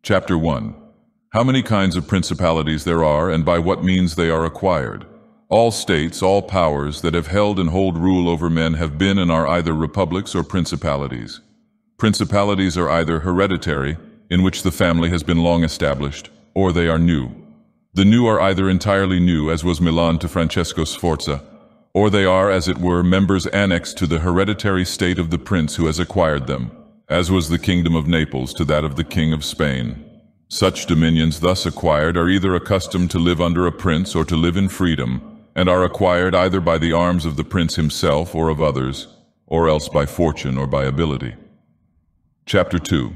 Chapter 1. How many kinds of principalities there are and by what means they are acquired. All states, all powers that have held and hold rule over men have been and are either republics or principalities. Principalities are either hereditary, in which the family has been long established, or they are new. The new are either entirely new, as was Milan to Francesco Sforza, or they are, as it were, members annexed to the hereditary state of the prince who has acquired them, as was the kingdom of Naples to that of the king of Spain. Such dominions thus acquired are either accustomed to live under a prince or to live in freedom, and are acquired either by the arms of the prince himself or of others, or else by fortune or by ability. Chapter 2.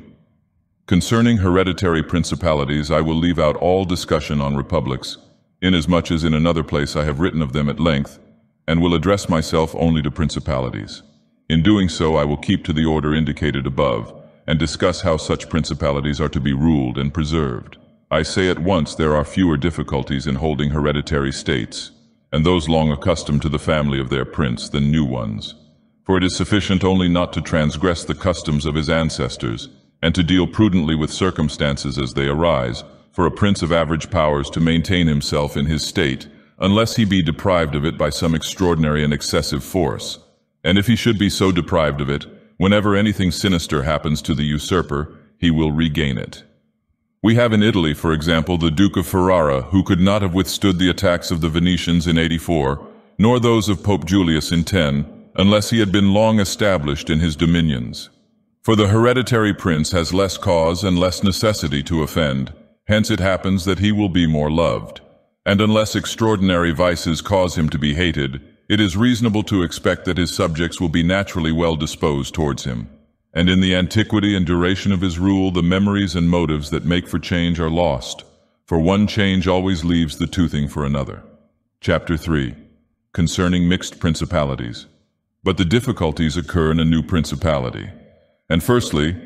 Concerning hereditary principalities I will leave out all discussion on republics, inasmuch as in another place I have written of them at length, and will address myself only to principalities. In doing so I will keep to the order indicated above, and discuss how such principalities are to be ruled and preserved. I say at once there are fewer difficulties in holding hereditary states, and those long accustomed to the family of their prince, than new ones. For it is sufficient only not to transgress the customs of his ancestors, and to deal prudently with circumstances as they arise, for a prince of average powers to maintain himself in his state, unless he be deprived of it by some extraordinary and excessive force. And if he should be so deprived of it, whenever anything sinister happens to the usurper, he will regain it. We have in Italy, for example, the Duke of Ferrara, who could not have withstood the attacks of the Venetians in 84, nor those of Pope Julius in 10, unless he had been long established in his dominions. For the hereditary prince has less cause and less necessity to offend, hence it happens that he will be more loved. And unless extraordinary vices cause him to be hated, it is reasonable to expect that his subjects will be naturally well disposed towards him. And in the antiquity and duration of his rule, the memories and motives that make for change are lost, for one change always leaves the toothing for another. Chapter 3. Concerning mixed principalities. But the difficulties occur in a new principality. And firstly,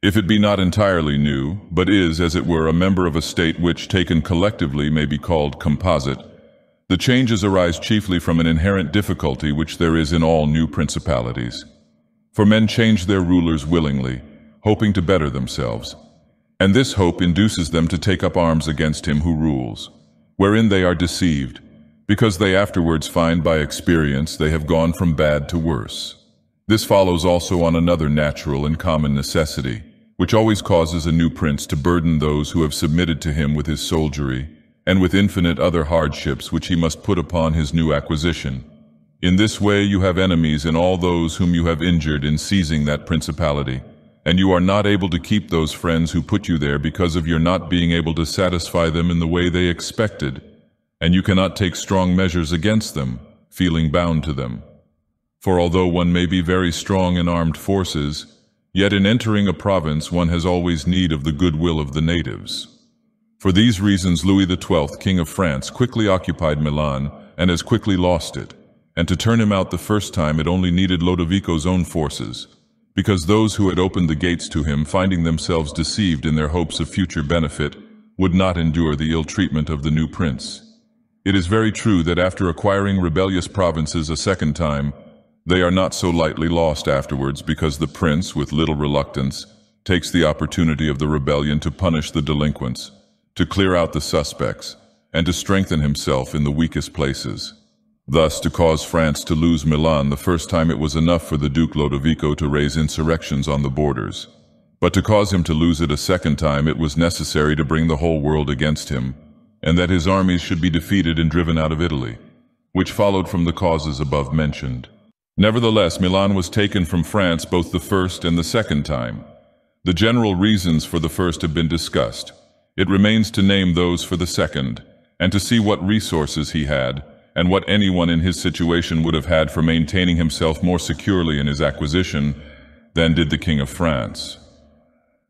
if it be not entirely new, but is, as it were, a member of a state which, taken collectively, may be called composite, the changes arise chiefly from an inherent difficulty which there is in all new principalities. For men change their rulers willingly, hoping to better themselves, and this hope induces them to take up arms against him who rules, wherein they are deceived, because they afterwards find by experience they have gone from bad to worse. This follows also on another natural and common necessity, which always causes a new prince to burden those who have submitted to him with his soldiery, and with infinite other hardships which he must put upon his new acquisition. In this way you have enemies in all those whom you have injured in seizing that principality, and you are not able to keep those friends who put you there because of your not being able to satisfy them in the way they expected, and you cannot take strong measures against them, feeling bound to them. For although one may be very strong in armed forces, yet in entering a province one has always need of the goodwill of the natives. For these reasons Louis XII, King of France, quickly occupied Milan, and as quickly lost it. And to turn him out the first time it only needed Lodovico's own forces, because those who had opened the gates to him, finding themselves deceived in their hopes of future benefit, would not endure the ill treatment of the new prince. It is very true that after acquiring rebellious provinces a second time, they are not so lightly lost afterwards, because the prince, with little reluctance, takes the opportunity of the rebellion to punish the delinquents, to clear out the suspects, and to strengthen himself in the weakest places. Thus, to cause France to lose Milan the first time it was enough for the Duke Lodovico to raise insurrections on the borders. But to cause him to lose it a second time it was necessary to bring the whole world against him, and that his armies should be defeated and driven out of Italy, which followed from the causes above mentioned. Nevertheless, Milan was taken from France both the first and the second time. The general reasons for the first have been discussed. It remains to name those for the second, and to see what resources he had, and what anyone in his situation would have had for maintaining himself more securely in his acquisition than did the King of France.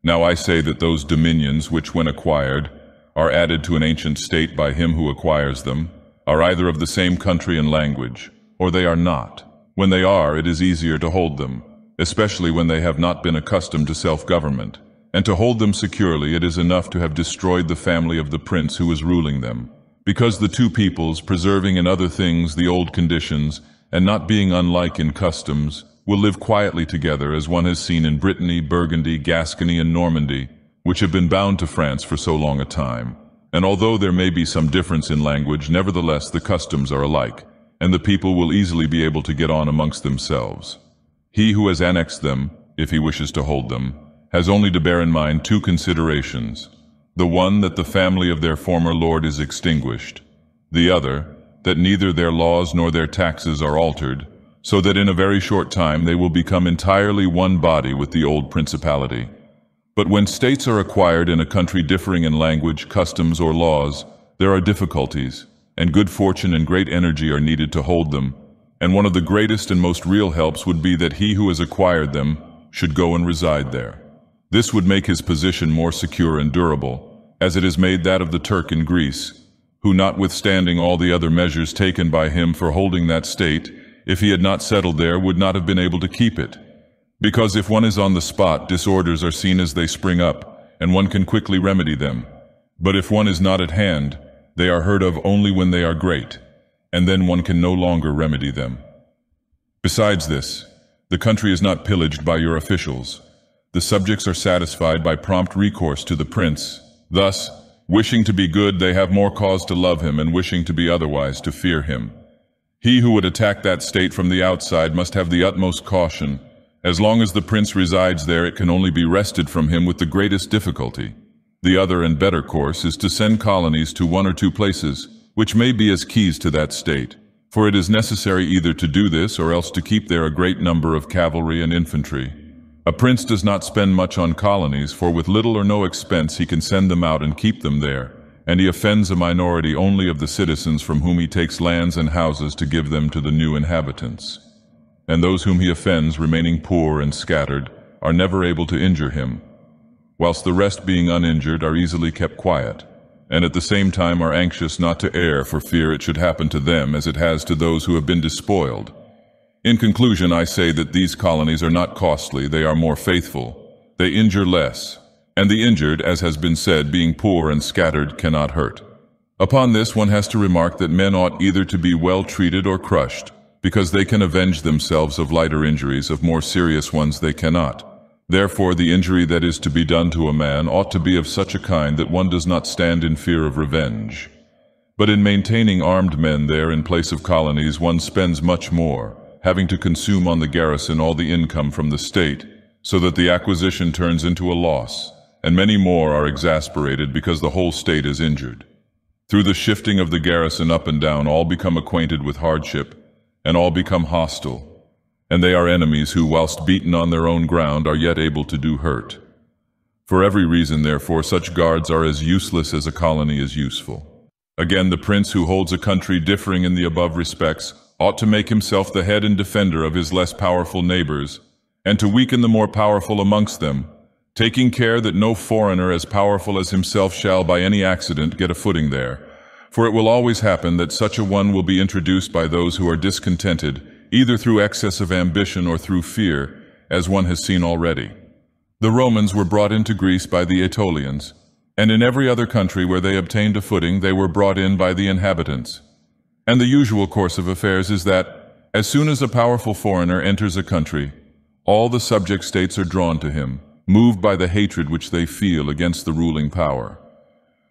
Now I say that those dominions which, when acquired, are added to an ancient state by him who acquires them, are either of the same country and language, or they are not. When they are, it is easier to hold them, especially when they have not been accustomed to self-government. And to hold them securely, it is enough to have destroyed the family of the prince who is ruling them, because the two peoples, preserving in other things the old conditions, and not being unlike in customs, will live quietly together, as one has seen in Brittany, Burgundy, Gascony, and Normandy, which have been bound to France for so long a time. And although there may be some difference in language, nevertheless the customs are alike, and the people will easily be able to get on amongst themselves. He who has annexed them, if he wishes to hold them, has only to bear in mind two considerations. The one, that the family of their former lord is extinguished. The other, that neither their laws nor their taxes are altered, so that in a very short time they will become entirely one body with the old principality. But when states are acquired in a country differing in language, customs, or laws, there are difficulties, and good fortune and great energy are needed to hold them, and one of the greatest and most real helps would be that he who has acquired them should go and reside there. This would make his position more secure and durable, as it has made that of the Turk in Greece, who, notwithstanding all the other measures taken by him for holding that state, if he had not settled there, would not have been able to keep it. Because if one is on the spot, disorders are seen as they spring up, and one can quickly remedy them. But if one is not at hand, they are heard of only when they are great, and then one can no longer remedy them. Besides this, the country is not pillaged by your officials. The subjects are satisfied by prompt recourse to the prince. Thus, wishing to be good, they have more cause to love him, and wishing to be otherwise, to fear him. He who would attack that state from the outside must have the utmost caution. As long as the prince resides there, it can only be wrested from him with the greatest difficulty. The other and better course is to send colonies to one or two places, which may be as keys to that state, for it is necessary either to do this or else to keep there a great number of cavalry and infantry. A prince does not spend much on colonies, for with little or no expense he can send them out and keep them there, and he offends a minority only of the citizens from whom he takes lands and houses to give them to the new inhabitants. And those whom he offends, remaining poor and scattered, are never able to injure him, whilst the rest, being uninjured, are easily kept quiet, and at the same time are anxious not to err for fear it should happen to them as it has to those who have been despoiled. In conclusion, I say that these colonies are not costly, they are more faithful, they injure less, and the injured, as has been said, being poor and scattered, cannot hurt. Upon this one has to remark that men ought either to be well treated or crushed, because they can avenge themselves of lighter injuries, of more serious ones they cannot. Therefore the injury that is to be done to a man ought to be of such a kind that one does not stand in fear of revenge. But in maintaining armed men there in place of colonies, one spends much more, having to consume on the garrison all the income from the state, so that the acquisition turns into a loss, and many more are exasperated because the whole state is injured. Through the shifting of the garrison up and down, all become acquainted with hardship, and all become hostile, and they are enemies who, whilst beaten on their own ground, are yet able to do hurt. For every reason, therefore, such guards are as useless as a colony is useful. Again, the prince who holds a country differing in the above respects ought to make himself the head and defender of his less powerful neighbors, and to weaken the more powerful amongst them, taking care that no foreigner as powerful as himself shall by any accident get a footing there. For it will always happen that such a one will be introduced by those who are discontented, either through excess of ambition or through fear, as one has seen already. The Romans were brought into Greece by the Aetolians, and in every other country where they obtained a footing they were brought in by the inhabitants. And the usual course of affairs is that, as soon as a powerful foreigner enters a country, all the subject states are drawn to him, moved by the hatred which they feel against the ruling power.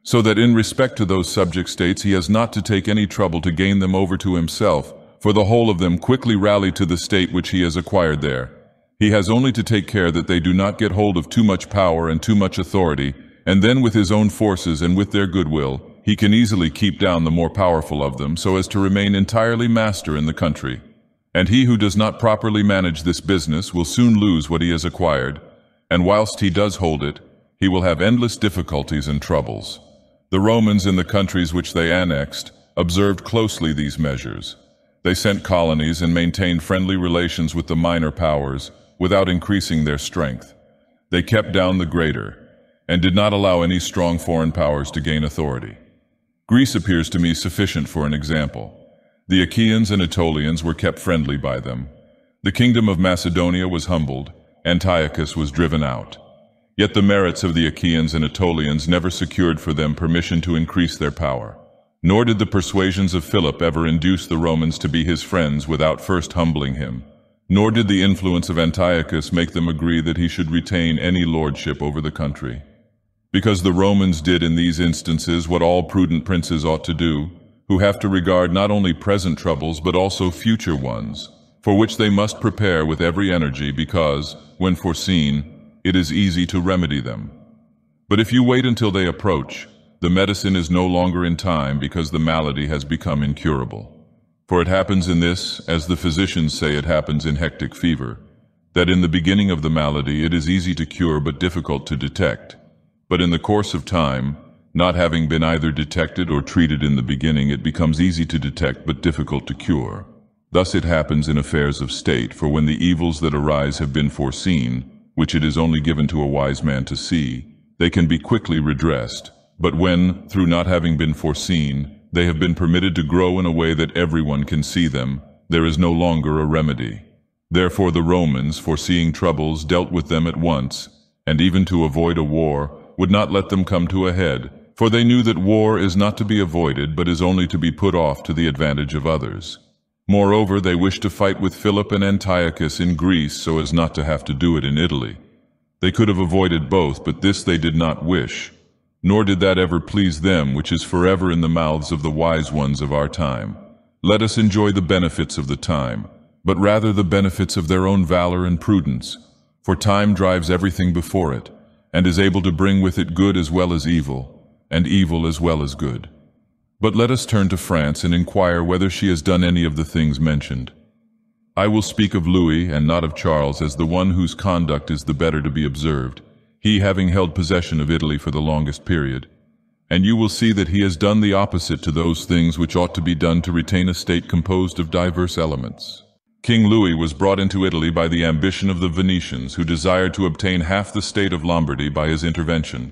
So that in respect to those subject states he has not to take any trouble to gain them over to himself, for the whole of them quickly rally to the state which he has acquired there. He has only to take care that they do not get hold of too much power and too much authority, and then with his own forces and with their goodwill, he can easily keep down the more powerful of them so as to remain entirely master in the country. And he who does not properly manage this business will soon lose what he has acquired, and whilst he does hold it, he will have endless difficulties and troubles. The Romans in the countries which they annexed observed closely these measures. They sent colonies and maintained friendly relations with the minor powers without increasing their strength. They kept down the greater, and did not allow any strong foreign powers to gain authority. Greece appears to me sufficient for an example. The Achaeans and Aetolians were kept friendly by them. The kingdom of Macedonia was humbled, Antiochus was driven out. Yet the merits of the Achaeans and Aetolians never secured for them permission to increase their power. Nor did the persuasions of Philip ever induce the Romans to be his friends without first humbling him. Nor did the influence of Antiochus make them agree that he should retain any lordship over the country. because the Romans did in these instances what all prudent princes ought to do, who have to regard not only present troubles but also future ones, for which they must prepare with every energy because, when foreseen, it is easy to remedy them. But if you wait until they approach, the medicine is no longer in time because the malady has become incurable. For it happens in this, as the physicians say it happens in hectic fever, that in the beginning of the malady it is easy to cure but difficult to detect. But in the course of time, not having been either detected or treated in the beginning, it becomes easy to detect but difficult to cure. Thus it happens in affairs of state, for when the evils that arise have been foreseen, which it is only given to a wise man to see, they can be quickly redressed. But when, through not having been foreseen, they have been permitted to grow in a way that everyone can see them, there is no longer a remedy. Therefore the Romans, foreseeing troubles, dealt with them at once, and even to avoid a war, would not let them come to a head, for they knew that war is not to be avoided but is only to be put off to the advantage of others. Moreover, they wished to fight with Philip and Antiochus in Greece so as not to have to do it in Italy. They could have avoided both, but this they did not wish, nor did that ever please them, which is forever in the mouths of the wise ones of our time. Let us enjoy the benefits of the time, but rather the benefits of their own valor and prudence, for time drives everything before it, and is able to bring with it good as well as evil, and evil as well as good. But let us turn to France and inquire whether she has done any of the things mentioned. I will speak of Louis and not of Charles as the one whose conduct is the better to be observed, he having held possession of Italy for the longest period. And you will see that he has done the opposite to those things which ought to be done to retain a state composed of diverse elements. King Louis was brought into Italy by the ambition of the Venetians, who desired to obtain half the state of Lombardy by his intervention.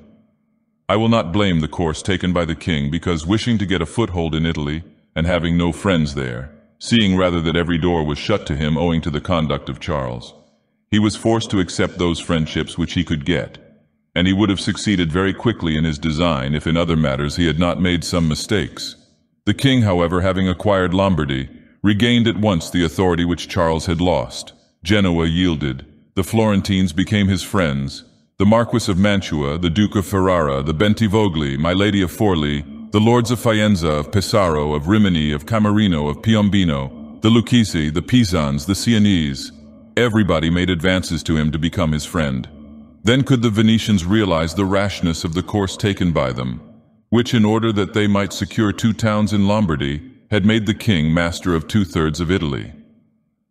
I will not blame the course taken by the king, because wishing to get a foothold in Italy, and having no friends there, seeing rather that every door was shut to him owing to the conduct of Charles, he was forced to accept those friendships which he could get, and he would have succeeded very quickly in his design if in other matters he had not made some mistakes. The king, however, having acquired Lombardy, regained at once the authority which Charles had lost. Genoa yielded, the Florentines became his friends, the Marquis of Mantua, the Duke of Ferrara, the Bentivogli, my Lady of Forli, the Lords of Faenza, of Pesaro, of Rimini, of Camerino, of Piombino, the Lucchesi, the Pisans, the Sienese. Everybody made advances to him to become his friend. Then could the Venetians realize the rashness of the course taken by them, which, in order that they might secure 2 towns in Lombardy, had made the king master of 2/3 of Italy.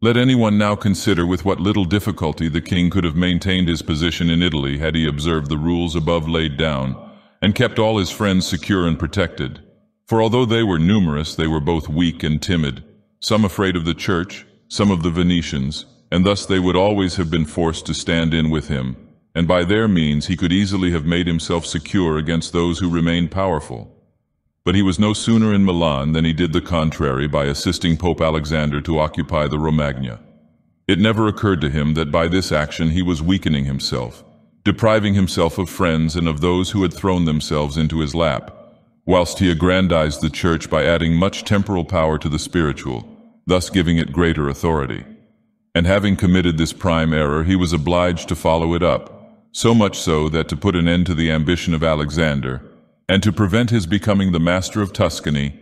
Let anyone now consider with what little difficulty the king could have maintained his position in Italy had he observed the rules above laid down, and kept all his friends secure and protected. For although they were numerous, they were both weak and timid, some afraid of the church, some of the Venetians, and thus they would always have been forced to stand in with him, and by their means he could easily have made himself secure against those who remained powerful. But he was no sooner in Milan than he did the contrary by assisting Pope Alexander to occupy the Romagna. It never occurred to him that by this action he was weakening himself, depriving himself of friends and of those who had thrown themselves into his lap, whilst he aggrandized the church by adding much temporal power to the spiritual, thus giving it greater authority. And having committed this prime error, he was obliged to follow it up, so much so that to put an end to the ambition of Alexander, and to prevent his becoming the master of Tuscany,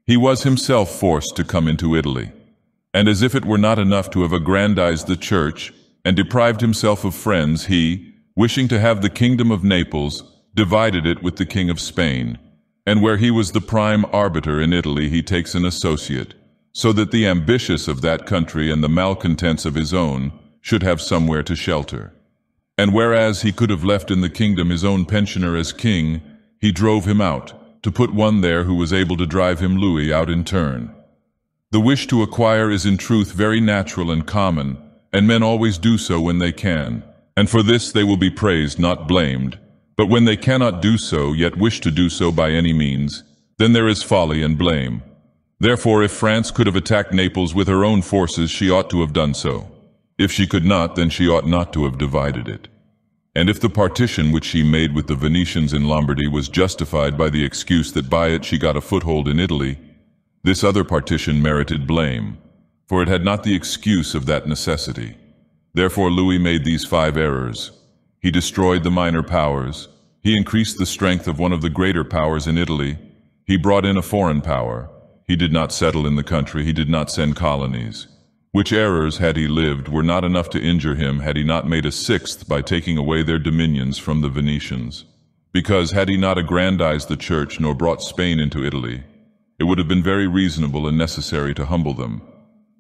he was himself forced to come into Italy. And as if it were not enough to have aggrandized the church and deprived himself of friends, he, wishing to have the kingdom of Naples, divided it with the king of Spain, and where he was the prime arbiter in Italy he takes an associate, so that the ambitious of that country and the malcontents of his own should have somewhere to shelter. And whereas he could have left in the kingdom his own pensioner as king, he drove him out, to put one there who was able to drive him, Louis, out in turn. The wish to acquire is in truth very natural and common, and men always do so when they can, and for this they will be praised, not blamed. But when they cannot do so, yet wish to do so by any means, then there is folly and blame. Therefore, if France could have attacked Naples with her own forces, she ought to have done so. If she could not, then she ought not to have divided it. And if the partition which she made with the Venetians in Lombardy was justified by the excuse that by it she got a foothold in Italy, this other partition merited blame, for it had not the excuse of that necessity. Therefore Louis made these 5 errors. He destroyed the minor powers, He increased the strength of one of the greater powers in Italy. He brought in a foreign power. He did not settle in the country. He did not send colonies. Which errors, had he lived, were not enough to injure him had he not made a sixth by taking away their dominions from the Venetians. Because had he not aggrandized the church nor brought Spain into Italy, it would have been very reasonable and necessary to humble them.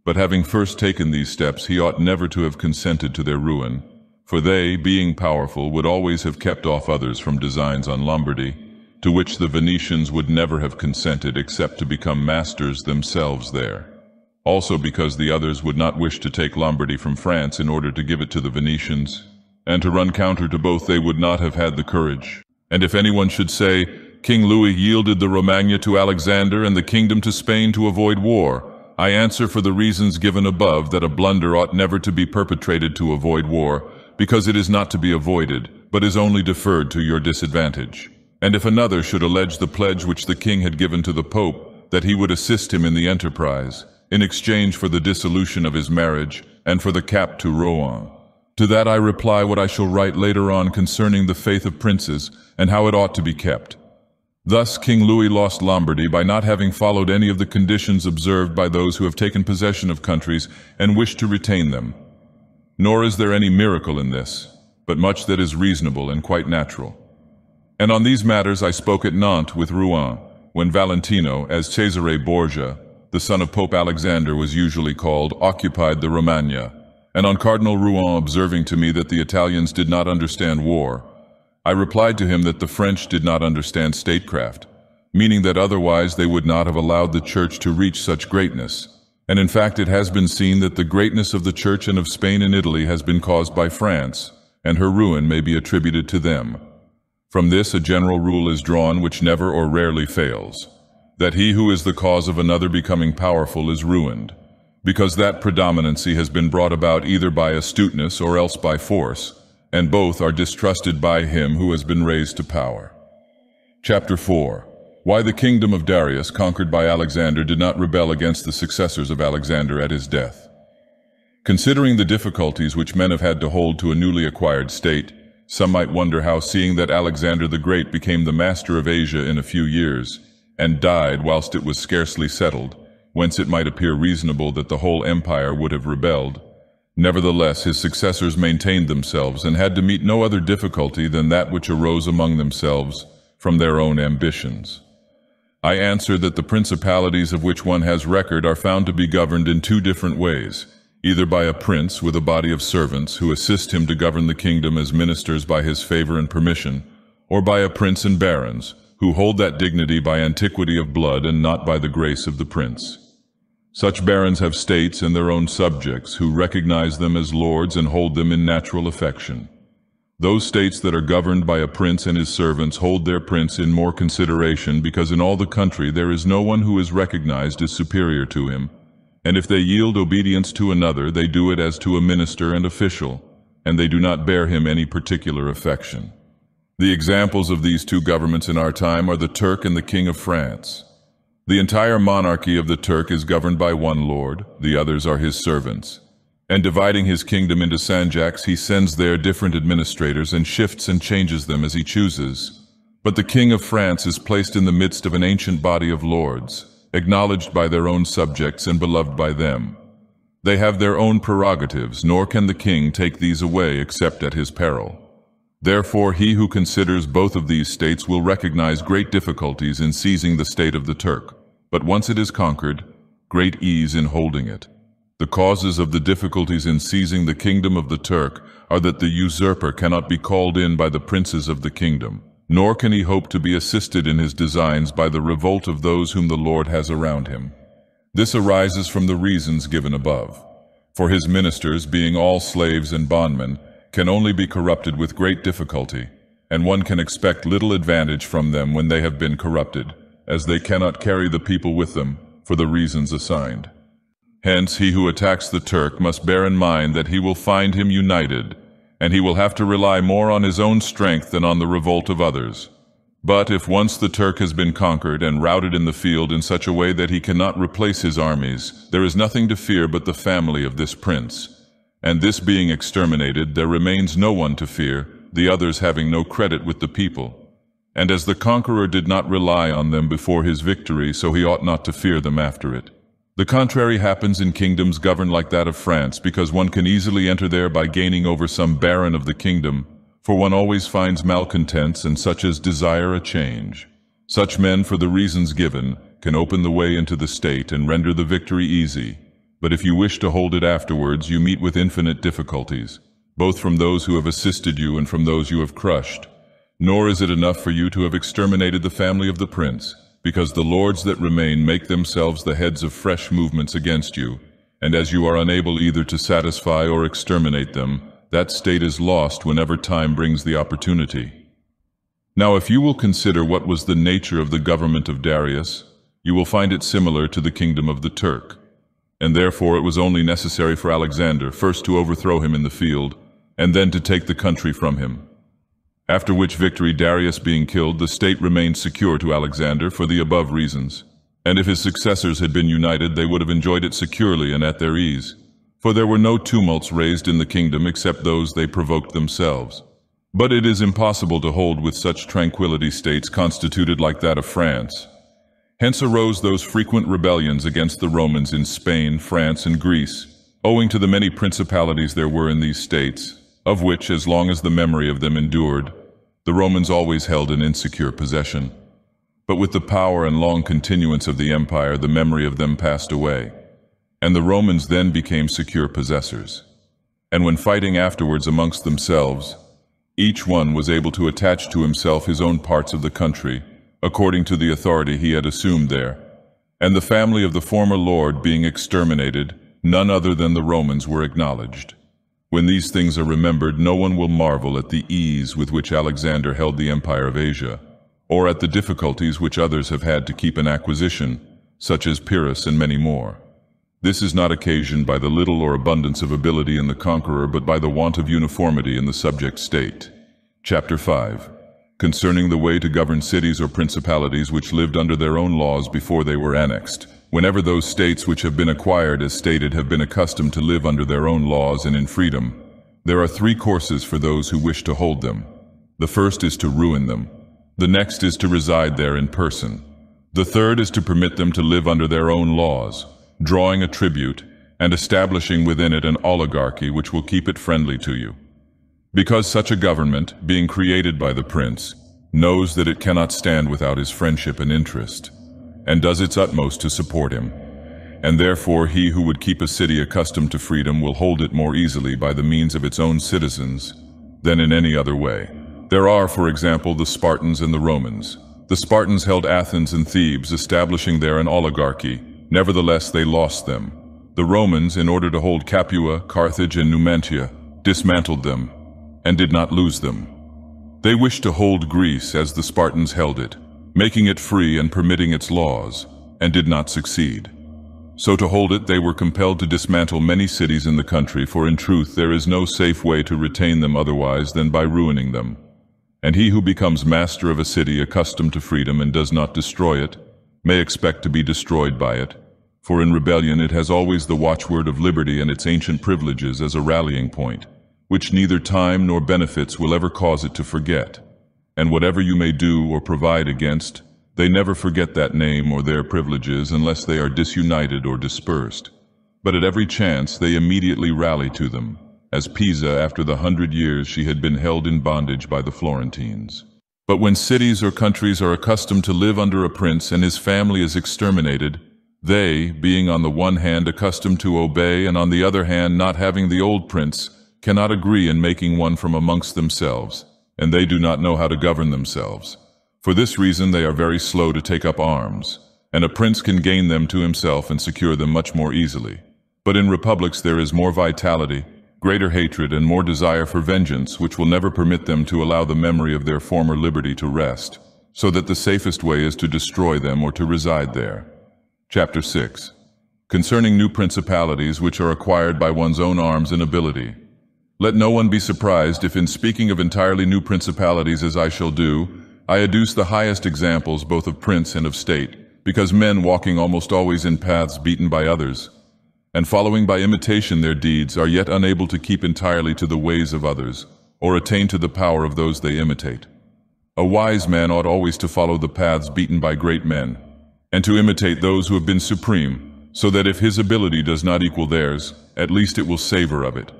But having first taken these steps, he ought never to have consented to their ruin, for they, being powerful, would always have kept off others from designs on Lombardy, to which the Venetians would never have consented except to become masters themselves there. Also because the others would not wish to take Lombardy from France in order to give it to the Venetians, and to run counter to both they would not have had the courage. And if anyone should say, King Louis yielded the Romagna to Alexander and the kingdom to Spain to avoid war, I answer for the reasons given above that a blunder ought never to be perpetrated to avoid war, because it is not to be avoided, but is only deferred to your disadvantage. And if another should allege the pledge which the king had given to the Pope, that he would assist him in the enterprise, in exchange for the dissolution of his marriage, and for the cap to Rouen. To that I reply what I shall write later on concerning the faith of princes, and how it ought to be kept. Thus King Louis lost Lombardy by not having followed any of the conditions observed by those who have taken possession of countries and wish to retain them. Nor is there any miracle in this, but much that is reasonable and quite natural. And on these matters I spoke at Nantes with Rouen, when Valentino, as Cesare Borgia, the son of Pope Alexander was usually called, occupied the Romagna, and on Cardinal Rouen observing to me that the Italians did not understand war, I replied to him that the French did not understand statecraft, meaning that otherwise they would not have allowed the Church to reach such greatness. And in fact it has been seen that the greatness of the Church and of Spain and Italy has been caused by France, and her ruin may be attributed to them. From this a general rule is drawn which never or rarely fails, that he who is the cause of another becoming powerful is ruined, because that predominancy has been brought about either by astuteness or else by force, and both are distrusted by him who has been raised to power. Chapter 4. Why the kingdom of Darius, conquered by Alexander, did not rebel against the successors of Alexander at his death. Considering the difficulties which men have had to hold to a newly acquired state, some might wonder how, seeing that Alexander the Great became the master of Asia in a few years, and died whilst it was scarcely settled, whence it might appear reasonable that the whole empire would have rebelled. Nevertheless, his successors maintained themselves and had to meet no other difficulty than that which arose among themselves from their own ambitions. I answer that the principalities of which one has record are found to be governed in two different ways, either by a prince with a body of servants who assist him to govern the kingdom as ministers by his favor and permission, or by a prince and barons, who hold that dignity by antiquity of blood and not by the grace of the prince. Such barons have states and their own subjects who recognize them as lords and hold them in natural affection. Those states that are governed by a prince and his servants hold their prince in more consideration, because in all the country there is no one who is recognized as superior to him, and if they yield obedience to another, they do it as to a minister and official, and they do not bear him any particular affection. The examples of these two governments in our time are the Turk and the King of France. The entire monarchy of the Turk is governed by one lord, the others are his servants. And dividing his kingdom into sanjaks, he sends there different administrators and shifts and changes them as he chooses. But the King of France is placed in the midst of an ancient body of lords, acknowledged by their own subjects and beloved by them. They have their own prerogatives, nor can the king take these away except at his peril. Therefore, he who considers both of these states will recognize great difficulties in seizing the state of the Turk, but once it is conquered, great ease in holding it. The causes of the difficulties in seizing the kingdom of the Turk are that the usurper cannot be called in by the princes of the kingdom, nor can he hope to be assisted in his designs by the revolt of those whom the Lord has around him. This arises from the reasons given above. For his ministers, being all slaves and bondmen, can only be corrupted with great difficulty, and one can expect little advantage from them when they have been corrupted, as they cannot carry the people with them, for the reasons assigned. Hence, he who attacks the Turk must bear in mind that he will find him united, and he will have to rely more on his own strength than on the revolt of others. But if once the Turk has been conquered and routed in the field in such a way that he cannot replace his armies, there is nothing to fear but the family of this prince. And this being exterminated, there remains no one to fear the others having no credit with the people. And as the conqueror did not rely on them before his victory, so he ought not to fear them after it. The contrary happens in kingdoms governed like that of France, because one can easily enter there by gaining over some baron of the kingdom, for one always finds malcontents and such as desire a change. Such men, for the reasons given, can open the way into the state and render the victory easy. But if you wish to hold it afterwards, you meet with infinite difficulties, both from those who have assisted you and from those you have crushed. Nor is it enough for you to have exterminated the family of the prince, because the lords that remain make themselves the heads of fresh movements against you, and as you are unable either to satisfy or exterminate them, that state is lost whenever time brings the opportunity. Now if you will consider what was the nature of the government of Darius, you will find it similar to the kingdom of the Turk. And therefore it was only necessary for Alexander first to overthrow him in the field, and then to take the country from him. After which victory, Darius being killed, the state remained secure to Alexander for the above reasons. And if his successors had been united, they would have enjoyed it securely and at their ease. For there were no tumults raised in the kingdom except those they provoked themselves. But it is impossible to hold with such tranquility states constituted like that of France. Hence arose those frequent rebellions against the Romans in Spain, France, and Greece, owing to the many principalities there were in these states, of which, as long as the memory of them endured, the Romans always held an insecure possession. But with the power and long continuance of the empire, the memory of them passed away, and the Romans then became secure possessors. And when fighting afterwards amongst themselves, each one was able to attach to himself his own parts of the country, according to the authority he had assumed there. And the family of the former lord being exterminated, none other than the Romans were acknowledged. When these things are remembered, no one will marvel at the ease with which Alexander held the empire of Asia, or at the difficulties which others have had to keep in acquisition, such as Pyrrhus and many more. This is not occasioned by the little or abundance of ability in the conqueror, but by the want of uniformity in the subject state. Chapter 5. Concerning the way to govern cities or principalities which lived under their own laws before they were annexed. Whenever those states which have been acquired as stated have been accustomed to live under their own laws and in freedom, there are three courses for those who wish to hold them. The first is to ruin them. The next is to reside there in person. The third is to permit them to live under their own laws, drawing a tribute, and establishing within it an oligarchy which will keep it friendly to you. Because such a government, being created by the prince, knows that it cannot stand without his friendship and interest, and does its utmost to support him. And therefore he who would keep a city accustomed to freedom will hold it more easily by the means of its own citizens than in any other way. There are, for example, the Spartans and the Romans. The Spartans held Athens and Thebes, establishing there an oligarchy. Nevertheless, they lost them. The Romans, in order to hold Capua, Carthage, and Numantia, dismantled them, and did not lose them. They wished to hold Greece as the Spartans held it, making it free and permitting its laws, and did not succeed. So to hold it, they were compelled to dismantle many cities in the country, for in truth there is no safe way to retain them otherwise than by ruining them. And he who becomes master of a city accustomed to freedom and does not destroy it, may expect to be destroyed by it. For in rebellion it has always the watchword of liberty and its ancient privileges as a rallying point, which neither time nor benefits will ever cause it to forget. And whatever you may do or provide against, they never forget that name or their privileges unless they are disunited or dispersed. But at every chance they immediately rally to them, as Pisa after the 100 years she had been held in bondage by the Florentines. But when cities or countries are accustomed to live under a prince and his family is exterminated, they, being on the one hand accustomed to obey and on the other hand not having the old prince, cannot agree in making one from amongst themselves, and they do not know how to govern themselves. For this reason they are very slow to take up arms, and a prince can gain them to himself and secure them much more easily. But in republics there is more vitality, greater hatred, and more desire for vengeance, which will never permit them to allow the memory of their former liberty to rest, so that the safest way is to destroy them or to reside there. Chapter 6. Concerning new principalities which are acquired by one's own arms and ability. Let no one be surprised if in speaking of entirely new principalities as I shall do, I adduce the highest examples both of prince and of state, because men walking almost always in paths beaten by others, and following by imitation their deeds, are yet unable to keep entirely to the ways of others, or attain to the power of those they imitate. A wise man ought always to follow the paths beaten by great men, and to imitate those who have been supreme, so that if his ability does not equal theirs, at least it will savor of it.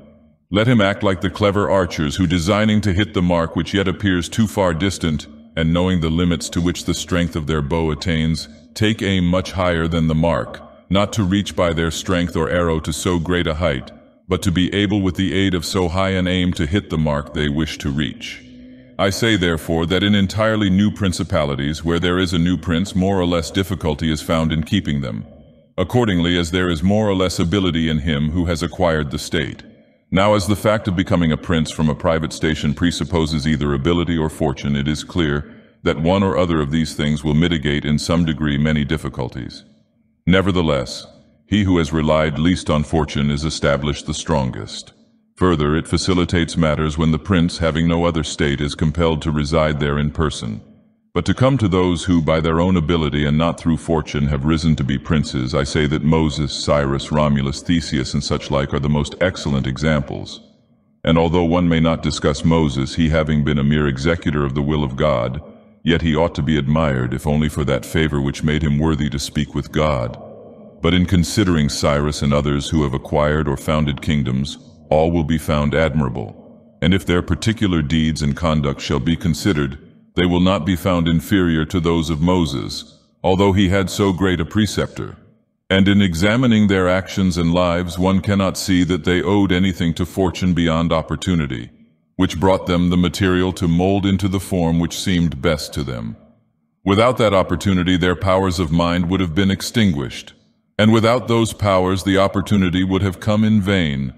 Let him act like the clever archers who, designing to hit the mark which yet appears too far distant, and knowing the limits to which the strength of their bow attains, take aim much higher than the mark, not to reach by their strength or arrow to so great a height, but to be able with the aid of so high an aim to hit the mark they wish to reach. I say therefore that in entirely new principalities, where there is a new prince, more or less difficulty is found in keeping them, accordingly as there is more or less ability in him who has acquired the state. Now, as the fact of becoming a prince from a private station presupposes either ability or fortune, it is clear that one or other of these things will mitigate in some degree many difficulties. Nevertheless, he who has relied least on fortune is established the strongest. Further, it facilitates matters when the prince, having no other state, is compelled to reside there in person. But to come to those who, by their own ability and not through fortune, have risen to be princes, I say that Moses, Cyrus, Romulus, Theseus, and such like are the most excellent examples. And although one may not discuss Moses, he having been a mere executor of the will of God, yet he ought to be admired, if only for that favor which made him worthy to speak with God. But in considering Cyrus and others who have acquired or founded kingdoms, all will be found admirable. And if their particular deeds and conduct shall be considered, they will not be found inferior to those of Moses, although he had so great a preceptor. And in examining their actions and lives, one cannot see that they owed anything to fortune beyond opportunity, which brought them the material to mold into the form which seemed best to them. Without that opportunity, their powers of mind would have been extinguished, and without those powers, the opportunity would have come in vain.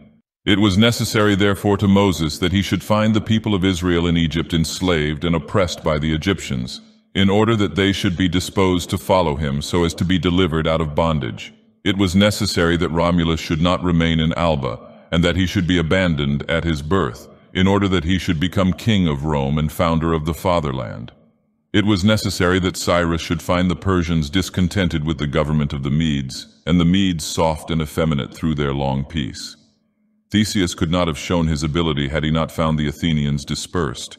It was necessary, therefore, to Moses that he should find the people of Israel in Egypt enslaved and oppressed by the Egyptians, in order that they should be disposed to follow him so as to be delivered out of bondage. It was necessary that Romulus should not remain in Alba, and that he should be abandoned at his birth, in order that he should become king of Rome and founder of the fatherland. It was necessary that Cyrus should find the Persians discontented with the government of the Medes, and the Medes soft and effeminate through their long peace. Theseus could not have shown his ability had he not found the Athenians dispersed.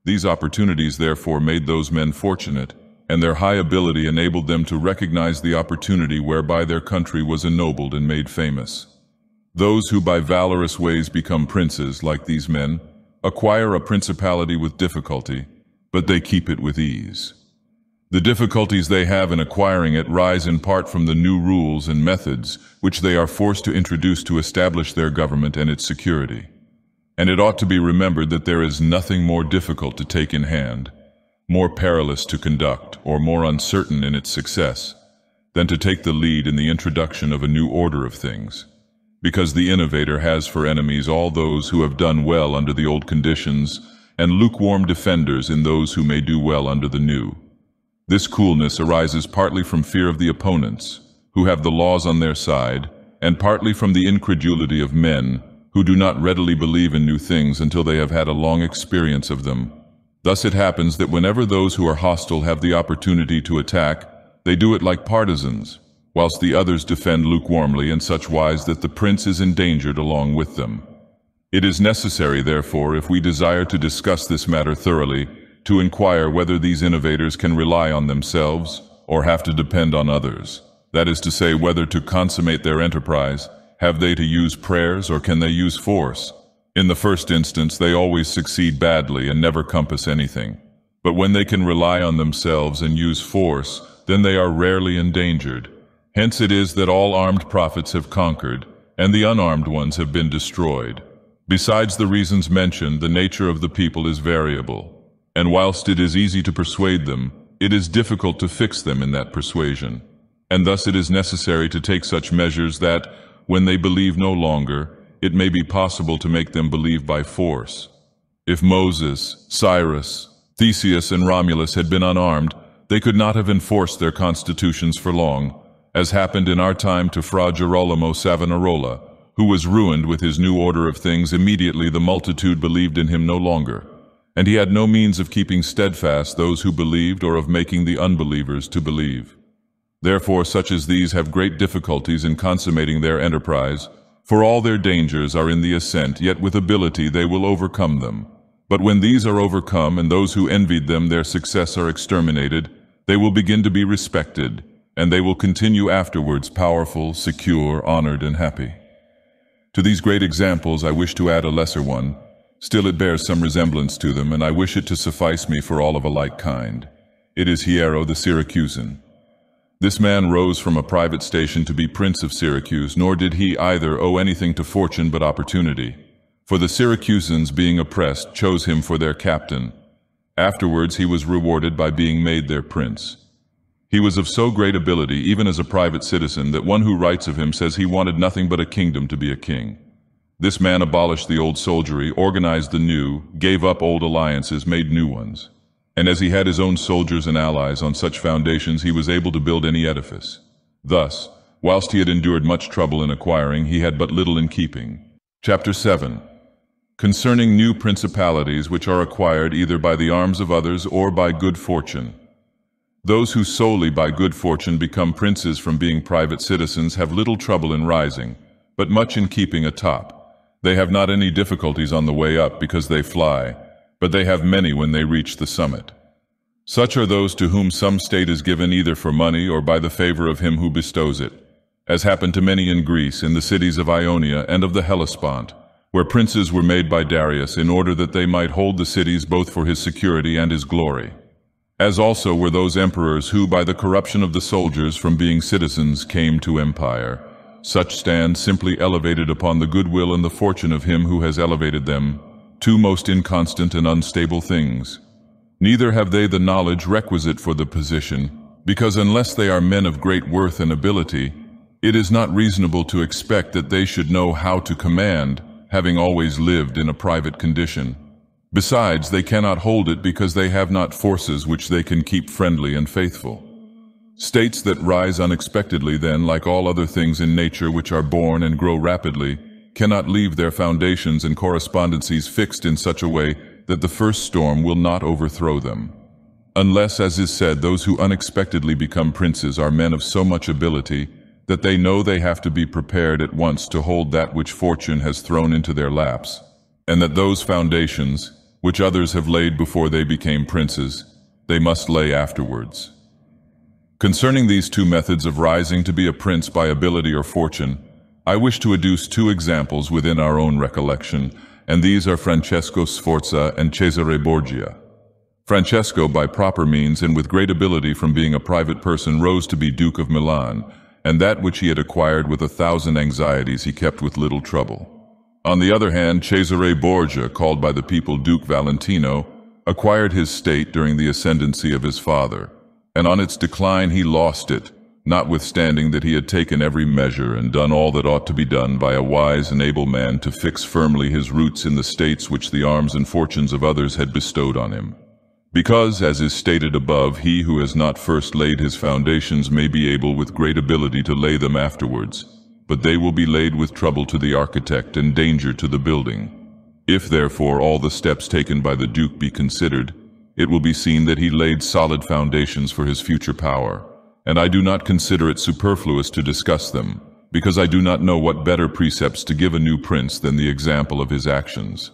These opportunities therefore made those men fortunate, and their high ability enabled them to recognize the opportunity whereby their country was ennobled and made famous. Those who by valorous ways become princes, like these men, acquire a principality with difficulty, but they keep it with ease. The difficulties they have in acquiring it rise in part from the new rules and methods which they are forced to introduce to establish their government and its security. And it ought to be remembered that there is nothing more difficult to take in hand, more perilous to conduct, or more uncertain in its success, than to take the lead in the introduction of a new order of things, because the innovator has for enemies all those who have done well under the old conditions, and lukewarm defenders in those who may do well under the new. This coolness arises partly from fear of the opponents, who have the laws on their side, and partly from the incredulity of men, who do not readily believe in new things until they have had a long experience of them. Thus it happens that whenever those who are hostile have the opportunity to attack, they do it like partisans, whilst the others defend lukewarmly in such wise that the prince is endangered along with them. It is necessary, therefore, if we desire to discuss this matter thoroughly, to inquire whether these innovators can rely on themselves or have to depend on others. That is to say, whether to consummate their enterprise, have they to use prayers or can they use force? In the first instance, they always succeed badly and never compass anything. But when they can rely on themselves and use force, then they are rarely endangered. Hence it is that all armed prophets have conquered, and the unarmed ones have been destroyed. Besides the reasons mentioned, the nature of the people is variable. And whilst it is easy to persuade them, it is difficult to fix them in that persuasion. And thus it is necessary to take such measures that, when they believe no longer, it may be possible to make them believe by force. If Moses, Cyrus, Theseus, and Romulus had been unarmed, they could not have enforced their constitutions for long, as happened in our time to Fra Girolamo Savonarola, who was ruined with his new order of things immediately the multitude believed in him no longer. And he had no means of keeping steadfast those who believed or of making the unbelievers to believe. Therefore such as these have great difficulties in consummating their enterprise, for all their dangers are in the ascent, yet with ability they will overcome them. But when these are overcome and those who envied them their success are exterminated, they will begin to be respected, and they will continue afterwards powerful, secure, honored, and happy. To these great examples I wish to add a lesser one. Still it bears some resemblance to them, and I wish it to suffice me for all of a like kind. It is Hiero the Syracusan. This man rose from a private station to be Prince of Syracuse, nor did he either owe anything to fortune but opportunity. For the Syracusans, being oppressed, chose him for their captain. Afterwards he was rewarded by being made their prince. He was of so great ability, even as a private citizen, that one who writes of him says he wanted nothing but a kingdom to be a king. This man abolished the old soldiery, organized the new, gave up old alliances, made new ones. And as he had his own soldiers and allies on such foundations, he was able to build any edifice. Thus, whilst he had endured much trouble in acquiring, he had but little in keeping. Chapter 7. Concerning new principalities which are acquired either by the arms of others or by good fortune. Those who solely by good fortune become princes from being private citizens have little trouble in rising, but much in keeping atop. They have not any difficulties on the way up because they fly, but they have many when they reach the summit. Such are those to whom some state is given either for money or by the favor of him who bestows it, as happened to many in Greece, in the cities of Ionia and of the Hellespont, where princes were made by Darius in order that they might hold the cities both for his security and his glory. As also were those emperors who, by the corruption of the soldiers from being citizens, came to empire. Such stand simply elevated upon the goodwill and the fortune of him who has elevated them, two most inconstant and unstable things. Neither have they the knowledge requisite for the position, because unless they are men of great worth and ability, it is not reasonable to expect that they should know how to command, having always lived in a private condition. Besides, they cannot hold it because they have not forces which they can keep friendly and faithful. States that rise unexpectedly then, like all other things in nature which are born and grow rapidly, cannot leave their foundations and correspondencies fixed in such a way that the first storm will not overthrow them. Unless, as is said, those who unexpectedly become princes are men of so much ability that they know they have to be prepared at once to hold that which fortune has thrown into their laps, and that those foundations, which others have laid before they became princes, they must lay afterwards. Concerning these two methods of rising to be a prince by ability or fortune, I wish to adduce two examples within our own recollection, and these are Francesco Sforza and Cesare Borgia. Francesco, by proper means and with great ability from being a private person, rose to be Duke of Milan, and that which he had acquired with 1,000 anxieties he kept with little trouble. On the other hand, Cesare Borgia, called by the people Duke Valentino, acquired his state during the ascendancy of his father, and on its decline he lost it, notwithstanding that he had taken every measure and done all that ought to be done by a wise and able man to fix firmly his roots in the states which the arms and fortunes of others had bestowed on him. Because, as is stated above, he who has not first laid his foundations may be able with great ability to lay them afterwards, but they will be laid with trouble to the architect and danger to the building. If therefore all the steps taken by the Duke be considered, it will be seen that he laid solid foundations for his future power, and I do not consider it superfluous to discuss them, because I do not know what better precepts to give a new prince than the example of his actions.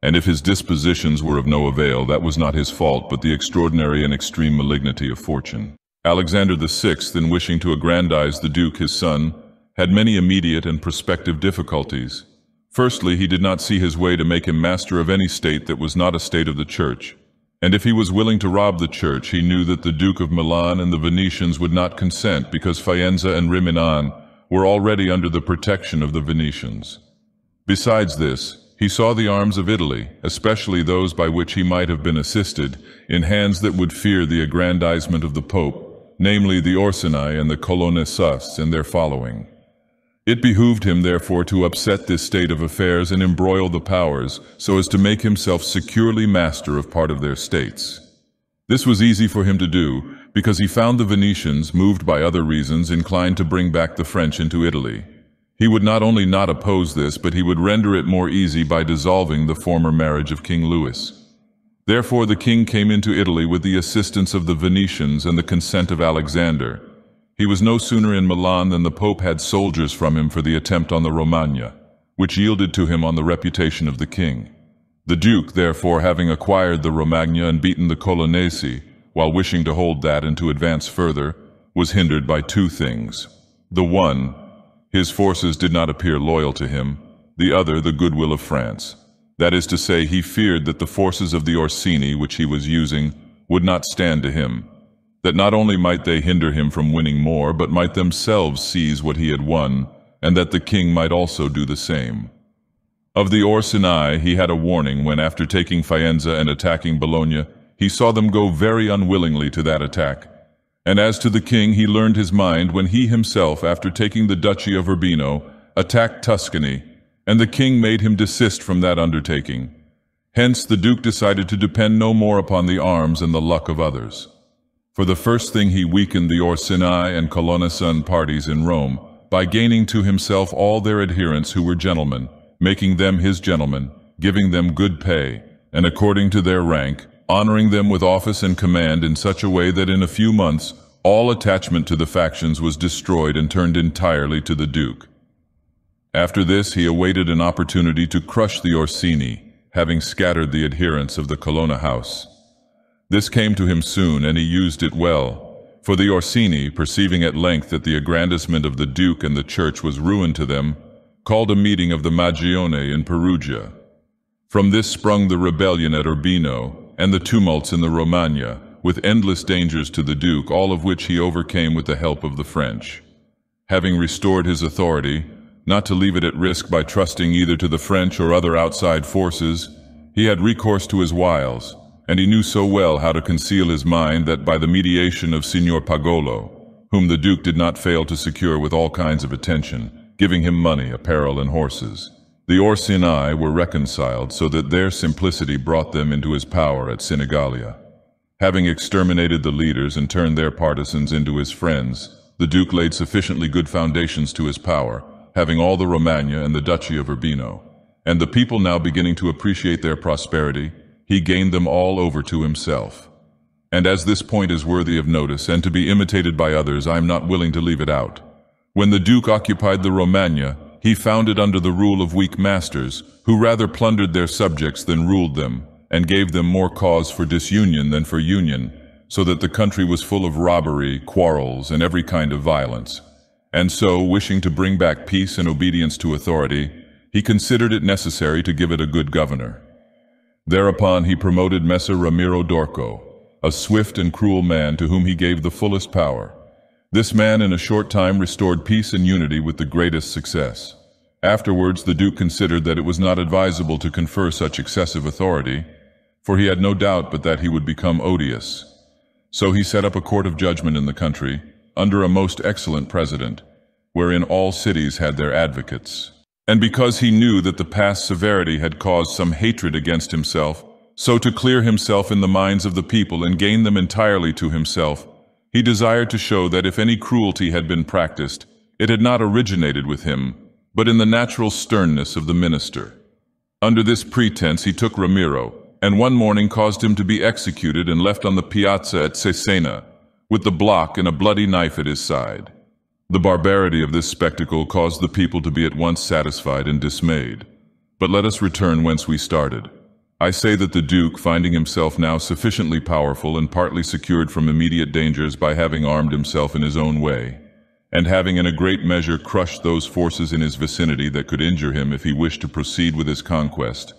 And if his dispositions were of no avail, that was not his fault, but the extraordinary and extreme malignity of fortune. Alexander VI, in wishing to aggrandize the Duke his son, had many immediate and prospective difficulties. Firstly, he did not see his way to make him master of any state that was not a state of the Church. And if he was willing to rob the Church, he knew that the Duke of Milan and the Venetians would not consent, because Faenza and Rimini were already under the protection of the Venetians. Besides this, he saw the arms of Italy, especially those by which he might have been assisted, in hands that would fear the aggrandizement of the Pope, namely the Orsini and the Colonnesus and their following. It behooved him, therefore, to upset this state of affairs and embroil the powers, so as to make himself securely master of part of their states. This was easy for him to do, because he found the Venetians, moved by other reasons, inclined to bring back the French into Italy. He would not only not oppose this, but he would render it more easy by dissolving the former marriage of King Louis. Therefore the king came into Italy with the assistance of the Venetians and the consent of Alexander. He was no sooner in Milan than the Pope had soldiers from him for the attempt on the Romagna, which yielded to him on the reputation of the king. The Duke, therefore, having acquired the Romagna and beaten the Colonnesi, while wishing to hold that and to advance further, was hindered by two things. The one, his forces did not appear loyal to him; the other, the goodwill of France. That is to say, he feared that the forces of the Orsini, which he was using, would not stand to him, that not only might they hinder him from winning more, but might themselves seize what he had won, and that the king might also do the same. Of the Orsini he had a warning when, after taking Faenza and attacking Bologna, he saw them go very unwillingly to that attack. And as to the king, he learned his mind when he himself, after taking the duchy of Urbino, attacked Tuscany, and the king made him desist from that undertaking. Hence the Duke decided to depend no more upon the arms and the luck of others. For the first thing, he weakened the Orsini and Colonnesan parties in Rome by gaining to himself all their adherents who were gentlemen, making them his gentlemen, giving them good pay, and according to their rank, honoring them with office and command in such a way that in a few months all attachment to the factions was destroyed and turned entirely to the Duke. After this he awaited an opportunity to crush the Orsini, having scattered the adherents of the Colonna house. This came to him soon, and he used it well, for the Orsini, perceiving at length that the aggrandizement of the Duke and the Church was ruin to them, called a meeting of the Magione in Perugia. From this sprung the rebellion at Urbino, and the tumults in the Romagna, with endless dangers to the Duke, all of which he overcame with the help of the French. Having restored his authority, not to leave it at risk by trusting either to the French or other outside forces, he had recourse to his wiles, and he knew so well how to conceal his mind that by the mediation of Signor Pagolo, whom the Duke did not fail to secure with all kinds of attention, giving him money, apparel, and horses, the Orsini were reconciled so that their simplicity brought them into his power at Sinigalia. Having exterminated the leaders and turned their partisans into his friends, the Duke laid sufficiently good foundations to his power, having all the Romagna and the Duchy of Urbino, and the people now beginning to appreciate their prosperity, he gained them all over to himself. And as this point is worthy of notice and to be imitated by others, I am not willing to leave it out. When the Duke occupied the Romagna, he found it under the rule of weak masters, who rather plundered their subjects than ruled them, and gave them more cause for disunion than for union, so that the country was full of robbery, quarrels, and every kind of violence. And so, wishing to bring back peace and obedience to authority, he considered it necessary to give it a good governor. Thereupon he promoted Messer Ramiro d'Orco, a swift and cruel man to whom he gave the fullest power. This man in a short time restored peace and unity with the greatest success. Afterwards the Duke considered that it was not advisable to confer such excessive authority, for he had no doubt but that he would become odious. So he set up a court of judgment in the country, under a most excellent president, wherein all cities had their advocates. And because he knew that the past severity had caused some hatred against himself, so to clear himself in the minds of the people and gain them entirely to himself, he desired to show that if any cruelty had been practiced, it had not originated with him, but in the natural sternness of the minister. Under this pretense he took Ramiro, and one morning caused him to be executed and left on the piazza at Cesena, with the block and a bloody knife at his side. The barbarity of this spectacle caused the people to be at once satisfied and dismayed. But let us return whence we started. I say that the Duke, finding himself now sufficiently powerful and partly secured from immediate dangers by having armed himself in his own way, and having in a great measure crushed those forces in his vicinity that could injure him if he wished to proceed with his conquest,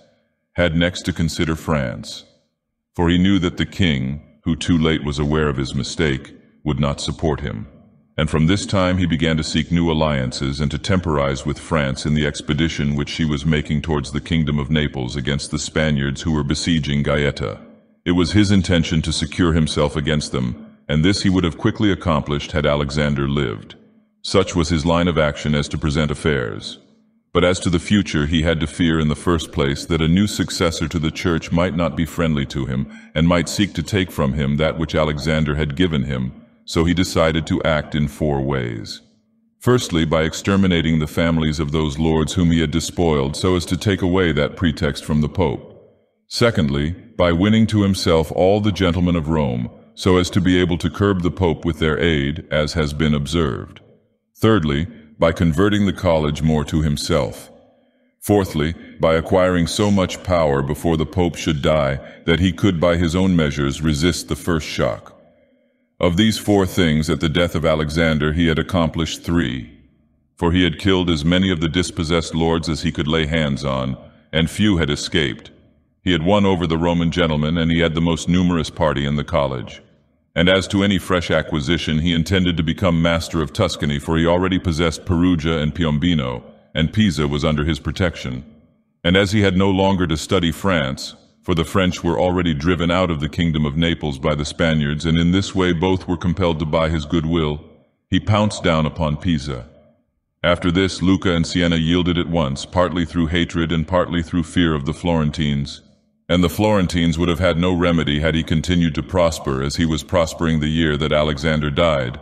had next to consider France. For he knew that the king, who too late was aware of his mistake, would not support him. And from this time he began to seek new alliances and to temporize with France in the expedition which she was making towards the kingdom of Naples against the Spaniards who were besieging Gaeta. It was his intention to secure himself against them, and this he would have quickly accomplished had Alexander lived. Such was his line of action as to present affairs. But as to the future, he had to fear in the first place that a new successor to the Church might not be friendly to him, and might seek to take from him that which Alexander had given him. So he decided to act in 4 ways. Firstly, by exterminating the families of those lords whom he had despoiled so as to take away that pretext from the Pope. Secondly, by winning to himself all the gentlemen of Rome so as to be able to curb the Pope with their aid, as has been observed. Thirdly, by converting the college more to himself. Fourthly, by acquiring so much power before the Pope should die that he could by his own measures resist the first shock. Of these four things at the death of Alexander he had accomplished three, for he had killed as many of the dispossessed lords as he could lay hands on, and few had escaped. He had won over the Roman gentlemen, and he had the most numerous party in the college. And as to any fresh acquisition, he intended to become master of Tuscany, for he already possessed Perugia and Piombino, and Pisa was under his protection. And as he had no longer to study France, for the French were already driven out of the kingdom of Naples by the Spaniards, and in this way both were compelled to buy his goodwill, he pounced down upon Pisa. After this, Lucca and Siena yielded at once, partly through hatred and partly through fear of the Florentines. And the Florentines would have had no remedy had he continued to prosper as he was prospering the year that Alexander died.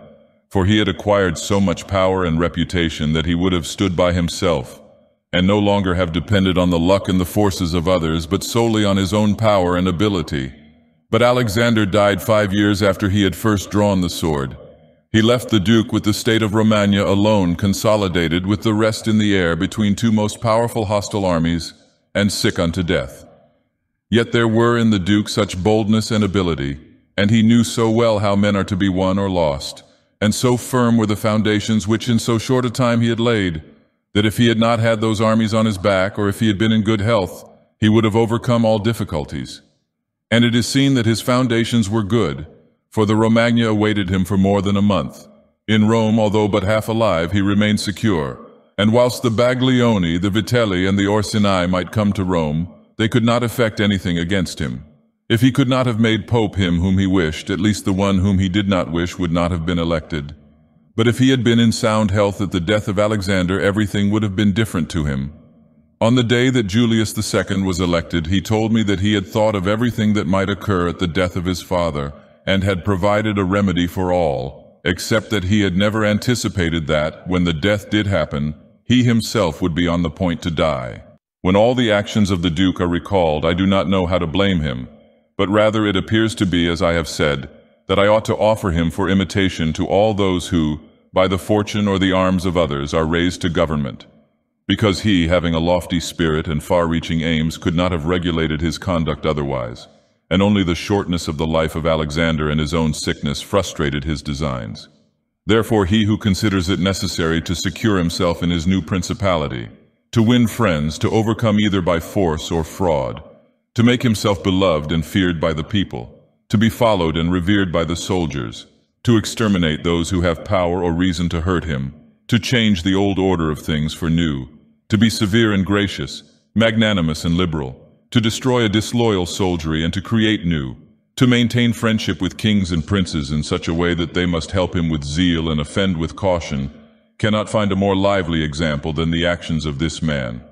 For he had acquired so much power and reputation that he would have stood by himself, and no longer have depended on the luck and the forces of others, but solely on his own power and ability. But Alexander died 5 years after he had first drawn the sword. He left the Duke with the state of Romagna alone, consolidated with the rest in the air between two most powerful hostile armies, and sick unto death. Yet there were in the Duke such boldness and ability, and he knew so well how men are to be won or lost, and so firm were the foundations which in so short a time he had laid, that if he had not had those armies on his back, or if he had been in good health, he would have overcome all difficulties. And it is seen that his foundations were good, for the Romagna awaited him for more than a month. In Rome, although but half alive, he remained secure, and whilst the Baglioni, the Vitelli, and the Orsini might come to Rome, they could not effect anything against him. If he could not have made Pope him whom he wished, at least the one whom he did not wish would not have been elected. But if he had been in sound health at the death of Alexander, everything would have been different to him. On the day that Julius II was elected, he told me that he had thought of everything that might occur at the death of his father, and had provided a remedy for all, except that he had never anticipated that, when the death did happen, he himself would be on the point to die. When all the actions of the Duke are recalled, I do not know how to blame him, but rather it appears to be, as I have said, that I ought to offer him for imitation to all those who, by the fortune or the arms of others, are raised to government. Because he, having a lofty spirit and far-reaching aims, could not have regulated his conduct otherwise, and only the shortness of the life of Alexander and his own sickness frustrated his designs. Therefore he who considers it necessary to secure himself in his new principality, to win friends, to overcome either by force or fraud, to make himself beloved and feared by the people, to be followed and revered by the soldiers, to exterminate those who have power or reason to hurt him, to change the old order of things for new, to be severe and gracious, magnanimous and liberal, to destroy a disloyal soldiery and to create new, to maintain friendship with kings and princes in such a way that they must help him with zeal and offend with caution, cannot find a more lively example than the actions of this man.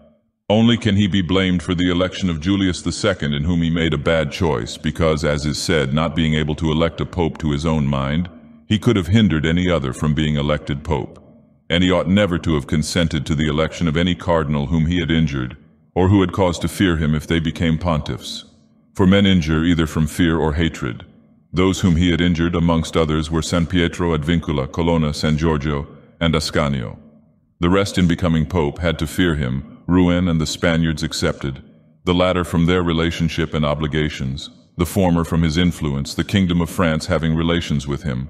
Only can he be blamed for the election of Julius II, in whom he made a bad choice, because, as is said, not being able to elect a pope to his own mind, he could have hindered any other from being elected pope. And he ought never to have consented to the election of any cardinal whom he had injured, or who had cause to fear him if they became pontiffs. For men injure either from fear or hatred. Those whom he had injured, amongst others, were San Pietro ad Vincula, Colonna, San Giorgio, and Ascanio. The rest, in becoming pope, had to fear him, Rouen and the Spaniards excepted, the latter from their relationship and obligations, the former from his influence, the kingdom of France having relations with him.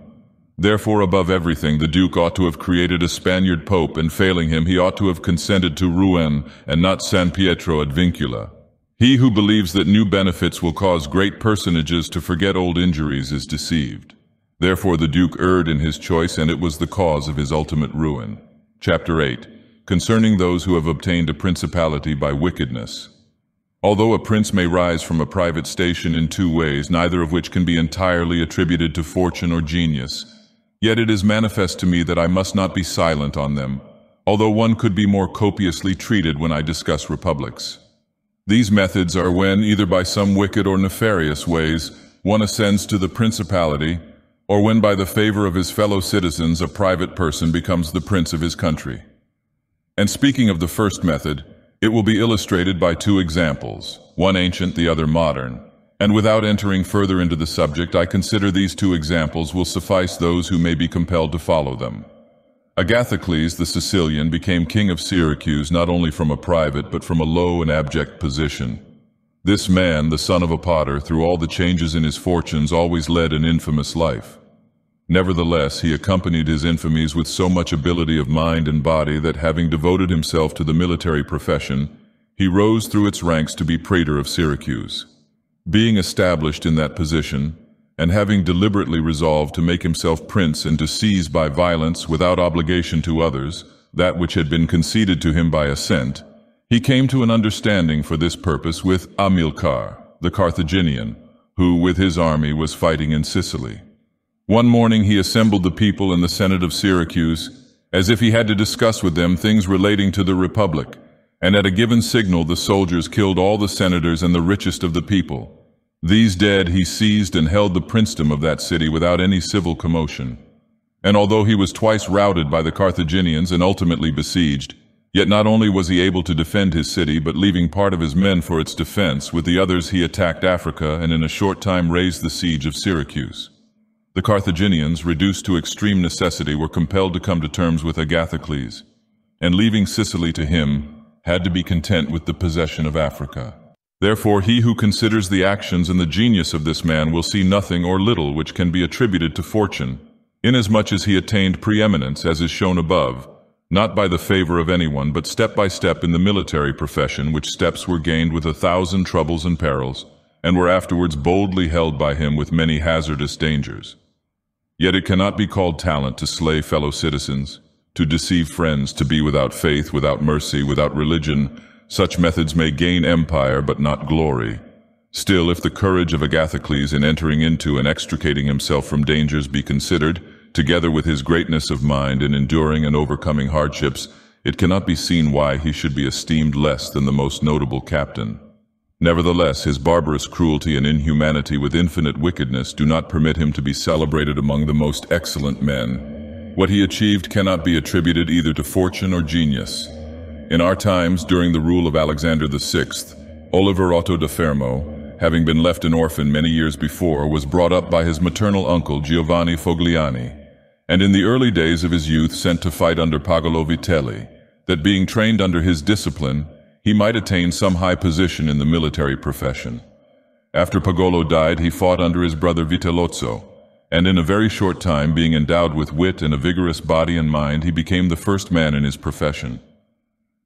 Therefore, above everything, the Duke ought to have created a Spaniard pope, and failing him, he ought to have consented to Rouen and not San Pietro ad Vincula. He who believes that new benefits will cause great personages to forget old injuries is deceived. Therefore the Duke erred in his choice, and it was the cause of his ultimate ruin. Chapter 8. Concerning those who have obtained a principality by wickedness. Although a prince may rise from a private station in two ways, neither of which can be entirely attributed to fortune or genius, yet it is manifest to me that I must not be silent on them, although one could be more copiously treated when I discuss republics. These methods are when, either by some wicked or nefarious ways, one ascends to the principality, or when by the favor of his fellow citizens a private person becomes the prince of his country. And speaking of the first method, it will be illustrated by two examples, one ancient, the other modern. And without entering further into the subject, I consider these two examples will suffice those who may be compelled to follow them. Agathocles the Sicilian became king of Syracuse not only from a private but from a low and abject position. This man, the son of a potter, through all the changes in his fortunes always led an infamous life. Nevertheless, he accompanied his infamies with so much ability of mind and body that, having devoted himself to the military profession, he rose through its ranks to be praetor of Syracuse. Being established in that position, and having deliberately resolved to make himself prince and to seize by violence, without obligation to others, that which had been conceded to him by assent, he came to an understanding for this purpose with Hamilcar, the Carthaginian, who with his army was fighting in Sicily. One morning he assembled the people in the Senate of Syracuse, as if he had to discuss with them things relating to the Republic, and at a given signal the soldiers killed all the senators and the richest of the people. These dead, he seized and held the princedom of that city without any civil commotion. And although he was twice routed by the Carthaginians and ultimately besieged, yet not only was he able to defend his city, but leaving part of his men for its defense, with the others he attacked Africa and in a short time raised the siege of Syracuse. The Carthaginians, reduced to extreme necessity, were compelled to come to terms with Agathocles, and leaving Sicily to him, had to be content with the possession of Africa. Therefore, he who considers the actions and the genius of this man will see nothing or little which can be attributed to fortune, inasmuch as he attained preeminence, as is shown above, not by the favor of anyone, but step by step in the military profession, which steps were gained with 1,000 troubles and perils, and were afterwards boldly held by him with many hazardous dangers. Yet it cannot be called talent to slay fellow citizens, to deceive friends, to be without faith, without mercy, without religion. Such methods may gain empire, but not glory. Still, if the courage of Agathocles in entering into and extricating himself from dangers be considered, together with his greatness of mind in enduring and overcoming hardships, it cannot be seen why he should be esteemed less than the most notable captain. Nevertheless, his barbarous cruelty and inhumanity with infinite wickedness do not permit him to be celebrated among the most excellent men. What he achieved cannot be attributed either to fortune or genius. In our times, during the rule of Alexander VI, Oliverotto da Fermo, having been left an orphan many years before, was brought up by his maternal uncle Giovanni Fogliani, and in the early days of his youth sent to fight under Pagolo Vitelli, that being trained under his discipline, he might attain some high position in the military profession. After Pagolo died, he fought under his brother Vitellozzo, and in a very short time, being endowed with wit and a vigorous body and mind, he became the first man in his profession.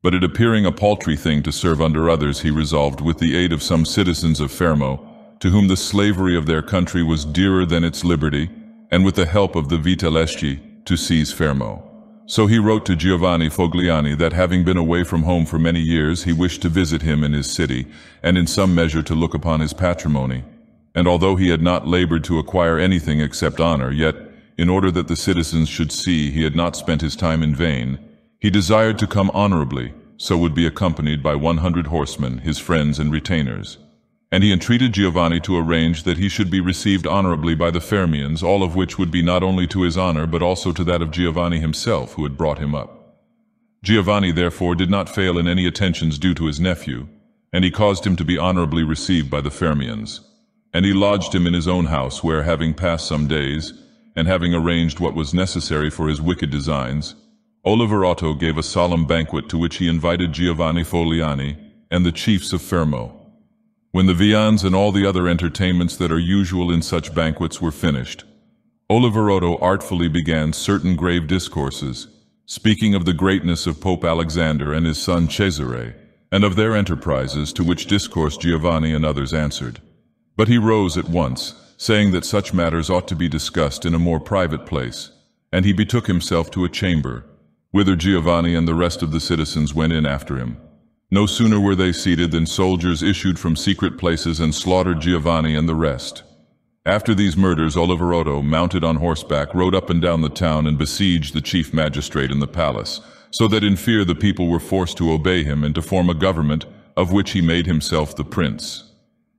But it appearing a paltry thing to serve under others, he resolved, with the aid of some citizens of Fermo, to whom the slavery of their country was dearer than its liberty, and with the help of the Vitelleschi, to seize Fermo. So he wrote to Giovanni Fogliani that, having been away from home for many years, he wished to visit him in his city, and in some measure to look upon his patrimony. And although he had not labored to acquire anything except honor, yet, in order that the citizens should see he had not spent his time in vain, he desired to come honorably, so would be accompanied by 100 horsemen, his friends and retainers. And he entreated Giovanni to arrange that he should be received honorably by the Fermians, all of which would be not only to his honor, but also to that of Giovanni himself, who had brought him up. Giovanni, therefore, did not fail in any attentions due to his nephew, and he caused him to be honorably received by the Fermians. And he lodged him in his own house, where, having passed some days, and having arranged what was necessary for his wicked designs, Oliverotto gave a solemn banquet to which he invited Giovanni Fogliani and the chiefs of Fermo. When the viands and all the other entertainments that are usual in such banquets were finished, Oliverotto artfully began certain grave discourses, speaking of the greatness of Pope Alexander and his son Cesare, and of their enterprises, to which discourse Giovanni and others answered. But he rose at once, saying that such matters ought to be discussed in a more private place, and he betook himself to a chamber, whither Giovanni and the rest of the citizens went in after him. No sooner were they seated than soldiers issued from secret places and slaughtered Giovanni and the rest. After these murders, Oliverotto, mounted on horseback, rode up and down the town and besieged the chief magistrate in the palace, so that in fear the people were forced to obey him and to form a government, of which he made himself the prince.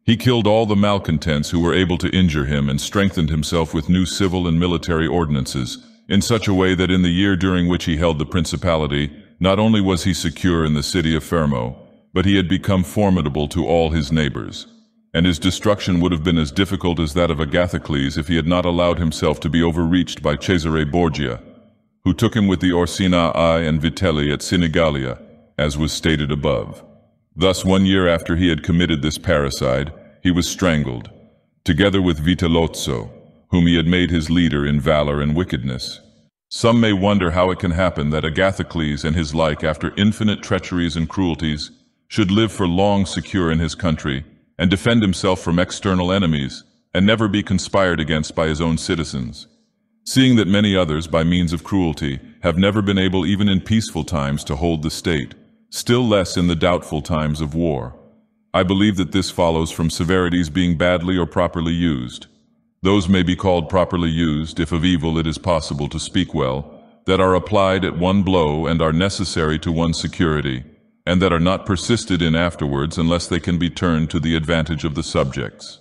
He killed all the malcontents who were able to injure him, and strengthened himself with new civil and military ordinances, in such a way that in the year during which he held the principality, not only was he secure in the city of Fermo, but he had become formidable to all his neighbors, and his destruction would have been as difficult as that of Agathocles if he had not allowed himself to be overreached by Cesare Borgia. who took him with the Orsini and Vitelli at Sinigalia, as was stated above. Thus 1 year after he had committed this parricide, he was strangled, together with Vitellozzo, whom he had made his leader in valor and wickedness. Some may wonder how it can happen that Agathocles and his like, after infinite treacheries and cruelties, should live for long secure in his country, and defend himself from external enemies, and never be conspired against by his own citizens. Seeing that many others, by means of cruelty, have never been able even in peaceful times to hold the state, still less in the doubtful times of war. I believe that this follows from severities being badly or properly used. Those may be called properly used, if of evil it is possible to speak well, that are applied at one blow and are necessary to one's security, and that are not persisted in afterwards unless they can be turned to the advantage of the subjects.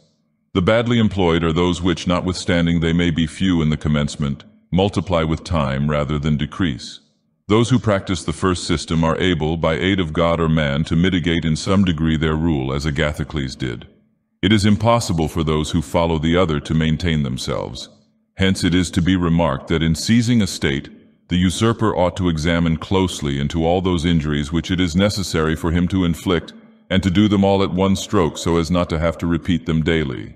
The badly employed are those which, notwithstanding they may be few in the commencement, multiply with time rather than decrease. Those who practice the first system are able, by aid of God or man, to mitigate in some degree their rule, as Agathocles did. It is impossible for those who follow the other to maintain themselves. Hence it is to be remarked that in seizing a state, the usurper ought to examine closely into all those injuries which it is necessary for him to inflict, and to do them all at one stroke so as not to have to repeat them daily.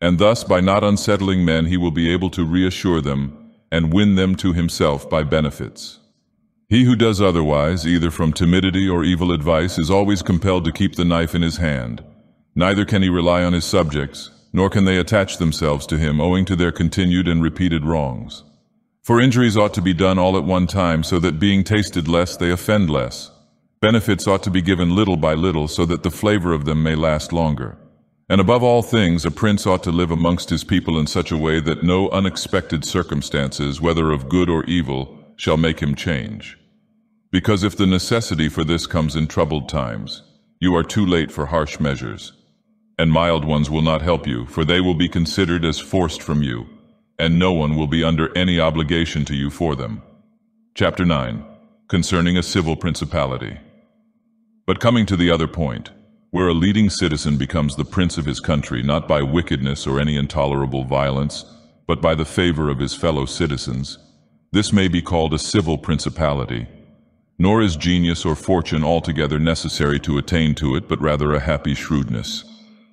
And thus, by not unsettling men, he will be able to reassure them, and win them to himself by benefits. He who does otherwise, either from timidity or evil advice, is always compelled to keep the knife in his hand. Neither can he rely on his subjects, nor can they attach themselves to him owing to their continued and repeated wrongs. For injuries ought to be done all at one time, so that being tasted less, they offend less. Benefits ought to be given little by little, so that the flavor of them may last longer. And above all things, a prince ought to live amongst his people in such a way that no unexpected circumstances, whether of good or evil, shall make him change. Because if the necessity for this comes in troubled times, you are too late for harsh measures. And mild ones will not help you, for they will be considered as forced from you, and no one will be under any obligation to you for them. Chapter 9. Concerning a civil principality. But coming to the other point, where a leading citizen becomes the prince of his country not by wickedness or any intolerable violence, but by the favor of his fellow citizens, this may be called a civil principality. Nor is genius or fortune altogether necessary to attain to it, but rather a happy shrewdness.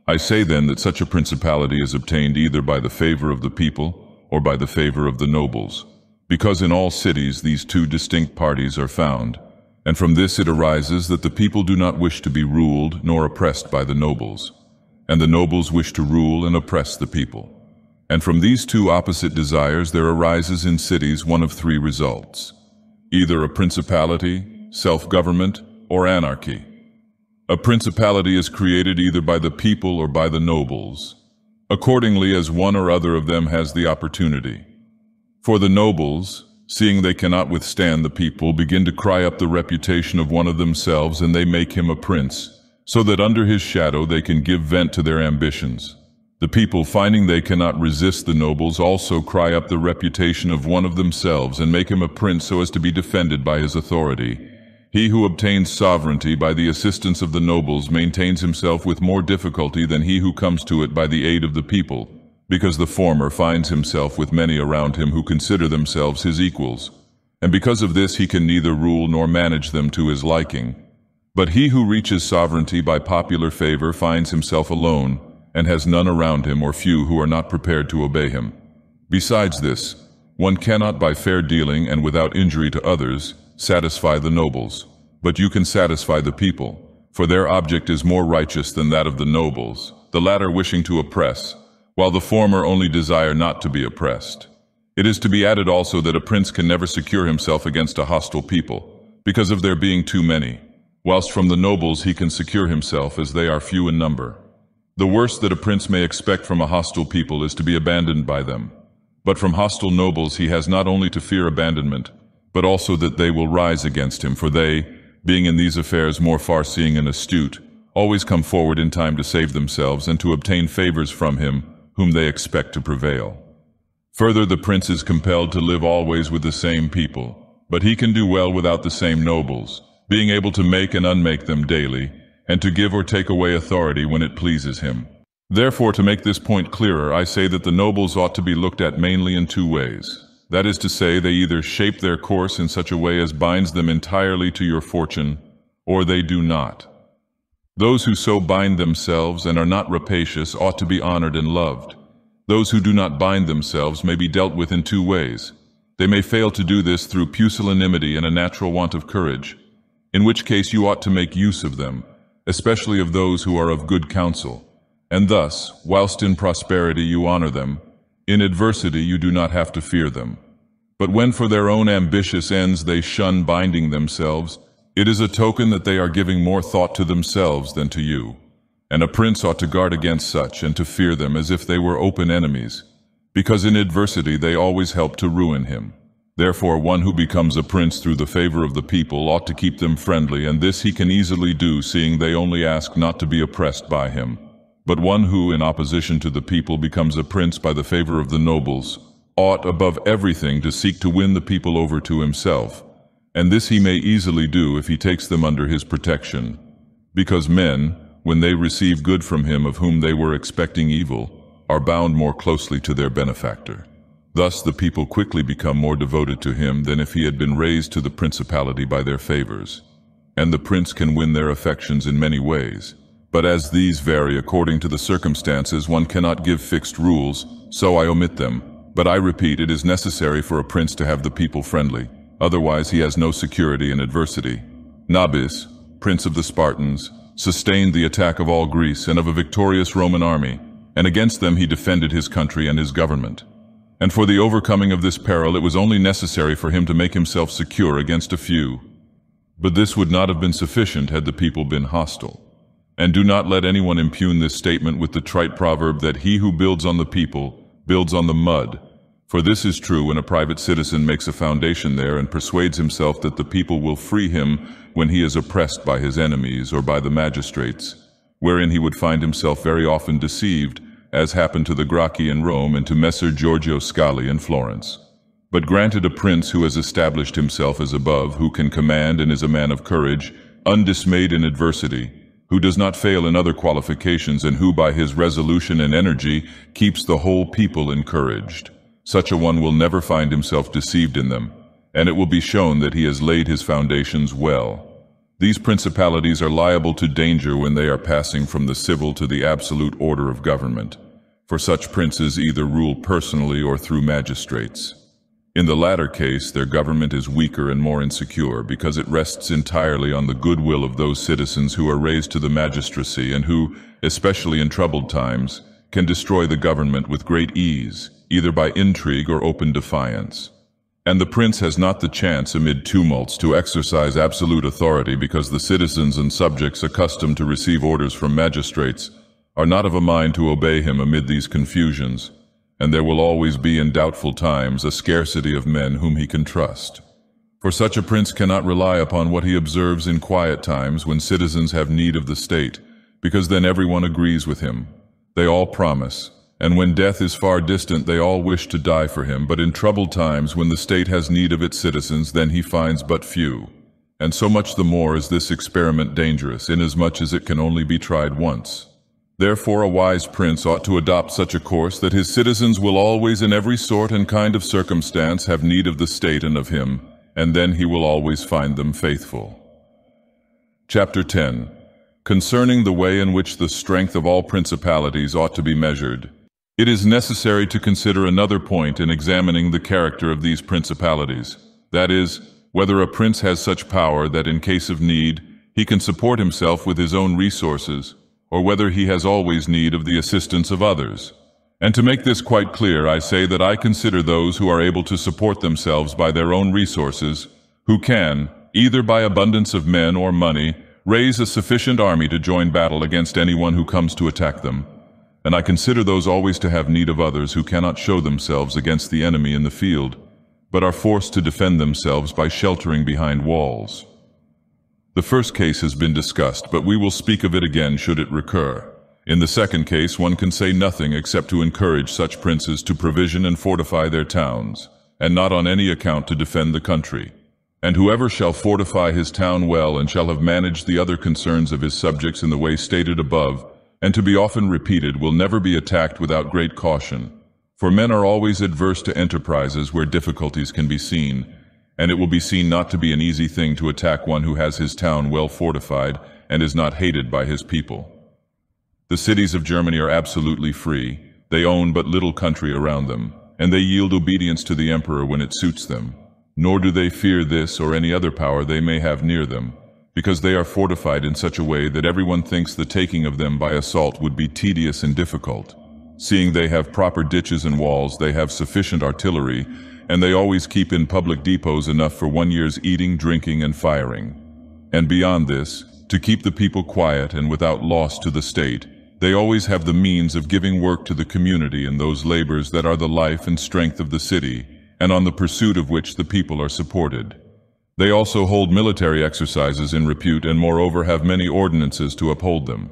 I say then that such a principality is obtained either by the favor of the people or by the favor of the nobles, because in all cities these two distinct parties are found, and from this it arises that the people do not wish to be ruled nor oppressed by the nobles, and the nobles wish to rule and oppress the people. And from these two opposite desires there arises in cities one of three results: either a principality, self-government, or anarchy. A principality is created either by the people or by the nobles, accordingly as one or other of them has the opportunity. For the nobles, seeing they cannot withstand the people, begin to cry up the reputation of one of themselves, and they make him a prince, so that under his shadow they can give vent to their ambitions. The people, finding they cannot resist the nobles, also cry up the reputation of one of themselves and make him a prince so as to be defended by his authority. He who obtains sovereignty by the assistance of the nobles maintains himself with more difficulty than he who comes to it by the aid of the people, because the former finds himself with many around him who consider themselves his equals, and because of this he can neither rule nor manage them to his liking. But he who reaches sovereignty by popular favor finds himself alone, and has none around him or few who are not prepared to obey him. Besides this, one cannot by fair dealing and without injury to others satisfy the nobles, but you can satisfy the people, for their object is more righteous than that of the nobles, the latter wishing to oppress, while the former only desire not to be oppressed. It is to be added also that a prince can never secure himself against a hostile people, because of there being too many, whilst from the nobles he can secure himself as they are few in number. The worst that a prince may expect from a hostile people is to be abandoned by them. But from hostile nobles he has not only to fear abandonment, but also that they will rise against him, for they, being in these affairs more far-seeing and astute, always come forward in time to save themselves and to obtain favors from him whom they expect to prevail. Further, the prince is compelled to live always with the same people, but he can do well without the same nobles, being able to make and unmake them daily, and to give or take away authority when it pleases him. Therefore, to make this point clearer, I say that the nobles ought to be looked at mainly in two ways. That is to say, they either shape their course in such a way as binds them entirely to your fortune, or they do not. Those who so bind themselves and are not rapacious ought to be honored and loved. Those who do not bind themselves may be dealt with in two ways. They may fail to do this through pusillanimity and a natural want of courage, in which case you ought to make use of them, especially of those who are of good counsel. And thus, whilst in prosperity you honor them, in adversity you do not have to fear them. But when for their own ambitious ends they shun binding themselves, it is a token that they are giving more thought to themselves than to you. And a prince ought to guard against such and to fear them as if they were open enemies, because in adversity they always help to ruin him. Therefore one who becomes a prince through the favor of the people ought to keep them friendly, and this he can easily do, seeing they only ask not to be oppressed by him. But one who, in opposition to the people, becomes a prince by the favor of the nobles, ought above everything to seek to win the people over to himself, and this he may easily do if he takes them under his protection. Because men, when they receive good from him of whom they were expecting evil, are bound more closely to their benefactor. Thus the people quickly become more devoted to him than if he had been raised to the principality by their favors. And the prince can win their affections in many ways. But as these vary according to the circumstances, one cannot give fixed rules, so I omit them. But I repeat, it is necessary for a prince to have the people friendly, otherwise he has no security in adversity. Nabis, prince of the Spartans, sustained the attack of all Greece and of a victorious Roman army, and against them he defended his country and his government. And for the overcoming of this peril it was only necessary for him to make himself secure against a few. But this would not have been sufficient had the people been hostile. And do not let anyone impugn this statement with the trite proverb that he who builds on the people builds on the mud. For this is true when a private citizen makes a foundation there and persuades himself that the people will free him when he is oppressed by his enemies or by the magistrates, wherein he would find himself very often deceived, as happened to the Gracchi in Rome and to Messer Giorgio Scali in Florence. But granted a prince who has established himself as above, who can command and is a man of courage, undismayed in adversity, who does not fail in other qualifications, and who by his resolution and energy keeps the whole people encouraged. Such a one will never find himself deceived in them, and it will be shown that he has laid his foundations well. These principalities are liable to danger when they are passing from the civil to the absolute order of government, for such princes either rule personally or through magistrates. In the latter case, their government is weaker and more insecure, because it rests entirely on the goodwill of those citizens who are raised to the magistracy and who, especially in troubled times, can destroy the government with great ease, either by intrigue or open defiance. And the prince has not the chance amid tumults to exercise absolute authority, because the citizens and subjects accustomed to receive orders from magistrates are not of a mind to obey him amid these confusions, and there will always be in doubtful times a scarcity of men whom he can trust. For such a prince cannot rely upon what he observes in quiet times when citizens have need of the state, because then everyone agrees with him. They all promise, and when death is far distant they all wish to die for him, but in troubled times when the state has need of its citizens, then he finds but few. And so much the more is this experiment dangerous, inasmuch as it can only be tried once. Therefore a wise prince ought to adopt such a course that his citizens will always in every sort and kind of circumstance have need of the state and of him, and then he will always find them faithful. Chapter 10. Concerning the way in which the strength of all principalities ought to be measured. It is necessary to consider another point in examining the character of these principalities, that is, whether a prince has such power that in case of need he can support himself with his own resources, or whether he has always need of the assistance of others. And to make this quite clear, I say that I consider those who are able to support themselves by their own resources, who can, either by abundance of men or money, raise a sufficient army to join battle against anyone who comes to attack them. And I consider those always to have need of others who cannot show themselves against the enemy in the field, but are forced to defend themselves by sheltering behind walls. The first case has been discussed, but we will speak of it again should it recur. In the second case, one can say nothing except to encourage such princes to provision and fortify their towns, and not on any account to defend the country. And whoever shall fortify his town well and shall have managed the other concerns of his subjects in the way stated above, and to be often repeated, will never be attacked without great caution. For men are always adverse to enterprises where difficulties can be seen, and it will be seen not to be an easy thing to attack one who has his town well fortified and is not hated by his people. The cities of Germany are absolutely free. They own but little country around them, and they yield obedience to the emperor when it suits them. Nor do they fear this or any other power they may have near them, because they are fortified in such a way that everyone thinks the taking of them by assault would be tedious and difficult. Seeing they have proper ditches and walls, they have sufficient artillery, and they always keep in public depots enough for 1 year's eating, drinking, and firing. And beyond this, to keep the people quiet and without loss to the state, they always have the means of giving work to the community in those labors that are the life and strength of the city, and on the pursuit of which the people are supported. They also hold military exercises in repute and moreover have many ordinances to uphold them.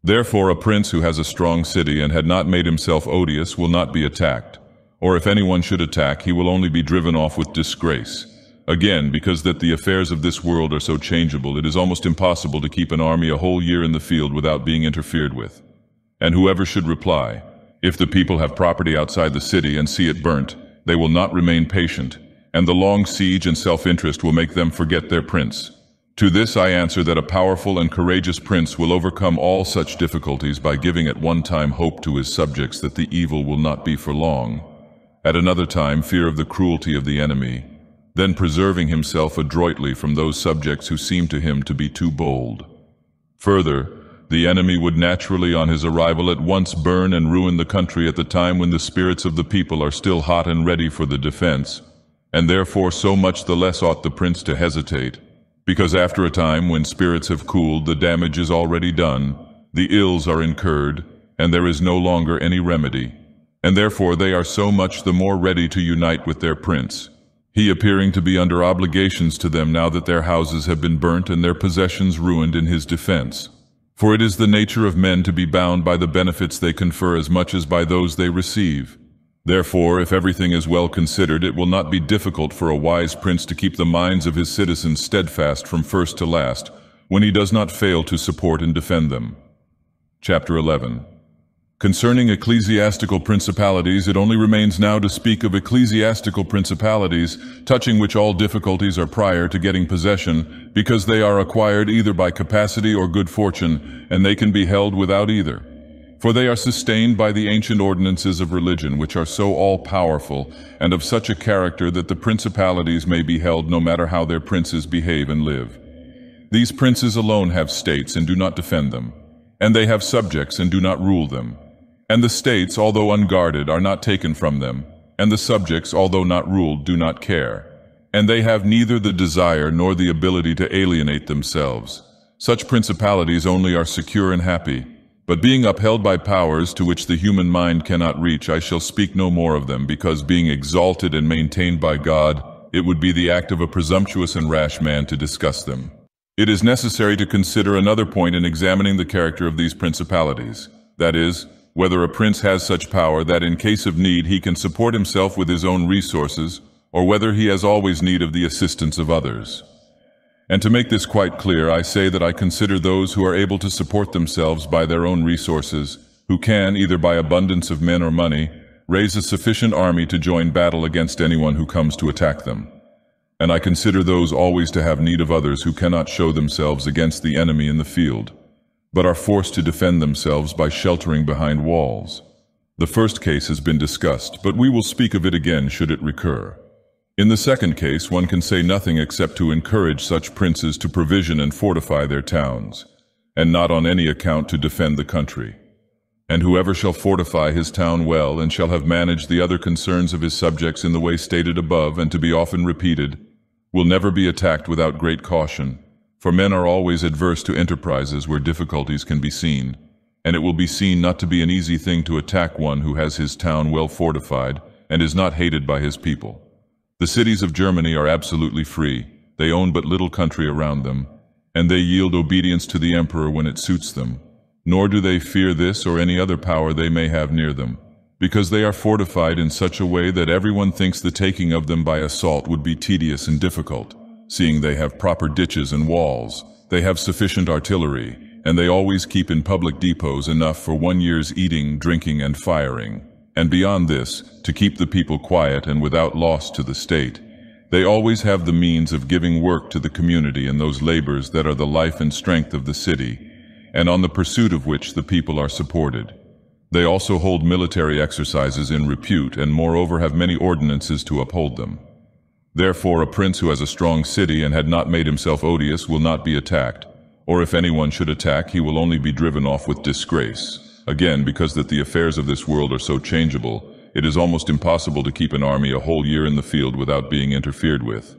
Therefore a prince who has a strong city and had not made himself odious will not be attacked, or if anyone should attack, he will only be driven off with disgrace. Again, because that the affairs of this world are so changeable, it is almost impossible to keep an army a whole year in the field without being interfered with. And whoever should reply, if the people have property outside the city and see it burnt, they will not remain patient, and the long siege and self-interest will make them forget their prince. To this I answer that a powerful and courageous prince will overcome all such difficulties by giving at one time hope to his subjects that the evil will not be for long, at another time fear of the cruelty of the enemy, then preserving himself adroitly from those subjects who seem to him to be too bold. Further, the enemy would naturally on his arrival at once burn and ruin the country at the time when the spirits of the people are still hot and ready for the defense, and therefore so much the less ought the prince to hesitate, because after a time when spirits have cooled, the damage is already done, the ills are incurred, and there is no longer any remedy, and therefore they are so much the more ready to unite with their prince, he appearing to be under obligations to them now that their houses have been burnt and their possessions ruined in his defense. For it is the nature of men to be bound by the benefits they confer as much as by those they receive. Therefore, if everything is well considered, it will not be difficult for a wise prince to keep the minds of his citizens steadfast from first to last, when he does not fail to support and defend them. Chapter 11. Concerning ecclesiastical principalities, it only remains now to speak of ecclesiastical principalities, touching which all difficulties are prior to getting possession, because they are acquired either by capacity or good fortune, and they can be held without either. For they are sustained by the ancient ordinances of religion, which are so all-powerful, and of such a character that the principalities may be held no matter how their princes behave and live. These princes alone have states and do not defend them, and they have subjects and do not rule them. And the states, although unguarded, are not taken from them, and the subjects, although not ruled, do not care. And they have neither the desire nor the ability to alienate themselves. Such principalities only are secure and happy. But being upheld by powers to which the human mind cannot reach, I shall speak no more of them, because being exalted and maintained by God, it would be the act of a presumptuous and rash man to discuss them. It is necessary to consider another point in examining the character of these principalities, that is, whether a prince has such power that in case of need he can support himself with his own resources, or whether he has always need of the assistance of others. And to make this quite clear, I say that I consider those who are able to support themselves by their own resources, who can, either by abundance of men or money, raise a sufficient army to join battle against anyone who comes to attack them. And I consider those always to have need of others who cannot show themselves against the enemy in the field, but are forced to defend themselves by sheltering behind walls. The first case has been discussed, but we will speak of it again should it recur. In the second case, one can say nothing except to encourage such princes to provision and fortify their towns, and not on any account to defend the country. And whoever shall fortify his town well, and shall have managed the other concerns of his subjects in the way stated above and to be often repeated, will never be attacked without great caution, for men are always adverse to enterprises where difficulties can be seen, and it will be seen not to be an easy thing to attack one who has his town well fortified and is not hated by his people. The cities of Germany are absolutely free, they own but little country around them, and they yield obedience to the emperor when it suits them, nor do they fear this or any other power they may have near them, because they are fortified in such a way that everyone thinks the taking of them by assault would be tedious and difficult. Seeing they have proper ditches and walls, they have sufficient artillery, and they always keep in public depots enough for 1 year's eating, drinking, and firing. and beyond this, to keep the people quiet and without loss to the state. They always have the means of giving work to the community in those labors that are the life and strength of the city, and on the pursuit of which the people are supported. They also hold military exercises in repute, and moreover have many ordinances to uphold them. Therefore a prince who has a strong city and had not made himself odious will not be attacked, or if anyone should attack, he will only be driven off with disgrace. Again, because that the affairs of this world are so changeable, it is almost impossible to keep an army a whole year in the field without being interfered with.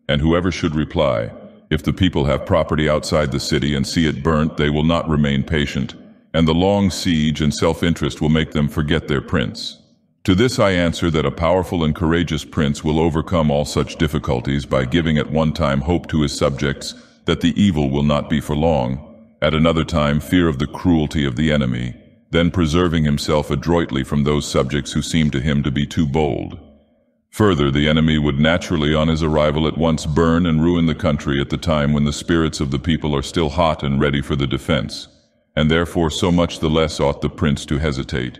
And whoever should reply, if the people have property outside the city and see it burnt, they will not remain patient, and the long siege and self-interest will make them forget their prince. To this I answer that a powerful and courageous prince will overcome all such difficulties by giving at one time hope to his subjects that the evil will not be for long, at another time fear of the cruelty of the enemy, then preserving himself adroitly from those subjects who seem to him to be too bold. Further, the enemy would naturally on his arrival at once burn and ruin the country at the time when the spirits of the people are still hot and ready for the defense, and therefore so much the less ought the prince to hesitate.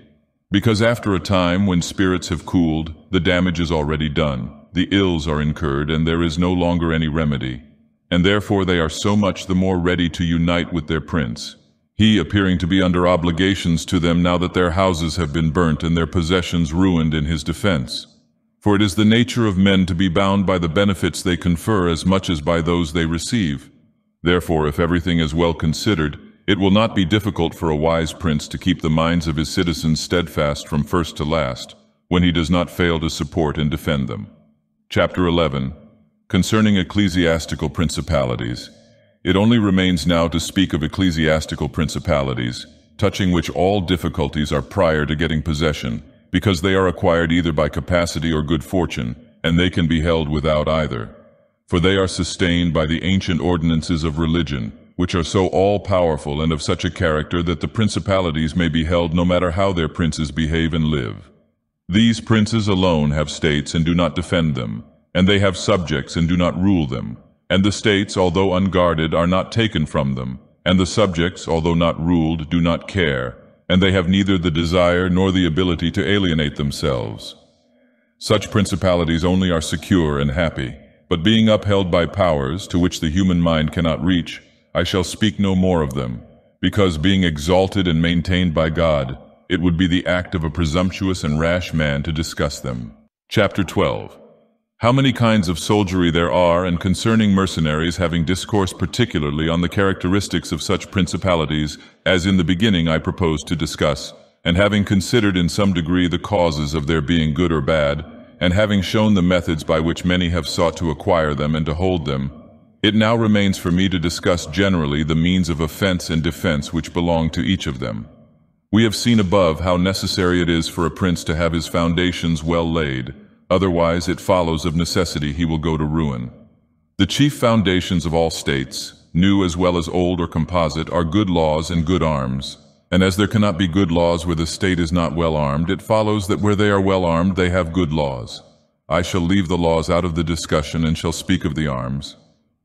Because after a time when spirits have cooled, the damage is already done, the ills are incurred, and there is no longer any remedy, and therefore they are so much the more ready to unite with their prince, he appearing to be under obligations to them now that their houses have been burnt and their possessions ruined in his defense. For it is the nature of men to be bound by the benefits they confer as much as by those they receive. Therefore, if everything is well considered, it will not be difficult for a wise prince to keep the minds of his citizens steadfast from first to last, when he does not fail to support and defend them. Chapter 11. Concerning ecclesiastical principalities. It only remains now to speak of ecclesiastical principalities, touching which all difficulties are prior to getting possession, because they are acquired either by capacity or good fortune, and they can be held without either. For they are sustained by the ancient ordinances of religion, which are so all-powerful and of such a character that the principalities may be held no matter how their princes behave and live. These princes alone have states and do not defend them, and they have subjects and do not rule them. And the states, although unguarded, are not taken from them, and the subjects, although not ruled, do not care, and they have neither the desire nor the ability to alienate themselves. Such principalities only are secure and happy, but being upheld by powers to which the human mind cannot reach, I shall speak no more of them, because being exalted and maintained by God, it would be the act of a presumptuous and rash man to discuss them. Chapter 12. How many kinds of soldiery there are, and concerning mercenaries, having discoursed particularly on the characteristics of such principalities, as in the beginning I proposed to discuss, and having considered in some degree the causes of their being good or bad, and having shown the methods by which many have sought to acquire them and to hold them, it now remains for me to discuss generally the means of offense and defense which belong to each of them. We have seen above how necessary it is for a prince to have his foundations well laid, otherwise it follows of necessity he will go to ruin. The chief foundations of all states, new as well as old or composite, are good laws and good arms. And as there cannot be good laws where the state is not well armed, it follows that where they are well armed they have good laws. I shall leave the laws out of the discussion and shall speak of the arms.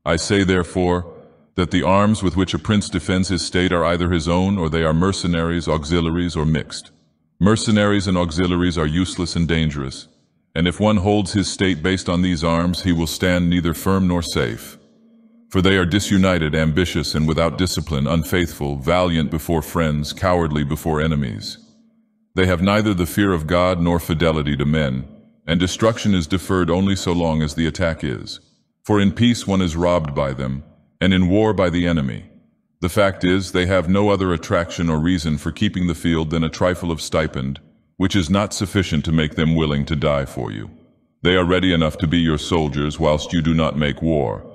I say therefore that the arms with which a prince defends his state are either his own, or they are mercenaries, auxiliaries, or mixed. Mercenaries and auxiliaries are useless and dangerous, and if one holds his state based on these arms, he will stand neither firm nor safe. For they are disunited, ambitious, and without discipline, unfaithful, valiant before friends, cowardly before enemies. They have neither the fear of God nor fidelity to men, and destruction is deferred only so long as the attack is. For in peace one is robbed by them, and in war by the enemy. The fact is, they have no other attraction or reason for keeping the field than a trifle of stipend, which is not sufficient to make them willing to die for you. They are ready enough to be your soldiers whilst you do not make war.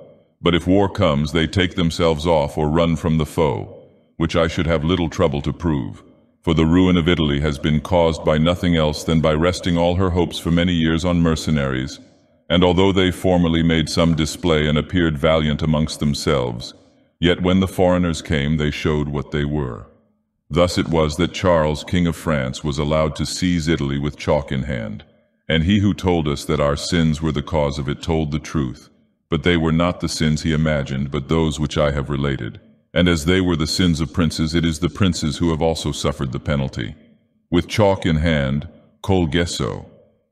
But if war comes, they take themselves off or run from the foe, which I should have little trouble to prove. For the ruin of Italy has been caused by nothing else than by resting all her hopes for many years on mercenaries, and although they formerly made some display and appeared valiant amongst themselves, yet when the foreigners came they showed what they were. Thus it was that Charles, King of France, was allowed to seize Italy with chalk in hand, and he who told us that our sins were the cause of it told the truth, but they were not the sins he imagined, but those which I have related. And as they were the sins of princes, it is the princes who have also suffered the penalty. With chalk in hand, col gesso.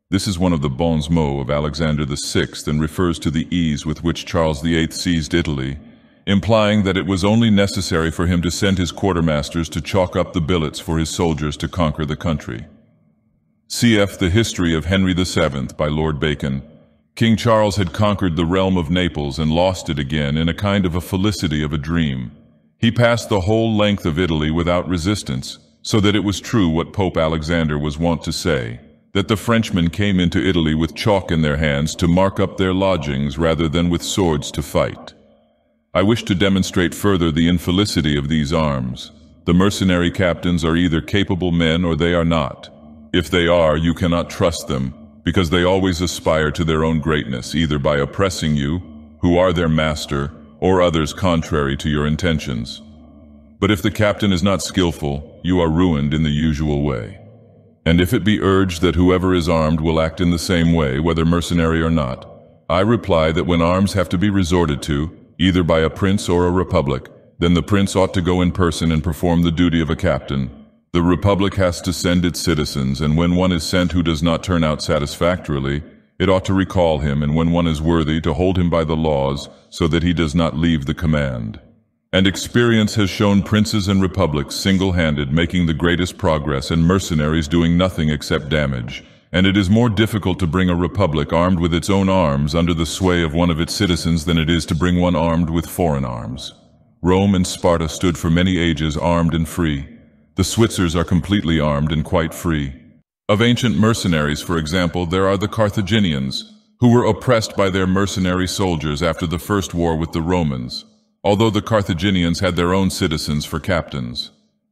This is one of the bons mots of Alexander VI and refers to the ease with which Charles VIII seized Italy, implying that it was only necessary for him to send his quartermasters to chalk up the billets for his soldiers to conquer the country. Cf. The History of Henry VII by Lord Bacon. King Charles had conquered the realm of Naples and lost it again in a kind of a felicity of a dream. He passed the whole length of Italy without resistance, so that it was true what Pope Alexander was wont to say, that the Frenchmen came into Italy with chalk in their hands to mark up their lodgings rather than with swords to fight. I wish to demonstrate further the infelicity of these arms. The mercenary captains are either capable men or they are not. If they are, you cannot trust them, because they always aspire to their own greatness, either by oppressing you, who are their master, or others contrary to your intentions. But if the captain is not skillful, you are ruined in the usual way. And if it be urged that whoever is armed will act in the same way, whether mercenary or not, I reply that when arms have to be resorted to, either by a prince or a republic, then the prince ought to go in person and perform the duty of a captain. The republic has to send its citizens, and when one is sent who does not turn out satisfactorily, it ought to recall him, and when one is worthy, to hold him by the laws, so that he does not leave the command. And experience has shown princes and republics single-handed making the greatest progress and mercenaries doing nothing except damage. And it is more difficult to bring a republic armed with its own arms under the sway of one of its citizens than it is to bring one armed with foreign arms. Rome and Sparta stood for many ages armed and free. The Switzers are completely armed and quite free. Of ancient mercenaries, for example, there are the Carthaginians, who were oppressed by their mercenary soldiers after the first war with the Romans, although the Carthaginians had their own citizens for captains.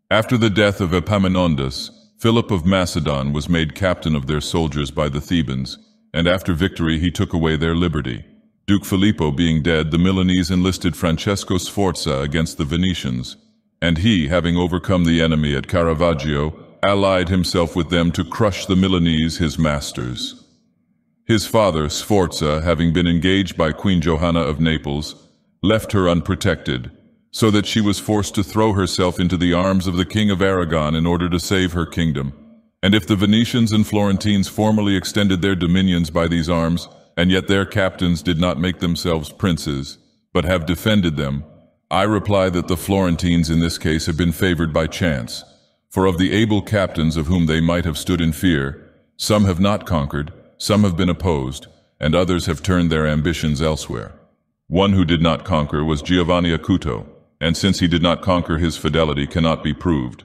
After the death of Epaminondas, Philip of Macedon was made captain of their soldiers by the Thebans, and after victory he took away their liberty. Duke Filippo being dead, the Milanese enlisted Francesco Sforza against the Venetians, and he, having overcome the enemy at Caravaggio, allied himself with them to crush the Milanese, his masters. His father, Sforza, having been engaged by Queen Johanna of Naples, left her unprotected, so that she was forced to throw herself into the arms of the King of Aragon in order to save her kingdom. And if the Venetians and Florentines formerly extended their dominions by these arms, and yet their captains did not make themselves princes, but have defended them, I reply that the Florentines in this case have been favored by chance. For of the able captains of whom they might have stood in fear, some have not conquered, some have been opposed, and others have turned their ambitions elsewhere. One who did not conquer was Giovanni Acuto, and since he did not conquer, his fidelity cannot be proved.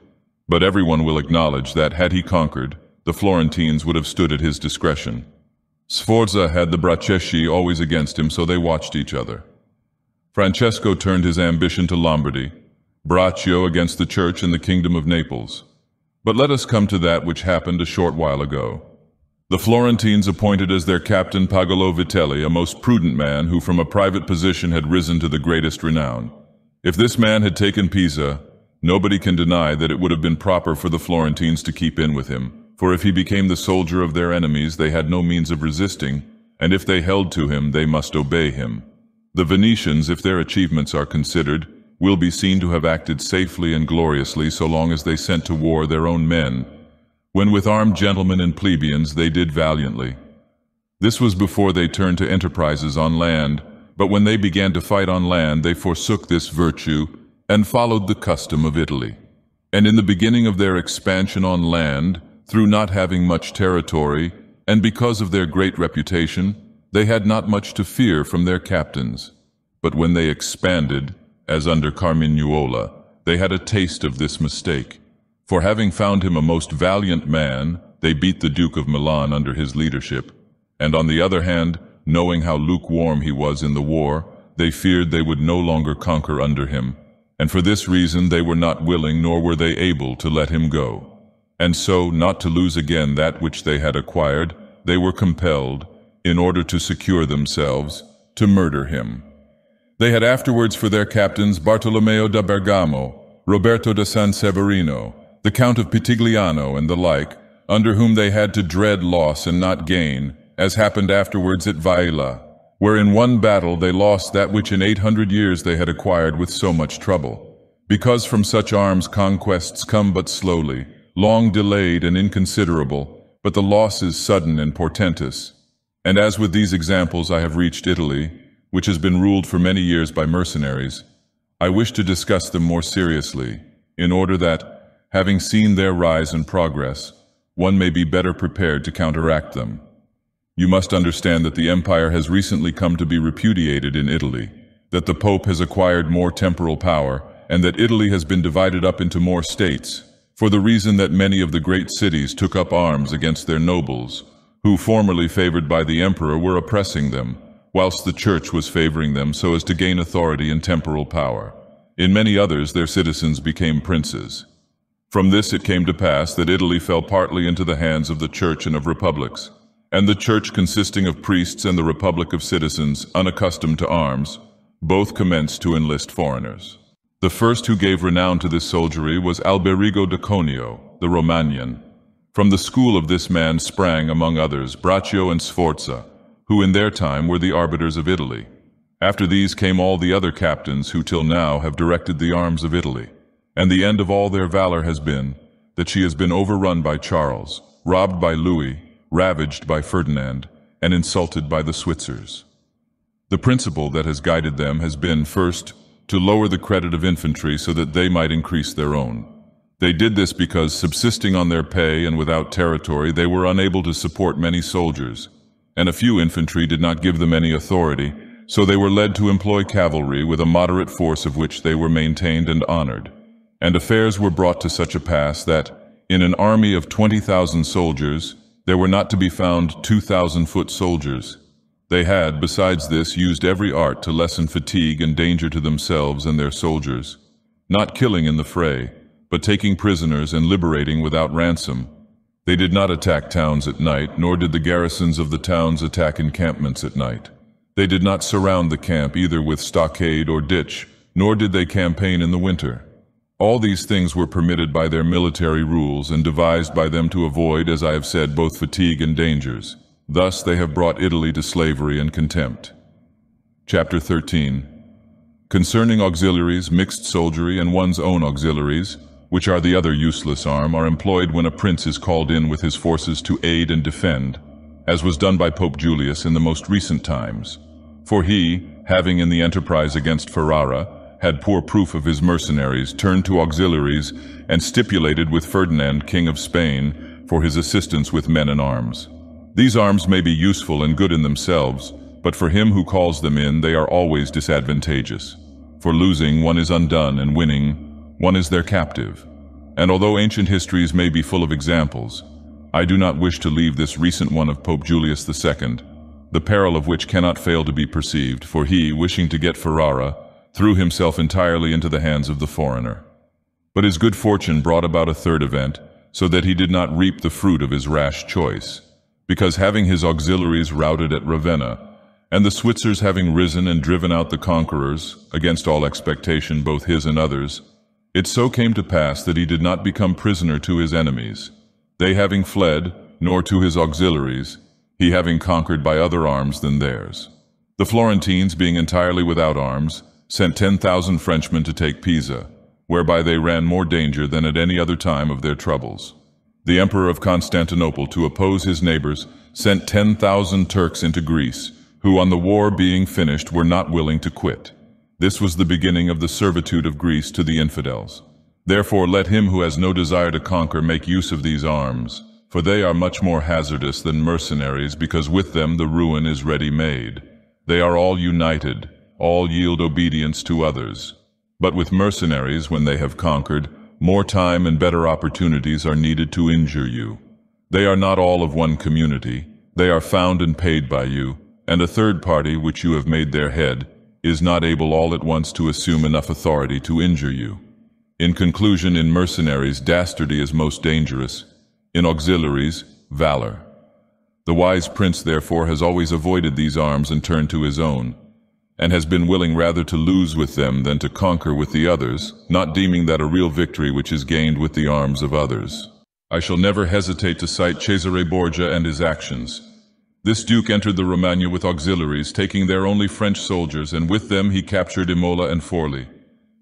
But everyone will acknowledge that, had he conquered, the Florentines would have stood at his discretion. Sforza had the Bracceschi always against him, so they watched each other. Francesco turned his ambition to Lombardy, Braccio against the Church and the Kingdom of Naples. But let us come to that which happened a short while ago. The Florentines appointed as their captain Pagolo Vitelli, a most prudent man who from a private position had risen to the greatest renown. If this man had taken Pisa, nobody can deny that it would have been proper for the Florentines to keep in with him, for if he became the soldier of their enemies, they had no means of resisting, and if they held to him, they must obey him. The Venetians, if their achievements are considered, will be seen to have acted safely and gloriously so long as they sent to war their own men, when with armed gentlemen and plebeians they did valiantly. This was before they turned to enterprises on land, but when they began to fight on land they forsook this virtue and followed the custom of Italy. And in the beginning of their expansion on land, through not having much territory, and because of their great reputation, they had not much to fear from their captains. But when they expanded, as under Carmignuola, they had a taste of this mistake. For having found him a most valiant man, they beat the Duke of Milan under his leadership, and on the other hand, knowing how lukewarm he was in the war, they feared they would no longer conquer under him, and for this reason they were not willing nor were they able to let him go. And so, not to lose again that which they had acquired, they were compelled, in order to secure themselves, to murder him. They had afterwards for their captains Bartolomeo da Bergamo, Roberto da San Severino, the Count of Pitigliano, and the like, under whom they had to dread loss and not gain, as happened afterwards at Vaila, where in one battle they lost that which in 800 years they had acquired with so much trouble. Because from such arms conquests come but slowly, long delayed and inconsiderable, but the loss is sudden and portentous. And as with these examples I have reached Italy, which has been ruled for many years by mercenaries, I wish to discuss them more seriously, in order that, having seen their rise and progress, one may be better prepared to counteract them. You must understand that the empire has recently come to be repudiated in Italy, that the Pope has acquired more temporal power, and that Italy has been divided up into more states, for the reason that many of the great cities took up arms against their nobles, who, formerly favored by the emperor, were oppressing them, whilst the church was favoring them so as to gain authority and temporal power. In many others their citizens became princes. From this it came to pass that Italy fell partly into the hands of the church and of republics, and the church consisting of priests and the republic of citizens unaccustomed to arms, both commenced to enlist foreigners. The first who gave renown to this soldiery was Alberigo de Conio, the Romagnan. From the school of this man sprang, among others, Braccio and Sforza, who in their time were the arbiters of Italy. After these came all the other captains who till now have directed the arms of Italy, and the end of all their valor has been that she has been overrun by Charles, robbed by Louis, ravaged by Ferdinand, and insulted by the Switzers. The principle that has guided them has been, first, to lower the credit of infantry so that they might increase their own. They did this because, subsisting on their pay and without territory, they were unable to support many soldiers, and a few infantry did not give them any authority, so they were led to employ cavalry with a moderate force of which they were maintained and honored. And affairs were brought to such a pass that, in an army of 20,000 soldiers, there were not to be found 2,000 foot soldiers. They had, besides this, used every art to lessen fatigue and danger to themselves and their soldiers, not killing in the fray, but taking prisoners and liberating without ransom. They did not attack towns at night, nor did the garrisons of the towns attack encampments at night. They did not surround the camp either with stockade or ditch, nor did they campaign in the winter. All these things were permitted by their military rules and devised by them to avoid, as I have said, both fatigue and dangers. Thus they have brought Italy to slavery and contempt. Chapter 13. Concerning auxiliaries, mixed soldiery, and one's own auxiliaries, which are the other useless arm, are employed when a prince is called in with his forces to aid and defend, as was done by Pope Julius in the most recent times. For he, having in the enterprise against Ferrara, had poor proof of his mercenaries, turned to auxiliaries, and stipulated with Ferdinand, King of Spain, for his assistance with men and arms. These arms may be useful and good in themselves, but for him who calls them in, they are always disadvantageous. For losing, one is undone, and winning, one is their captive. And although ancient histories may be full of examples, I do not wish to leave this recent one of Pope Julius II, the peril of which cannot fail to be perceived, for he, wishing to get Ferrara, threw himself entirely into the hands of the foreigner. But his good fortune brought about a third event, so that he did not reap the fruit of his rash choice, because having his auxiliaries routed at Ravenna, and the Switzers having risen and driven out the conquerors, against all expectation both his and others, it so came to pass that he did not become prisoner to his enemies, they having fled, nor to his auxiliaries, he having conquered by other arms than theirs. The Florentines, being entirely without arms, sent 10,000 Frenchmen to take Pisa, whereby they ran more danger than at any other time of their troubles. The Emperor of Constantinople, to oppose his neighbors, sent 10,000 Turks into Greece, who on the war being finished were not willing to quit. This was the beginning of the servitude of Greece to the infidels. Therefore let him who has no desire to conquer make use of these arms, for they are much more hazardous than mercenaries, because with them the ruin is ready made. They are all united, all yield obedience to others. But with mercenaries, when they have conquered, more time and better opportunities are needed to injure you. They are not all of one community, they are found and paid by you, and a third party, which you have made their head, is not able all at once to assume enough authority to injure you. In conclusion, in mercenaries, dastardy is most dangerous, in auxiliaries, valor. The wise prince, therefore, has always avoided these arms and turned to his own, and has been willing rather to lose with them than to conquer with the others, not deeming that a real victory which is gained with the arms of others. I shall never hesitate to cite Cesare Borgia and his actions. This duke entered the Romagna with auxiliaries, taking there only French soldiers, and with them he captured Imola and Forli.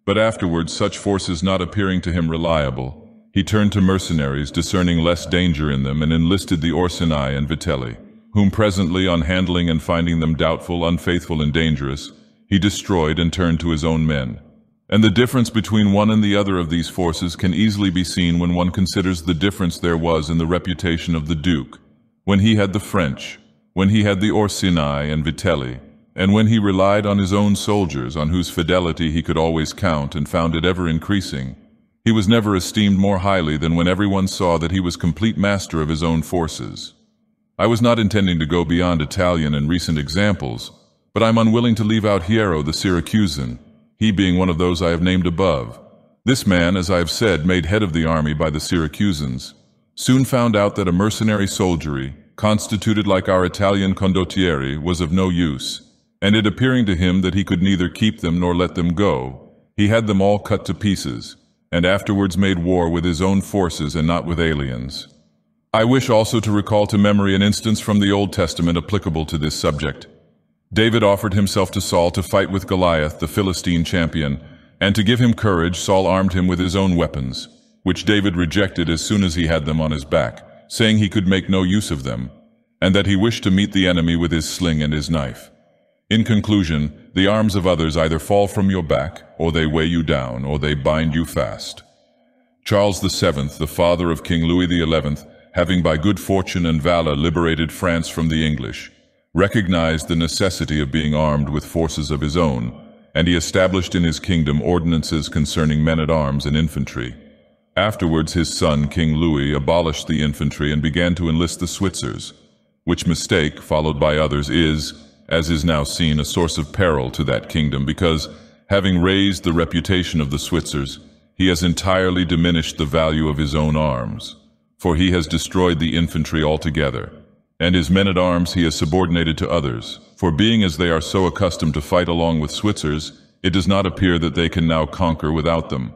But afterwards, such forces not appearing to him reliable, He turned to mercenaries, discerning less danger in them, and enlisted the Orsini and Vitelli, whom presently, on handling and finding them doubtful, unfaithful, and dangerous, he destroyed and turned to his own men. And the difference between one and the other of these forces can easily be seen when one considers the difference there was in the reputation of the Duke, when he had the French, when he had the Orsini and Vitelli, and when he relied on his own soldiers, on whose fidelity he could always count and found it ever increasing. He was never esteemed more highly than when everyone saw that he was complete master of his own forces. I was not intending to go beyond Italian and recent examples, but I'm unwilling to leave out Hiero the Syracusan, he being one of those I have named above. This man, as I have said, made head of the army by the Syracusans, soon found out that a mercenary soldiery, constituted like our Italian condottieri, was of no use, and it appearing to him that he could neither keep them nor let them go, he had them all cut to pieces, and afterwards made war with his own forces and not with aliens. I wish also to recall to memory an instance from the Old Testament applicable to this subject. David offered himself to Saul to fight with Goliath, the Philistine champion, and to give him courage, Saul armed him with his own weapons, which David rejected as soon as he had them on his back, saying he could make no use of them, and that he wished to meet the enemy with his sling and his knife. In conclusion, the arms of others either fall from your back, or they weigh you down, or they bind you fast. Charles VII, the father of King Louis XI, having by good fortune and valor liberated France from the English, recognized the necessity of being armed with forces of his own, and he established in his kingdom ordinances concerning men-at-arms and infantry. Afterwards his son, King Louis, abolished the infantry and began to enlist the Switzers, which mistake, followed by others, is, as is now seen, a source of peril to that kingdom, because, having raised the reputation of the Switzers, he has entirely diminished the value of his own arms, for he has destroyed the infantry altogether, and his men-at-arms he has subordinated to others, for being as they are so accustomed to fight along with Switzers, it does not appear that they can now conquer without them.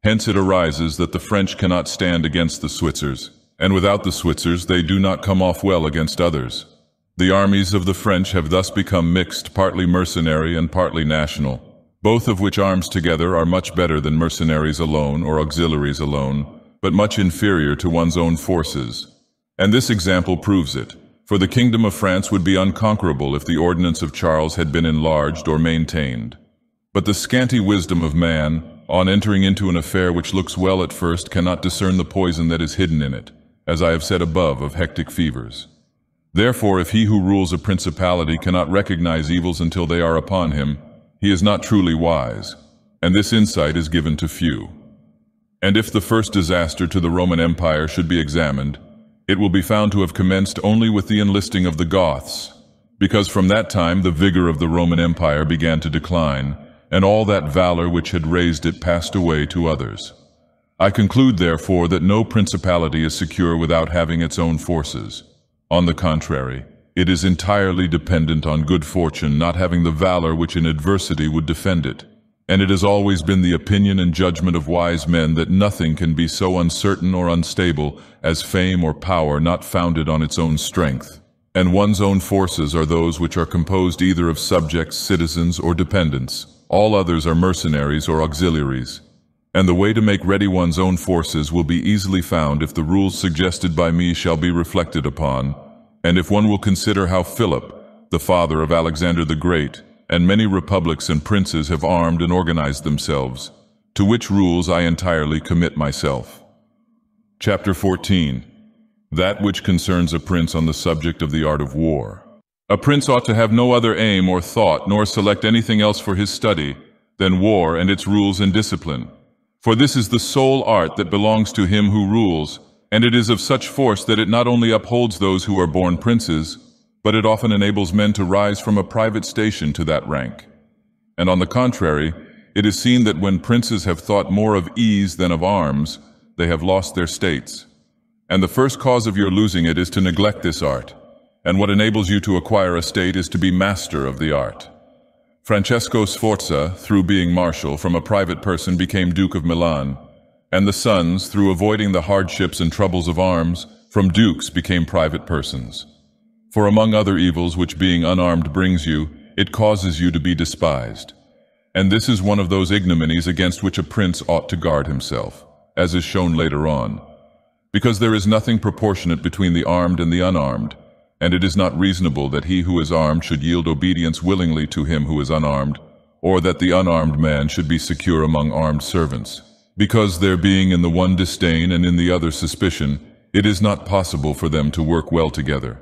Hence it arises that the French cannot stand against the Switzers, and without the Switzers they do not come off well against others. The armies of the French have thus become mixed, partly mercenary and partly national, both of which arms together are much better than mercenaries alone or auxiliaries alone, but much inferior to one's own forces. And this example proves it, for the kingdom of France would be unconquerable if the ordinance of Charles had been enlarged or maintained. But the scanty wisdom of man, on entering into an affair which looks well at first, cannot discern the poison that is hidden in it, as I have said above of hectic fevers. Therefore, if he who rules a principality cannot recognize evils until they are upon him, he is not truly wise, and this insight is given to few. And if the first disaster to the Roman Empire should be examined, it will be found to have commenced only with the enlisting of the Goths, because from that time the vigor of the Roman Empire began to decline, and all that valor which had raised it passed away to others. I conclude, therefore, that no principality is secure without having its own forces. On the contrary, it is entirely dependent on good fortune not having the valor which in adversity would defend it. And it has always been the opinion and judgment of wise men that nothing can be so uncertain or unstable as fame or power not founded on its own strength. And one's own forces are those which are composed either of subjects, citizens, or dependents. All others are mercenaries or auxiliaries. And the way to make ready one's own forces will be easily found if the rules suggested by me shall be reflected upon, and if one will consider how Philip, the father of Alexander the Great, and many republics and princes have armed and organized themselves, to which rules I entirely commit myself. Chapter 14. That which concerns a prince on the subject of the art of war. A prince ought to have no other aim or thought, nor select anything else for his study, than war and its rules and discipline. For this is the sole art that belongs to him who rules, and it is of such force that it not only upholds those who are born princes, but it often enables men to rise from a private station to that rank. And on the contrary, it is seen that when princes have thought more of ease than of arms, they have lost their states. And the first cause of your losing it is to neglect this art, and what enables you to acquire a state is to be master of the art. Francesco Sforza, through being marshal, from a private person became Duke of Milan, and the sons, through avoiding the hardships and troubles of arms, from dukes became private persons. For among other evils which being unarmed brings you, it causes you to be despised. And this is one of those ignominies against which a prince ought to guard himself, as is shown later on. Because there is nothing proportionate between the armed and the unarmed, and it is not reasonable that he who is armed should yield obedience willingly to him who is unarmed, or that the unarmed man should be secure among armed servants. Because there being in the one disdain and in the other suspicion, it is not possible for them to work well together.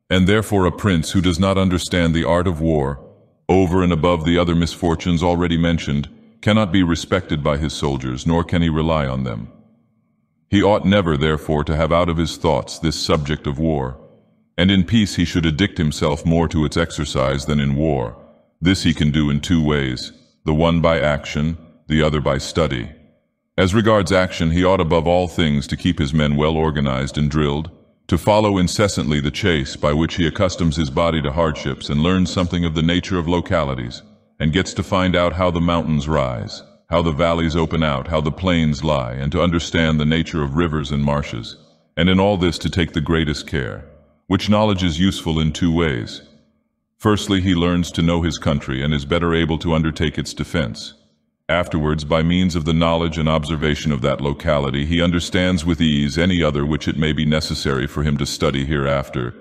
And therefore a prince who does not understand the art of war, over and above the other misfortunes already mentioned, cannot be respected by his soldiers, nor can he rely on them. He ought never, therefore, to have out of his thoughts this subject of war, and in peace he should addict himself more to its exercise than in war. This he can do in two ways, the one by action, the other by study. As regards action, he ought above all things to keep his men well organized and drilled, to follow incessantly the chase by which he accustoms his body to hardships and learns something of the nature of localities, and gets to find out how the mountains rise, how the valleys open out, how the plains lie, and to understand the nature of rivers and marshes, and in all this to take the greatest care, which knowledge is useful in two ways. Firstly, he learns to know his country and is better able to undertake its defense. Afterwards, by means of the knowledge and observation of that locality, he understands with ease any other which it may be necessary for him to study hereafter,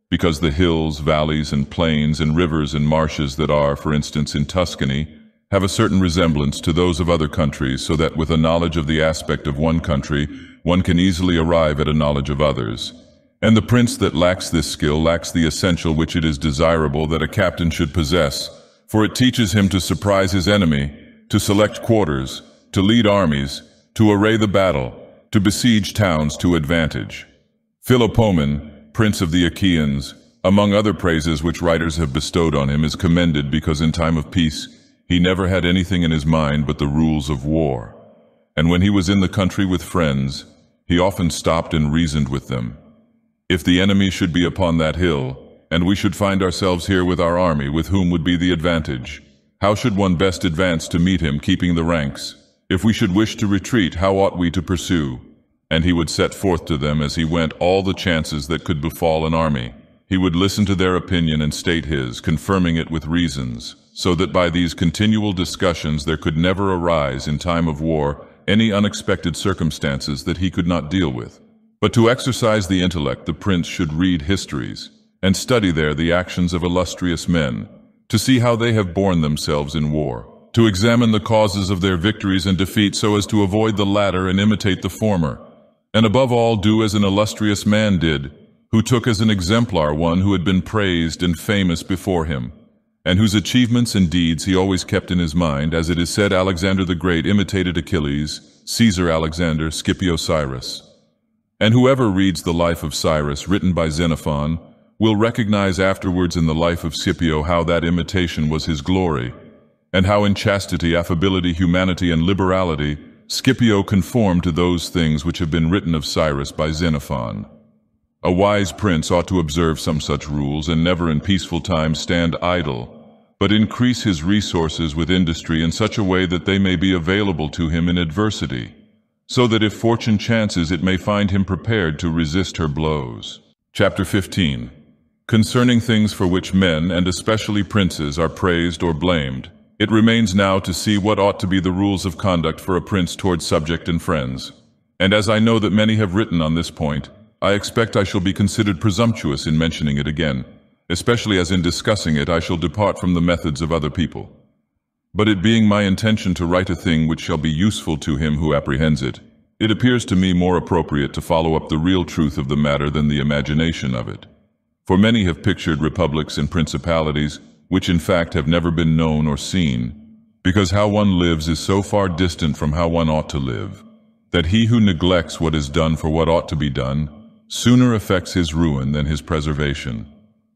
because the hills, valleys, and plains, and rivers and marshes that are, for instance, in Tuscany, have a certain resemblance to those of other countries, so that with a knowledge of the aspect of one country, one can easily arrive at a knowledge of others. And the prince that lacks this skill lacks the essential which it is desirable that a captain should possess, for it teaches him to surprise his enemy, to select quarters, to lead armies, to array the battle, to besiege towns to advantage. Philopoemen, prince of the Achaeans, among other praises which writers have bestowed on him, is commended because in time of peace he never had anything in his mind but the rules of war. And when he was in the country with friends, he often stopped and reasoned with them. If the enemy should be upon that hill, and we should find ourselves here with our army, with whom would be the advantage? How should one best advance to meet him, keeping the ranks? If we should wish to retreat, how ought we to pursue? And he would set forth to them as he went all the chances that could befall an army. He would listen to their opinion and state his, confirming it with reasons, so that by these continual discussions there could never arise in time of war any unexpected circumstances that he could not deal with. But to exercise the intellect, the prince should read histories, and study there the actions of illustrious men, to see how they have borne themselves in war, to examine the causes of their victories and defeats so as to avoid the latter and imitate the former, and above all do as an illustrious man did, who took as an exemplar one who had been praised and famous before him, and whose achievements and deeds he always kept in his mind. As it is said, Alexander the Great imitated Achilles, Caesar Alexander, Scipio Cyrus. And whoever reads the life of Cyrus, written by Xenophon, will recognize afterwards in the life of Scipio how that imitation was his glory, and how in chastity, affability, humanity, and liberality Scipio conformed to those things which have been written of Cyrus by Xenophon. A wise prince ought to observe some such rules, and never in peaceful times stand idle, but increase his resources with industry in such a way that they may be available to him in adversity, so that if fortune chances it may find him prepared to resist her blows. Chapter 15. Concerning things for which men, and especially princes, are praised or blamed, it remains now to see what ought to be the rules of conduct for a prince towards subject and friends. And as I know that many have written on this point, I expect I shall be considered presumptuous in mentioning it again, especially as in discussing it I shall depart from the methods of other people. But it being my intention to write a thing which shall be useful to him who apprehends it, it appears to me more appropriate to follow up the real truth of the matter than the imagination of it. For many have pictured republics and principalities, which in fact have never been known or seen, because how one lives is so far distant from how one ought to live, that he who neglects what is done for what ought to be done, sooner effects his ruin than his preservation.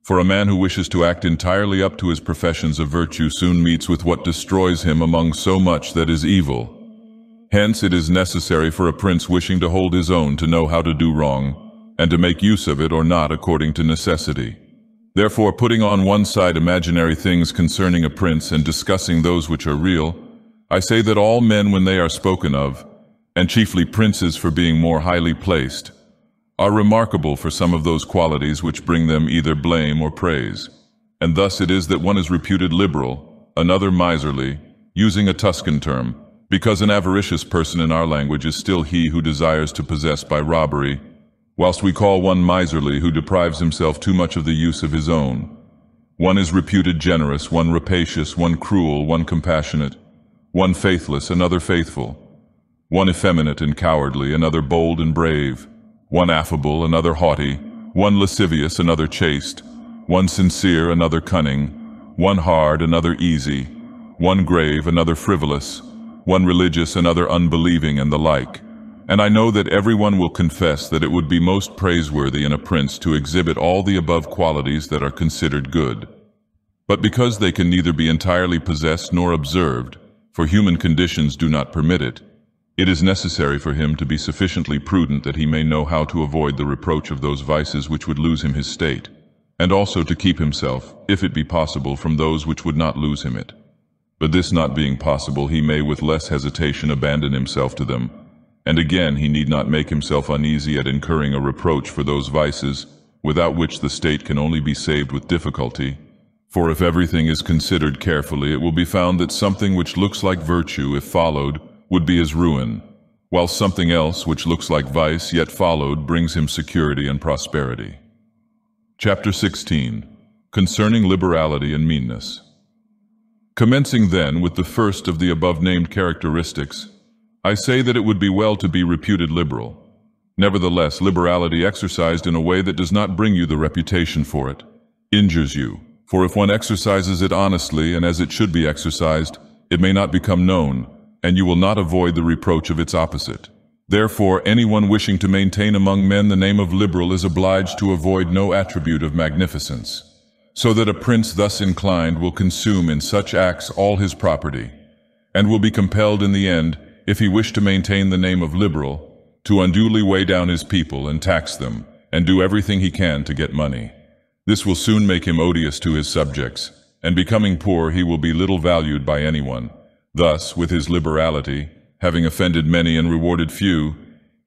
For a man who wishes to act entirely up to his professions of virtue soon meets with what destroys him among so much that is evil. Hence it is necessary for a prince wishing to hold his own to know how to do wrong, and to make use of it or not according to necessity. Therefore, putting on one side imaginary things concerning a prince and discussing those which are real, I say that all men when they are spoken of, and chiefly princes for being more highly placed, are remarkable for some of those qualities which bring them either blame or praise. And thus it is that one is reputed liberal, another miserly, using a Tuscan term, Because an avaricious person in our language is still he who desires to possess by robbery, whilst we call one miserly who deprives himself too much of the use of his own. One is reputed generous, one rapacious, one cruel, one compassionate, one faithless, another faithful, one effeminate and cowardly, another bold and brave, one affable, another haughty, one lascivious, another chaste, one sincere, another cunning, one hard, another easy, one grave, another frivolous, one religious, another unbelieving, and the like. And I know that everyone will confess that it would be most praiseworthy in a prince to exhibit all the above qualities that are considered good. But because they can neither be entirely possessed nor observed, for human conditions do not permit it, it is necessary for him to be sufficiently prudent that he may know how to avoid the reproach of those vices which would lose him his state, and also to keep himself, if it be possible, from those which would not lose him it. But this not being possible, he may with less hesitation abandon himself to them, and again he need not make himself uneasy at incurring a reproach for those vices, without which the state can only be saved with difficulty. For if everything is considered carefully, it will be found that something which looks like virtue, if followed, would be his ruin, while something else which looks like vice, yet followed, brings him security and prosperity. Chapter 16. Concerning liberality and meanness. Commencing then with the first of the above-named characteristics, I say that it would be well to be reputed liberal. Nevertheless, liberality exercised in a way that does not bring you the reputation for it injures you, for if one exercises it honestly and as it should be exercised, it may not become known, and you will not avoid the reproach of its opposite. Therefore, anyone wishing to maintain among men the name of liberal is obliged to avoid no attribute of magnificence, so that a prince thus inclined will consume in such acts all his property, and will be compelled in the end, if he wish to maintain the name of liberal, to unduly weigh down his people and tax them, and do everything he can to get money. This will soon make him odious to his subjects, and becoming poor he will be little valued by anyone. Thus, with his liberality, having offended many and rewarded few,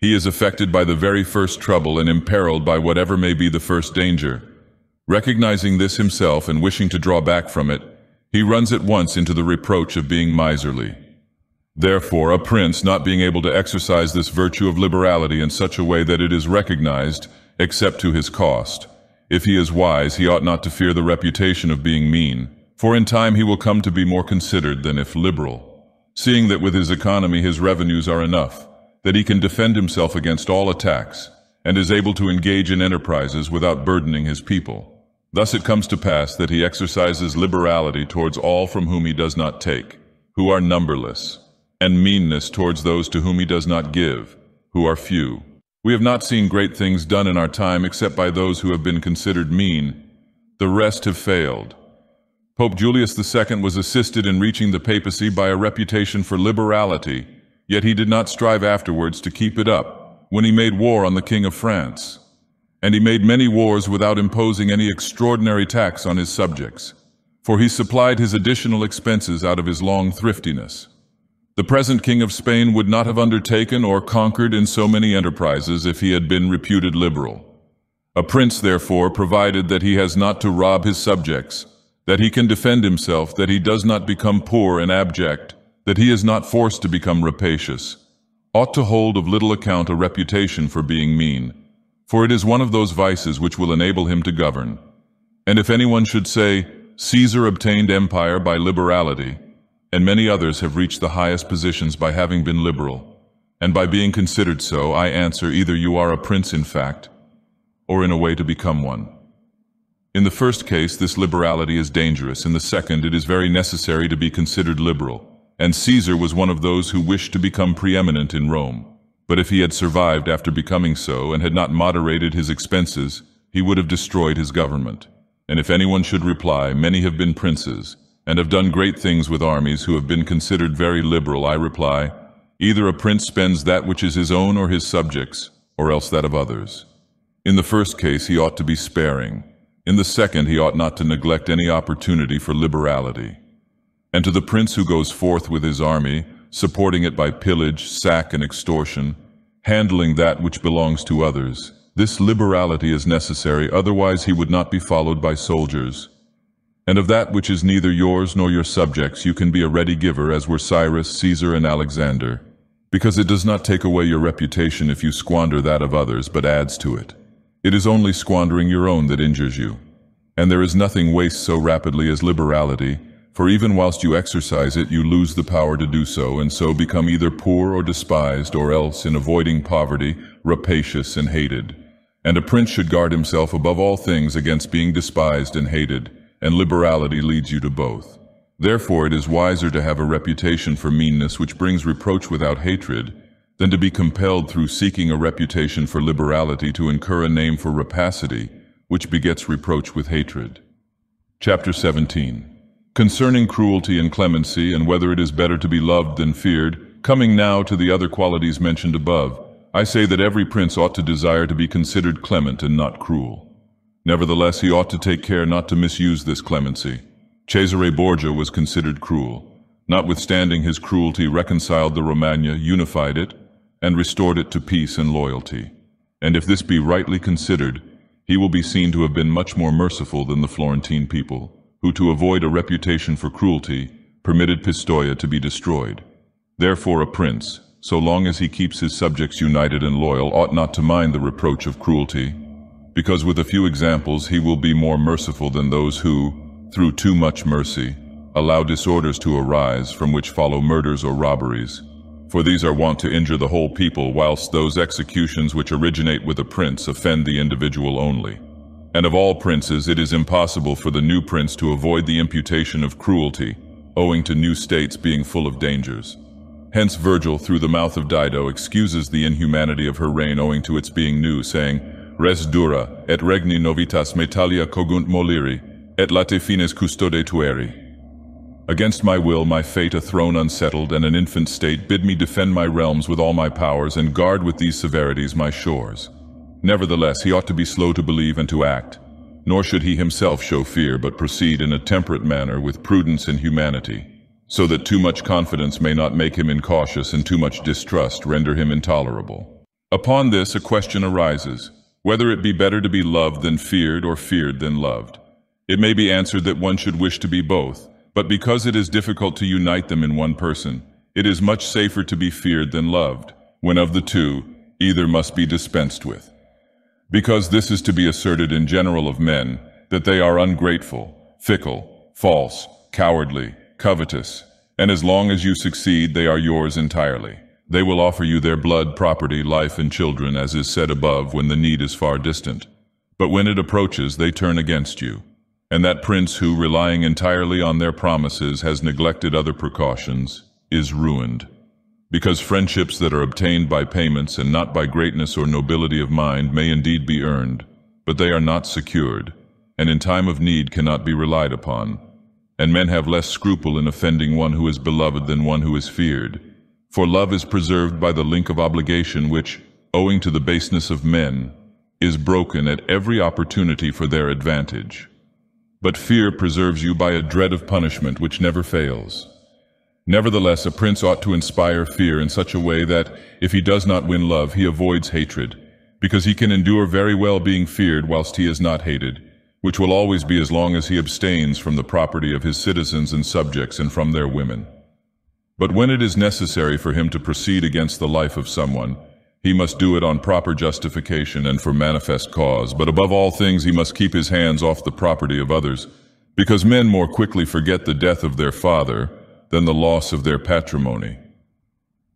he is affected by the very first trouble and imperiled by whatever may be the first danger. Recognizing this himself and wishing to draw back from it, he runs at once into the reproach of being miserly. Therefore, a prince not being able to exercise this virtue of liberality in such a way that it is recognized, except to his cost, if he is wise, he ought not to fear the reputation of being mean, for in time he will come to be more considered than if liberal, seeing that with his economy his revenues are enough, that he can defend himself against all attacks, and is able to engage in enterprises without burdening his people. Thus it comes to pass that he exercises liberality towards all from whom he does not take, who are numberless, and meanness towards those to whom he does not give, who are few. We have not seen great things done in our time except by those who have been considered mean. The rest have failed. Pope Julius II was assisted in reaching the papacy by a reputation for liberality, yet he did not strive afterwards to keep it up when he made war on the King of France. And he made many wars without imposing any extraordinary tax on his subjects, for he supplied his additional expenses out of his long thriftiness. The present King of Spain would not have undertaken or conquered in so many enterprises if he had been reputed liberal. A prince, therefore, provided that he has not to rob his subjects, that he can defend himself, that he does not become poor and abject, that he is not forced to become rapacious, ought to hold of little account a reputation for being mean, for it is one of those vices which will enable him to govern. And if anyone should say, Caesar obtained empire by liberality, and many others have reached the highest positions by having been liberal, and by being considered so, I answer, either you are a prince in fact, or in a way to become one. In the first case, this liberality is dangerous. In the second, it is very necessary to be considered liberal. And Caesar was one of those who wished to become preeminent in Rome. But if he had survived after becoming so, and had not moderated his expenses, he would have destroyed his government. And if anyone should reply, many have been princes, and have done great things with armies who have been considered very liberal, I reply, either a prince spends that which is his own or his subjects, or else that of others. In the first case, he ought to be sparing. In the second, he ought not to neglect any opportunity for liberality. And to the prince who goes forth with his army, supporting it by pillage, sack, and extortion, handling that which belongs to others, this liberality is necessary, otherwise he would not be followed by soldiers. And of that which is neither yours nor your subjects you can be a ready giver, as were Cyrus, Caesar, and Alexander, because it does not take away your reputation if you squander that of others, but adds to it. It is only squandering your own that injures you. And there is nothing wastes so rapidly as liberality, for even whilst you exercise it, you lose the power to do so, and so become either poor or despised, or else, in avoiding poverty, rapacious and hated. And a prince should guard himself above all things against being despised and hated, and liberality leads you to both. Therefore it is wiser to have a reputation for meanness which brings reproach without hatred, than to be compelled through seeking a reputation for liberality to incur a name for rapacity, which begets reproach with hatred. Chapter 17. Concerning cruelty and clemency, and whether it is better to be loved than feared, coming now to the other qualities mentioned above, I say that every prince ought to desire to be considered clement and not cruel. Nevertheless, he ought to take care not to misuse this clemency. Cesare Borgia was considered cruel. Notwithstanding his cruelty reconciled the Romagna, unified it, and restored it to peace and loyalty. And if this be rightly considered, he will be seen to have been much more merciful than the Florentine people, who, to avoid a reputation for cruelty, permitted Pistoia to be destroyed. Therefore a prince, so long as he keeps his subjects united and loyal, ought not to mind the reproach of cruelty, because with a few examples he will be more merciful than those who, through too much mercy, allow disorders to arise, from which follow murders or robberies. For these are wont to injure the whole people, whilst those executions which originate with a prince offend the individual only. And of all princes it is impossible for the new prince to avoid the imputation of cruelty, owing to new states being full of dangers. Hence Virgil, through the mouth of Dido, excuses the inhumanity of her reign owing to its being new, saying, Res dura, et regni novitas metalia cogunt moliri, et late fines custode tueri. Against my will, my fate, a throne unsettled, and an infant state, bid me defend my realms with all my powers, and guard with these severities my shores. Nevertheless, he ought to be slow to believe and to act, nor should he himself show fear, but proceed in a temperate manner with prudence and humanity, so that too much confidence may not make him incautious, and too much distrust render him intolerable. Upon this a question arises, whether it be better to be loved than feared, or feared than loved. It may be answered that one should wish to be both, but because it is difficult to unite them in one person, it is much safer to be feared than loved, when of the two, either must be dispensed with. Because this is to be asserted in general of men, that they are ungrateful, fickle, false, cowardly, covetous, and as long as you succeed, they are yours entirely. They will offer you their blood, property, life, and children, as is said above, when the need is far distant. But when it approaches, they turn against you. And that prince who, relying entirely on their promises, has neglected other precautions, is ruined. Because friendships that are obtained by payments and not by greatness or nobility of mind may indeed be earned, but they are not secured, and in time of need cannot be relied upon. And men have less scruple in offending one who is beloved than one who is feared. For love is preserved by the link of obligation which, owing to the baseness of men, is broken at every opportunity for their advantage. But fear preserves you by a dread of punishment which never fails. Nevertheless, a prince ought to inspire fear in such a way that, if he does not win love, he avoids hatred, because he can endure very well being feared whilst he is not hated, which will always be as long as he abstains from the property of his citizens and subjects and from their women. But when it is necessary for him to proceed against the life of someone, he must do it on proper justification and for manifest cause, but above all things he must keep his hands off the property of others, because men more quickly forget the death of their father than the loss of their patrimony.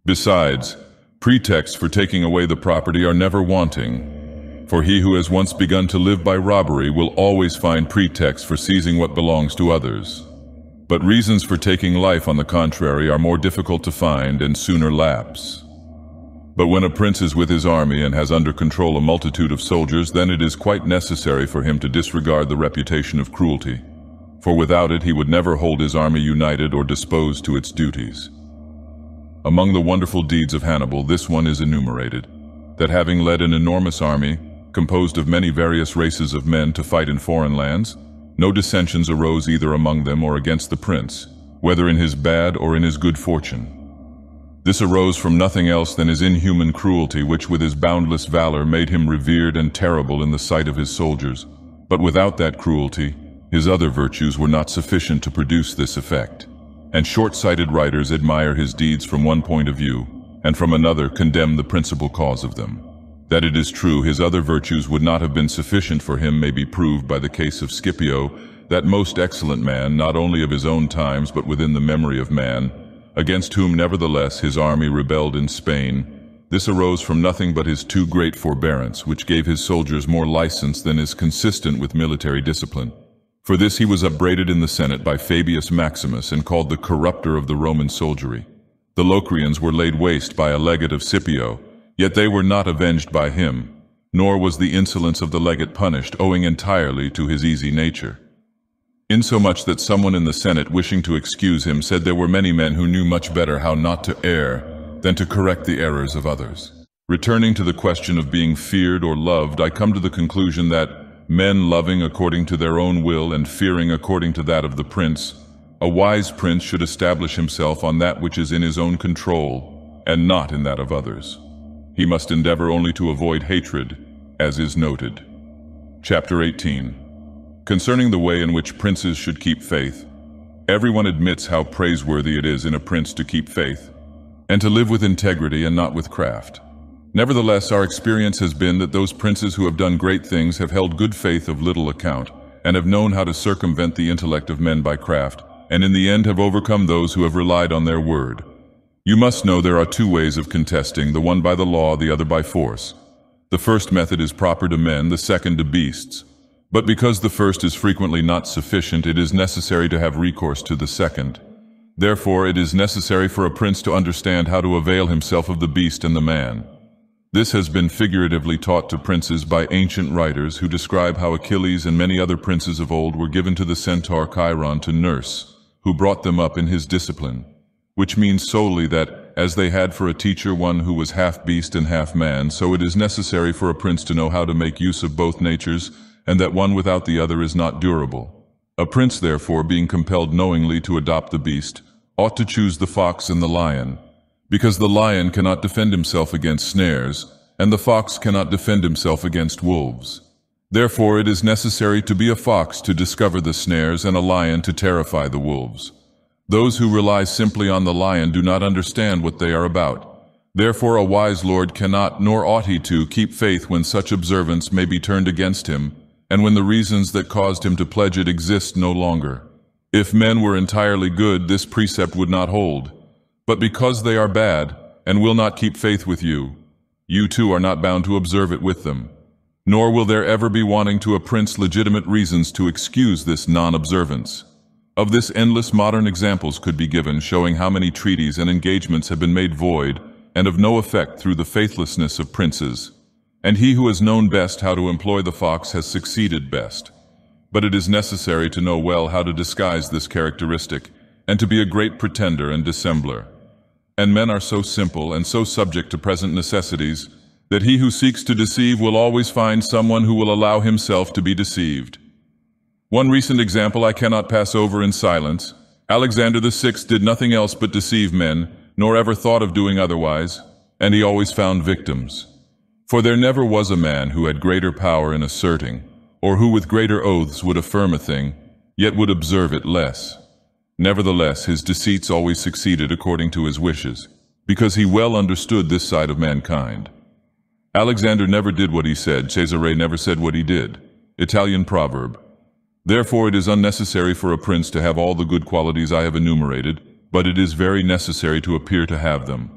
Besides, pretexts for taking away the property are never wanting, for he who has once begun to live by robbery will always find pretexts for seizing what belongs to others. But reasons for taking life, on the contrary, are more difficult to find and sooner lapse. But when a prince is with his army and has under control a multitude of soldiers, then it is quite necessary for him to disregard the reputation of cruelty, for without it he would never hold his army united or disposed to its duties. Among the wonderful deeds of Hannibal, this one is enumerated, that having led an enormous army, composed of many various races of men, to fight in foreign lands, no dissensions arose either among them or against the prince, whether in his bad or in his good fortune. This arose from nothing else than his inhuman cruelty, which with his boundless valor made him revered and terrible in the sight of his soldiers. But without that cruelty, his other virtues were not sufficient to produce this effect, and short-sighted writers admire his deeds from one point of view, and from another condemn the principal cause of them. That it is true his other virtues would not have been sufficient for him may be proved by the case of Scipio, that most excellent man, not only of his own times but within the memory of man, against whom nevertheless his army rebelled in Spain. This arose from nothing but his too great forbearance, which gave his soldiers more license than is consistent with military discipline. For this he was upbraided in the Senate by Fabius Maximus and called the corrupter of the Roman soldiery. The Locrians were laid waste by a legate of Scipio, yet they were not avenged by him, nor was the insolence of the legate punished, owing entirely to his easy nature. Insomuch that someone in the Senate, wishing to excuse him, said there were many men who knew much better how not to err than to correct the errors of others. Returning to the question of being feared or loved, I come to the conclusion that men loving according to their own will and fearing according to that of the prince, a wise prince should establish himself on that which is in his own control, and not in that of others. He must endeavor only to avoid hatred, as is noted. Chapter 18. Concerning the way in which princes should keep faith. Everyone admits how praiseworthy it is in a prince to keep faith, and to live with integrity and not with craft. Nevertheless, our experience has been that those princes who have done great things have held good faith of little account, and have known how to circumvent the intellect of men by craft, and in the end have overcome those who have relied on their word. You must know there are two ways of contesting, the one by the law, the other by force. The first method is proper to men, the second to beasts. But because the first is frequently not sufficient, it is necessary to have recourse to the second. Therefore, it is necessary for a prince to understand how to avail himself of the beast and the man. This has been figuratively taught to princes by ancient writers who describe how Achilles and many other princes of old were given to the centaur Chiron to nurse, who brought them up in his discipline, which means solely that, as they had for a teacher one who was half beast and half man, so it is necessary for a prince to know how to make use of both natures, and that one without the other is not durable. A prince, therefore, being compelled knowingly to adopt the beast, ought to choose the fox and the lion, because the lion cannot defend himself against snares, and the fox cannot defend himself against wolves. Therefore it is necessary to be a fox to discover the snares, and a lion to terrify the wolves. Those who rely simply on the lion do not understand what they are about. Therefore a wise lord cannot, nor ought he to, keep faith when such observance may be turned against him, and when the reasons that caused him to pledge it exist no longer. If men were entirely good, this precept would not hold. But because they are bad, and will not keep faith with you, you too are not bound to observe it with them. Nor will there ever be wanting to a prince legitimate reasons to excuse this non-observance. Of this endless modern examples could be given, showing how many treaties and engagements have been made void, and of no effect through the faithlessness of princes. And he who has known best how to employ the fox has succeeded best. But it is necessary to know well how to disguise this characteristic, and to be a great pretender and dissembler. And men are so simple and so subject to present necessities, that he who seeks to deceive will always find someone who will allow himself to be deceived. One recent example I cannot pass over in silence. Alexander VI did nothing else but deceive men, nor ever thought of doing otherwise, and he always found victims. For there never was a man who had greater power in asserting, or who with greater oaths would affirm a thing, yet would observe it less. Nevertheless, his deceits always succeeded according to his wishes, because he well understood this side of mankind. Alexander never did what he said, Cesare never said what he did. Italian proverb. Therefore it is unnecessary for a prince to have all the good qualities I have enumerated, but it is very necessary to appear to have them.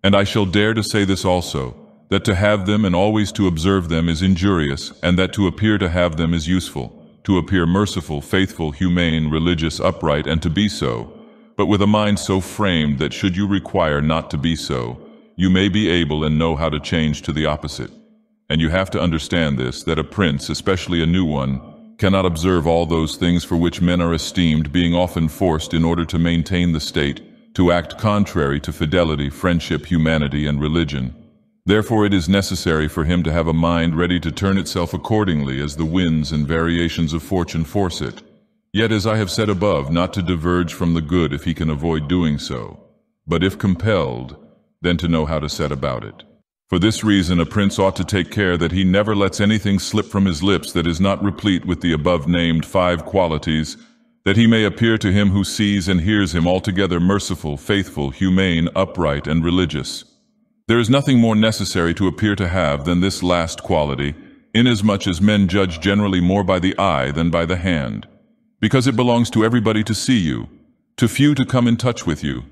And I shall dare to say this also, that to have them and always to observe them is injurious, and that to appear to have them is useful, to appear merciful, faithful, humane, religious, upright, and to be so, but with a mind so framed that should you require not to be so, you may be able and know how to change to the opposite. And you have to understand this, that a prince, especially a new one, cannot observe all those things for which men are esteemed, being often forced, in order to maintain the state, to act contrary to fidelity, friendship, humanity, and religion. Therefore it is necessary for him to have a mind ready to turn itself accordingly as the winds and variations of fortune force it. Yet, as I have said above, not to diverge from the good if he can avoid doing so, but if compelled, then to know how to set about it. For this reason, a prince ought to take care that he never lets anything slip from his lips that is not replete with the above-named 5 qualities, that he may appear to him who sees and hears him altogether merciful, faithful, humane, upright, and religious. There is nothing more necessary to appear to have than this last quality, inasmuch as men judge generally more by the eye than by the hand, because it belongs to everybody to see you, to few to come in touch with you.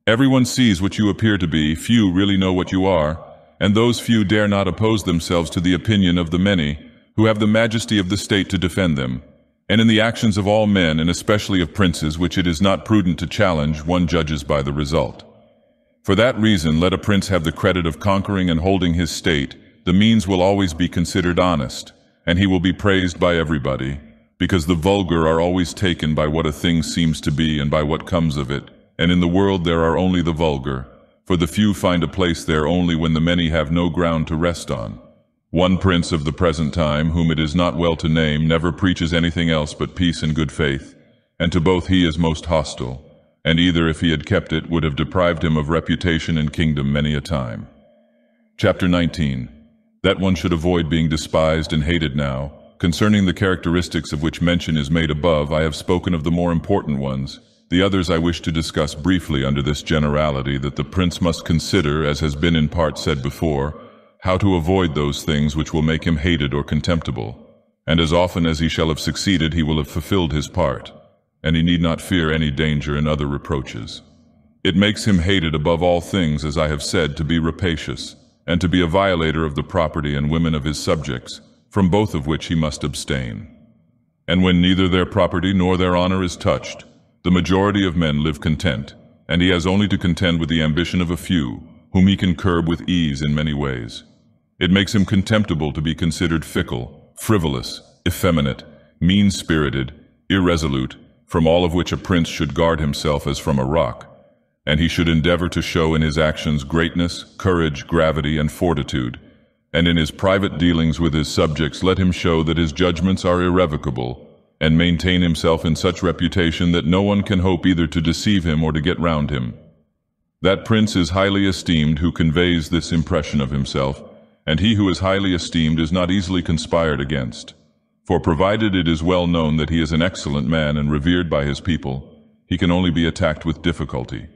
Everyone sees what you appear to be, few really know what you are, and those few dare not oppose themselves to the opinion of the many, who have the majesty of the state to defend them. And in the actions of all men, and especially of princes, which it is not prudent to challenge, one judges by the result. For that reason, let a prince have the credit of conquering and holding his state. The means will always be considered honest, and he will be praised by everybody, because the vulgar are always taken by what a thing seems to be and by what comes of it, and in the world there are only the vulgar, for the few find a place there only when the many have no ground to rest on. One prince of the present time, whom it is not well to name, never preaches anything else but peace and good faith, and to both he is most hostile, and either, if he had kept it, would have deprived him of reputation and kingdom many a time. Chapter 19. That one should avoid being despised and hated now. Concerning the characteristics of which mention is made above, I have spoken of the more important ones. The others I wish to discuss briefly under this generality, that the prince must consider, as has been in part said before, how to avoid those things which will make him hated or contemptible, and as often as he shall have succeeded he will have fulfilled his part, and he need not fear any danger and other reproaches. It makes him hated above all things, as I have said, to be rapacious, and to be a violator of the property and women of his subjects, from both of which he must abstain. And when neither their property nor their honor is touched, the majority of men live content, and he has only to contend with the ambition of a few, whom he can curb with ease in many ways. It makes him contemptible to be considered fickle, frivolous, effeminate, mean-spirited, irresolute, from all of which a prince should guard himself as from a rock, and he should endeavor to show in his actions greatness, courage, gravity, and fortitude, and in his private dealings with his subjects let him show that his judgments are irrevocable, and maintain himself in such reputation that no one can hope either to deceive him or to get round him. That prince is highly esteemed who conveys this impression of himself, and he who is highly esteemed is not easily conspired against. For provided it is well known that he is an excellent man and revered by his people, he can only be attacked with difficulty.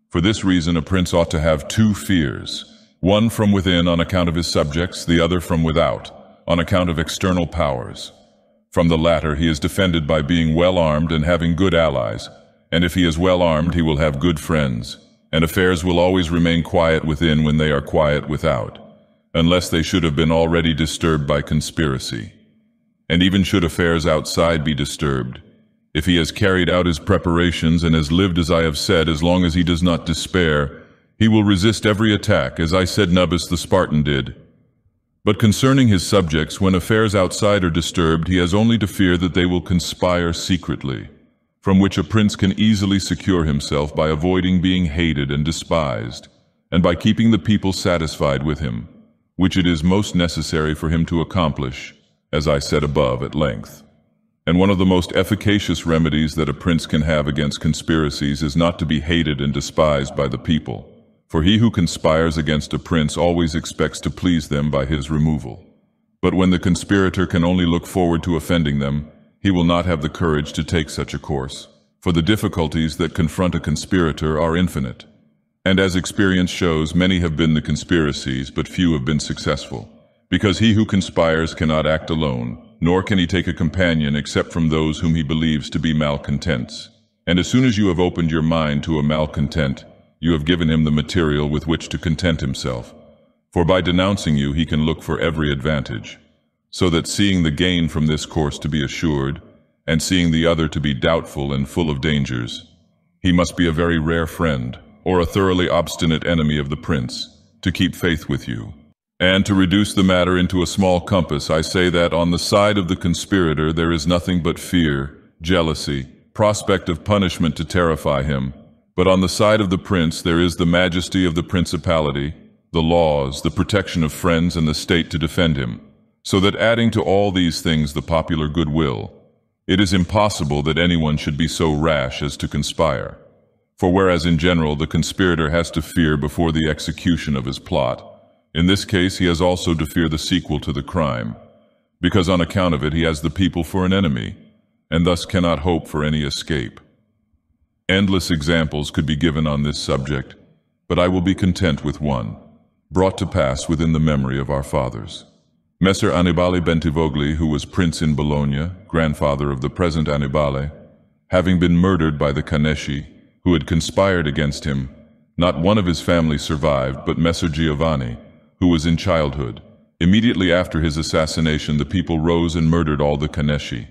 For this reason a prince ought to have 2 fears, one from within on account of his subjects, the other from without, on account of external powers. From the latter he is defended by being well armed and having good allies, and if he is well armed he will have good friends, and affairs will always remain quiet within when they are quiet without, unless they should have been already disturbed by conspiracy. And even should affairs outside be disturbed, if he has carried out his preparations and has lived as I have said, as long as he does not despair, he will resist every attack, as I said Nubis the Spartan did. But concerning his subjects, when affairs outside are disturbed, he has only to fear that they will conspire secretly, from which a prince can easily secure himself by avoiding being hated and despised, and by keeping the people satisfied with him, which it is most necessary for him to accomplish, as I said above at length. And one of the most efficacious remedies that a prince can have against conspiracies is not to be hated and despised by the people, for he who conspires against a prince always expects to please them by his removal. But when the conspirator can only look forward to offending them, he will not have the courage to take such a course, for the difficulties that confront a conspirator are infinite. And as experience shows, many have been the conspiracies, but few have been successful, because he who conspires cannot act alone, nor can he take a companion except from those whom he believes to be malcontents. And as soon as you have opened your mind to a malcontent, you have given him the material with which to content himself. For by denouncing you he can look for every advantage, so that seeing the gain from this course to be assured, and seeing the other to be doubtful and full of dangers, he must be a very rare friend, or a thoroughly obstinate enemy of the prince, to keep faith with you. And to reduce the matter into a small compass, I say that on the side of the conspirator there is nothing but fear, jealousy, prospect of punishment to terrify him, but on the side of the prince there is the majesty of the principality, the laws, the protection of friends, and the state to defend him, so that adding to all these things the popular goodwill, it is impossible that anyone should be so rash as to conspire. For whereas in general the conspirator has to fear before the execution of his plot, In this case, he has also to fear the sequel to the crime, because on account of it he has the people for an enemy, and thus cannot hope for any escape. Endless examples could be given on this subject, but I will be content with one, brought to pass within the memory of our fathers. Messer Annibale Bentivogli, who was prince in Bologna, grandfather of the present Annibale, having been murdered by the Canesci, who had conspired against him, not one of his family survived but Messer Giovanni, who was in childhood. Immediately after his assassination, the people rose and murdered all the Canesci.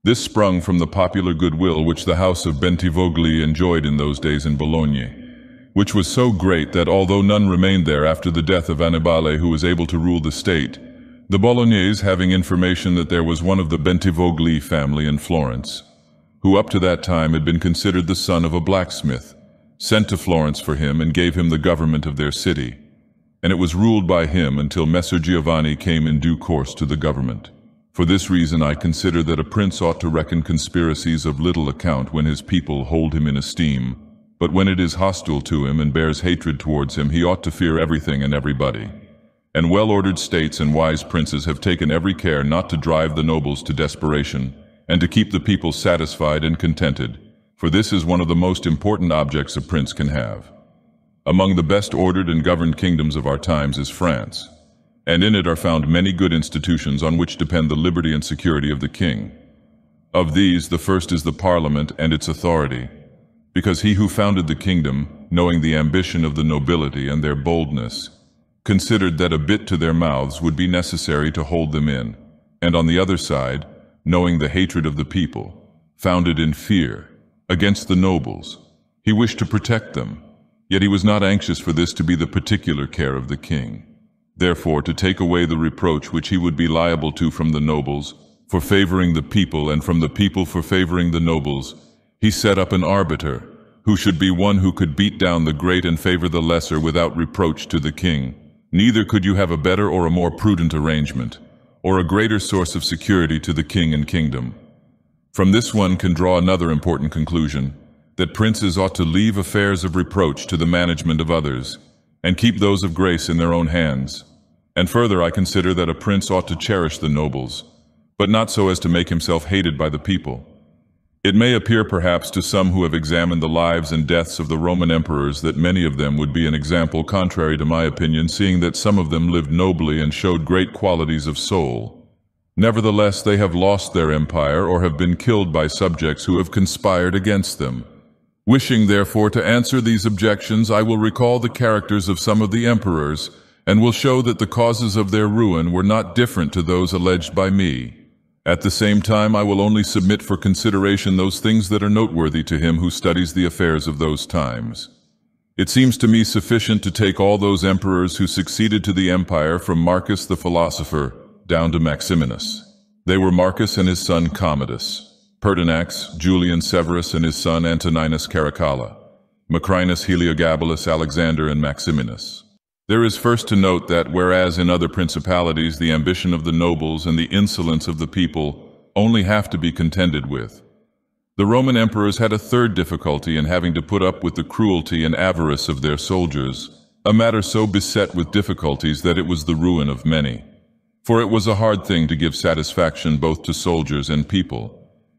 This sprung from the popular goodwill which the house of Bentivogli enjoyed in those days in Bologna, which was so great that although none remained there after the death of Annibale who was able to rule the state, the Bolognese, having information that there was one of the Bentivogli family in Florence, who up to that time had been considered the son of a blacksmith, sent to Florence for him and gave him the government of their city, and it was ruled by him until Messer Giovanni came in due course to the government. For this reason I consider that a prince ought to reckon conspiracies of little account when his people hold him in esteem, but when it is hostile to him and bears hatred towards him, he ought to fear everything and everybody. And well-ordered states and wise princes have taken every care not to drive the nobles to desperation, and to keep the people satisfied and contented, for this is one of the most important objects a prince can have. Among the best ordered and governed kingdoms of our times is France, and in it are found many good institutions on which depend the liberty and security of the king. Of these, the first is the Parliament and its authority, because he who founded the kingdom, knowing the ambition of the nobility and their boldness, considered that a bit to their mouths would be necessary to hold them in, and on the other side, knowing the hatred of the people, founded in fear, against the nobles, he wished to protect them, yet he was not anxious for this to be the particular care of the king. Therefore, to take away the reproach which he would be liable to from the nobles for favoring the people and from the people for favoring the nobles, he set up an arbiter, who should be one who could beat down the great and favor the lesser without reproach to the king. Neither could you have a better or a more prudent arrangement, or a greater source of security to the king and kingdom. From this one can draw another important conclusion, that princes ought to leave affairs of reproach to the management of others, and keep those of grace in their own hands. And further, I consider that a prince ought to cherish the nobles, but not so as to make himself hated by the people. It may appear perhaps to some who have examined the lives and deaths of the Roman emperors that many of them would be an example contrary to my opinion, seeing that some of them lived nobly and showed great qualities of soul. Nevertheless, they have lost their empire or have been killed by subjects who have conspired against them. Wishing, therefore, to answer these objections, I will recall the characters of some of the emperors, and will show that the causes of their ruin were not different to those alleged by me. At the same time, I will only submit for consideration those things that are noteworthy to him who studies the affairs of those times. It seems to me sufficient to take all those emperors who succeeded to the empire from Marcus the philosopher down to Maximinus. They were Marcus and his son Commodus, Pertinax, Julian Severus and his son Antoninus Caracalla, Macrinus, Heliogabalus, Alexander, and Maximinus. There is first to note that, whereas in other principalities the ambition of the nobles and the insolence of the people only have to be contended with, the Roman emperors had a third difficulty in having to put up with the cruelty and avarice of their soldiers, a matter so beset with difficulties that it was the ruin of many. For it was a hard thing to give satisfaction both to soldiers and people,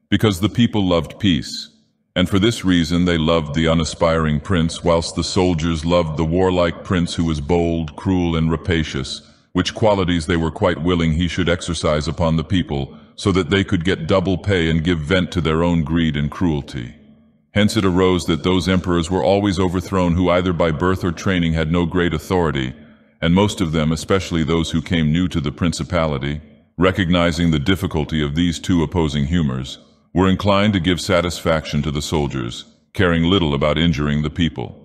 because the people loved peace, and for this reason they loved the unaspiring prince, whilst the soldiers loved the warlike prince who was bold, cruel, and rapacious, which qualities they were quite willing he should exercise upon the people, so that they could get double pay and give vent to their own greed and cruelty. Hence it arose that those emperors were always overthrown who either by birth or training had no great authority, and most of them, especially those who came new to the principality, recognizing the difficulty of these two opposing humors, were inclined to give satisfaction to the soldiers, caring little about injuring the people.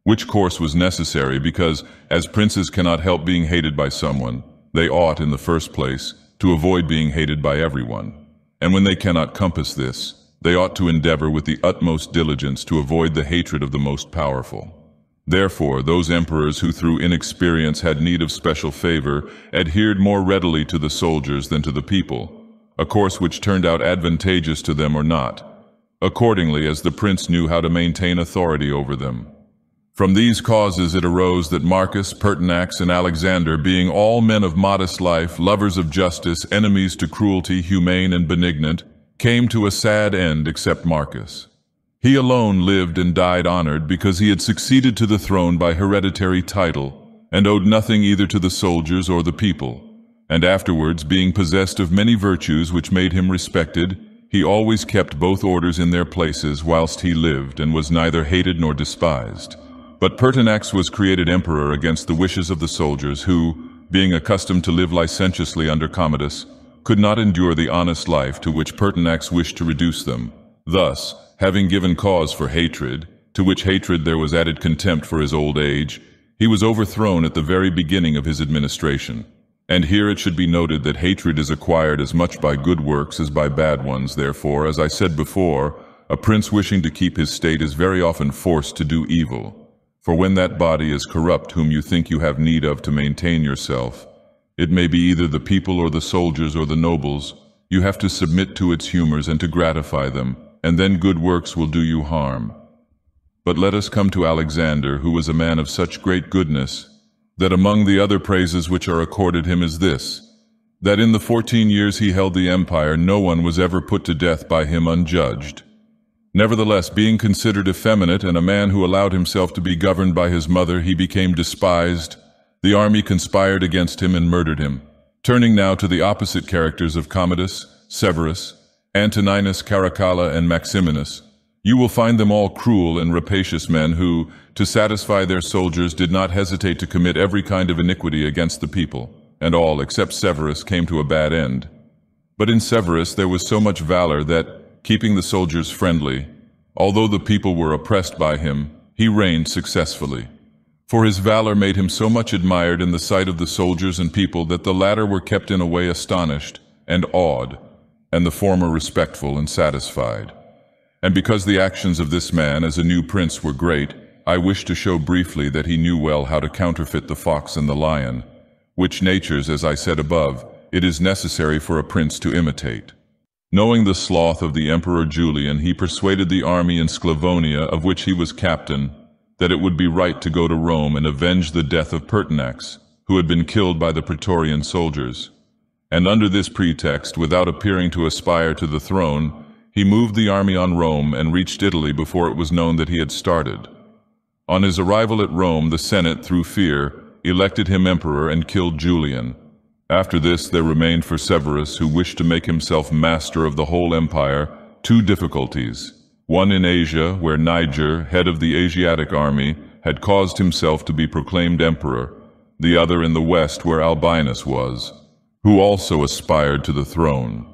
Which course was necessary because, as princes cannot help being hated by someone, they ought, in the first place, to avoid being hated by everyone. And when they cannot compass this, they ought to endeavor with the utmost diligence to avoid the hatred of the most powerful. Therefore, those emperors who through inexperience had need of special favor adhered more readily to the soldiers than to the people, a course which turned out advantageous to them or not, accordingly as the prince knew how to maintain authority over them. From these causes it arose that Marcus, Pertinax, and Alexander, being all men of modest life, lovers of justice, enemies to cruelty, humane and benignant, came to a sad end except Marcus. He alone lived and died honored because he had succeeded to the throne by hereditary title, and owed nothing either to the soldiers or the people. And afterwards, being possessed of many virtues which made him respected, he always kept both orders in their places whilst he lived, and was neither hated nor despised. But Pertinax was created emperor against the wishes of the soldiers who, being accustomed to live licentiously under Commodus, could not endure the honest life to which Pertinax wished to reduce them. Thus, having given cause for hatred, to which hatred there was added contempt for his old age, he was overthrown at the very beginning of his administration. And here it should be noted that hatred is acquired as much by good works as by bad ones. Therefore, as I said before, a prince wishing to keep his state is very often forced to do evil. For when that body is corrupt whom you think you have need of to maintain yourself, it may be either the people or the soldiers or the nobles, you have to submit to its humors and to gratify them, and then good works will do you harm. But let us come to Alexander, who was a man of such great goodness, that among the other praises which are accorded him is this, that in the 14 years he held the empire no one was ever put to death by him unjudged. Nevertheless, being considered effeminate and a man who allowed himself to be governed by his mother, he became despised. The army conspired against him and murdered him. Turning now to the opposite characters of Commodus, Severus, Antoninus, Caracalla, and Maximinus, you will find them all cruel and rapacious men who, to satisfy their soldiers, did not hesitate to commit every kind of iniquity against the people, and all, except Severus, came to a bad end. But in Severus there was so much valor that, keeping the soldiers friendly, although the people were oppressed by him, he reigned successfully. For his valor made him so much admired in the sight of the soldiers and people that the latter were kept in a way astonished and awed, and the former respectful and satisfied. And because the actions of this man as a new prince were great, I wish to show briefly that he knew well how to counterfeit the fox and the lion, which natures, as I said above, it is necessary for a prince to imitate. Knowing the sloth of the Emperor Julian, he persuaded the army in Sclavonia, of which he was captain, that it would be right to go to Rome and avenge the death of Pertinax, who had been killed by the Praetorian soldiers. And under this pretext, without appearing to aspire to the throne, he moved the army on Rome and reached Italy before it was known that he had started. On his arrival at Rome, the Senate, through fear, elected him emperor and killed Julian. After this, there remained for Severus, who wished to make himself master of the whole empire, two difficulties. One in Asia, where Niger, head of the Asiatic army, had caused himself to be proclaimed emperor, the other in the west, where Albinus was, who also aspired to the throne.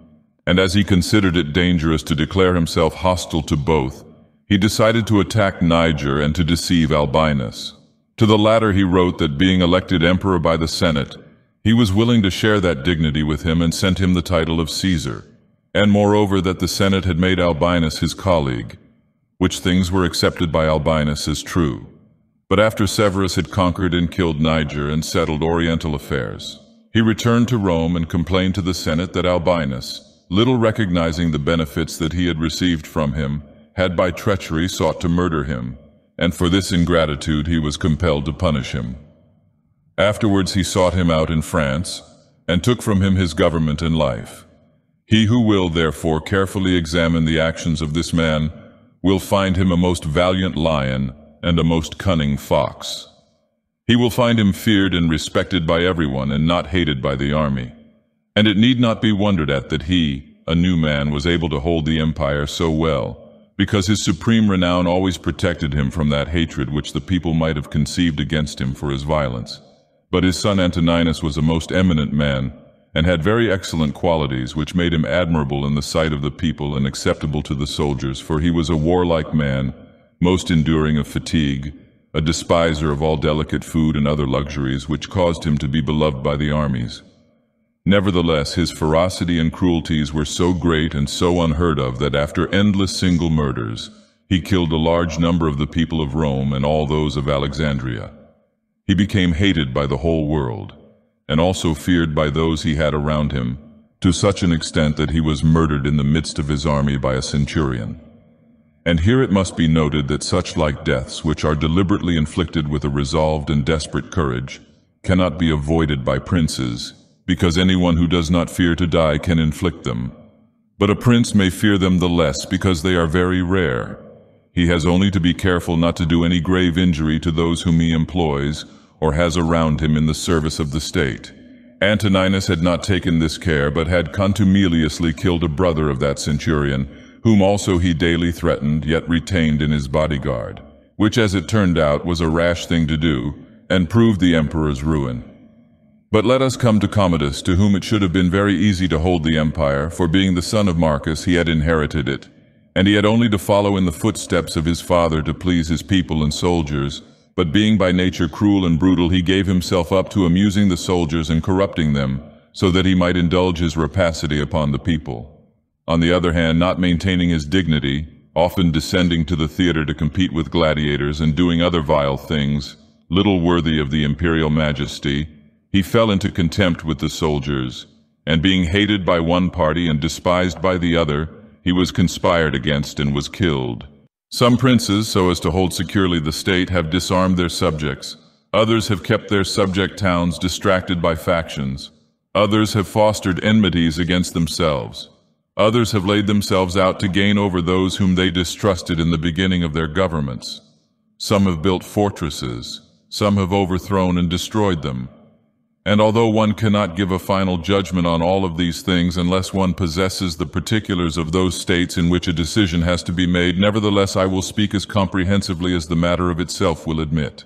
And as he considered it dangerous to declare himself hostile to both, he decided to attack Niger and to deceive Albinus. To the latter he wrote that, being elected emperor by the Senate, he was willing to share that dignity with him and sent him the title of Caesar, and moreover that the Senate had made Albinus his colleague, which things were accepted by Albinus as true. But after Severus had conquered and killed Niger and settled oriental affairs, he returned to Rome and complained to the Senate that Albinus, little recognizing the benefits that he had received from him, had by treachery sought to murder him, and for this ingratitude he was compelled to punish him. Afterwards he sought him out in France, and took from him his government and life. He who will, therefore, carefully examine the actions of this man will find him a most valiant lion and a most cunning fox. He will find him feared and respected by everyone and not hated by the army. And it need not be wondered at that he, a new man, was able to hold the empire so well, because his supreme renown always protected him from that hatred which the people might have conceived against him for his violence. But his son Antoninus was a most eminent man, and had very excellent qualities which made him admirable in the sight of the people and acceptable to the soldiers, for he was a warlike man, most enduring of fatigue, a despiser of all delicate food and other luxuries, which caused him to be beloved by the armies. Nevertheless, his ferocity and cruelties were so great and so unheard of that after endless single murders, he killed a large number of the people of Rome and all those of Alexandria. He became hated by the whole world, and also feared by those he had around him, to such an extent that he was murdered in the midst of his army by a centurion. And here it must be noted that such like deaths, which are deliberately inflicted with a resolved and desperate courage, cannot be avoided by princes, because anyone who does not fear to die can inflict them. But a prince may fear them the less because they are very rare. He has only to be careful not to do any grave injury to those whom he employs or has around him in the service of the state. Antoninus had not taken this care, but had contumeliously killed a brother of that centurion, whom also he daily threatened, yet retained in his bodyguard, which, as it turned out, was a rash thing to do, and proved the emperor's ruin. But let us come to Commodus, to whom it should have been very easy to hold the empire, for being the son of Marcus, he had inherited it, and he had only to follow in the footsteps of his father to please his people and soldiers. But being by nature cruel and brutal, he gave himself up to amusing the soldiers and corrupting them, so that he might indulge his rapacity upon the people. On the other hand, not maintaining his dignity, often descending to the theater to compete with gladiators and doing other vile things, little worthy of the imperial majesty, he fell into contempt with the soldiers, and being hated by one party and despised by the other, he was conspired against and was killed. Some princes, so as to hold securely the state, have disarmed their subjects. Others have kept their subject towns distracted by factions. Others have fostered enmities against themselves. Others have laid themselves out to gain over those whom they distrusted in the beginning of their governments. Some have built fortresses. Some have overthrown and destroyed them. And although one cannot give a final judgment on all of these things unless one possesses the particulars of those states in which a decision has to be made, nevertheless I will speak as comprehensively as the matter of itself will admit.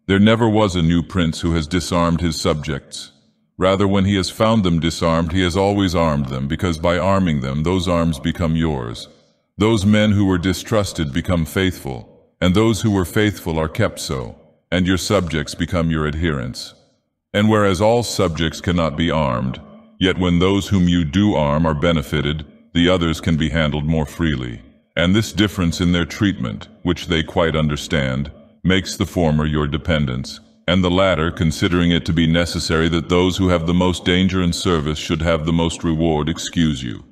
There never was a new prince who has disarmed his subjects. Rather, when he has found them disarmed, he has always armed them, because by arming them, those arms become yours. Those men who were distrusted become faithful, and those who were faithful are kept so, and your subjects become your adherents. And whereas all subjects cannot be armed, yet when those whom you do arm are benefited, the others can be handled more freely. And this difference in their treatment, which they quite understand, makes the former your dependents, and the latter, considering it to be necessary that those who have the most danger and service should have the most reward, excuse you.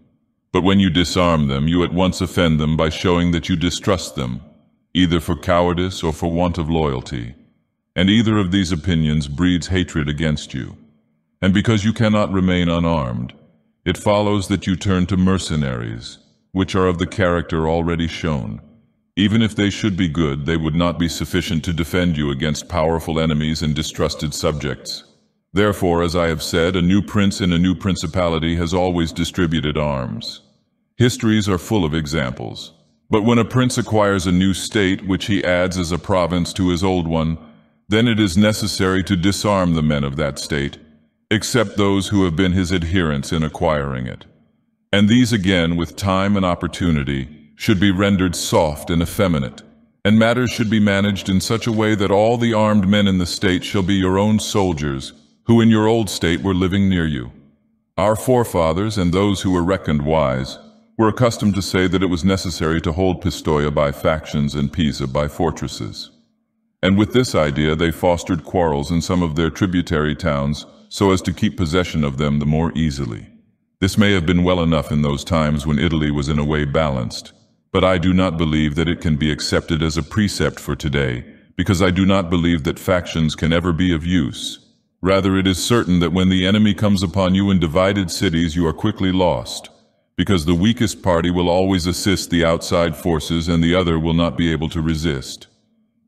But when you disarm them, you at once offend them by showing that you distrust them, either for cowardice or for want of loyalty. And either of these opinions breeds hatred against you. And because you cannot remain unarmed, it follows that you turn to mercenaries, which are of the character already shown. Even if they should be good, they would not be sufficient to defend you against powerful enemies and distrusted subjects. Therefore, as I have said, a new prince in a new principality has always distributed arms. Histories are full of examples. But when a prince acquires a new state which he adds as a province to his old one, then it is necessary to disarm the men of that state, except those who have been his adherents in acquiring it. And these again, with time and opportunity, should be rendered soft and effeminate, and matters should be managed in such a way that all the armed men in the state shall be your own soldiers, who in your old state were living near you. Our forefathers, and those who were reckoned wise, were accustomed to say that it was necessary to hold Pistoia by factions and Pisa by fortresses. And with this idea they fostered quarrels in some of their tributary towns so as to keep possession of them the more easily. This may have been well enough in those times when Italy was in a way balanced, but I do not believe that it can be accepted as a precept for today, because I do not believe that factions can ever be of use. Rather, it is certain that when the enemy comes upon you in divided cities, you are quickly lost, because the weakest party will always assist the outside forces and the other will not be able to resist.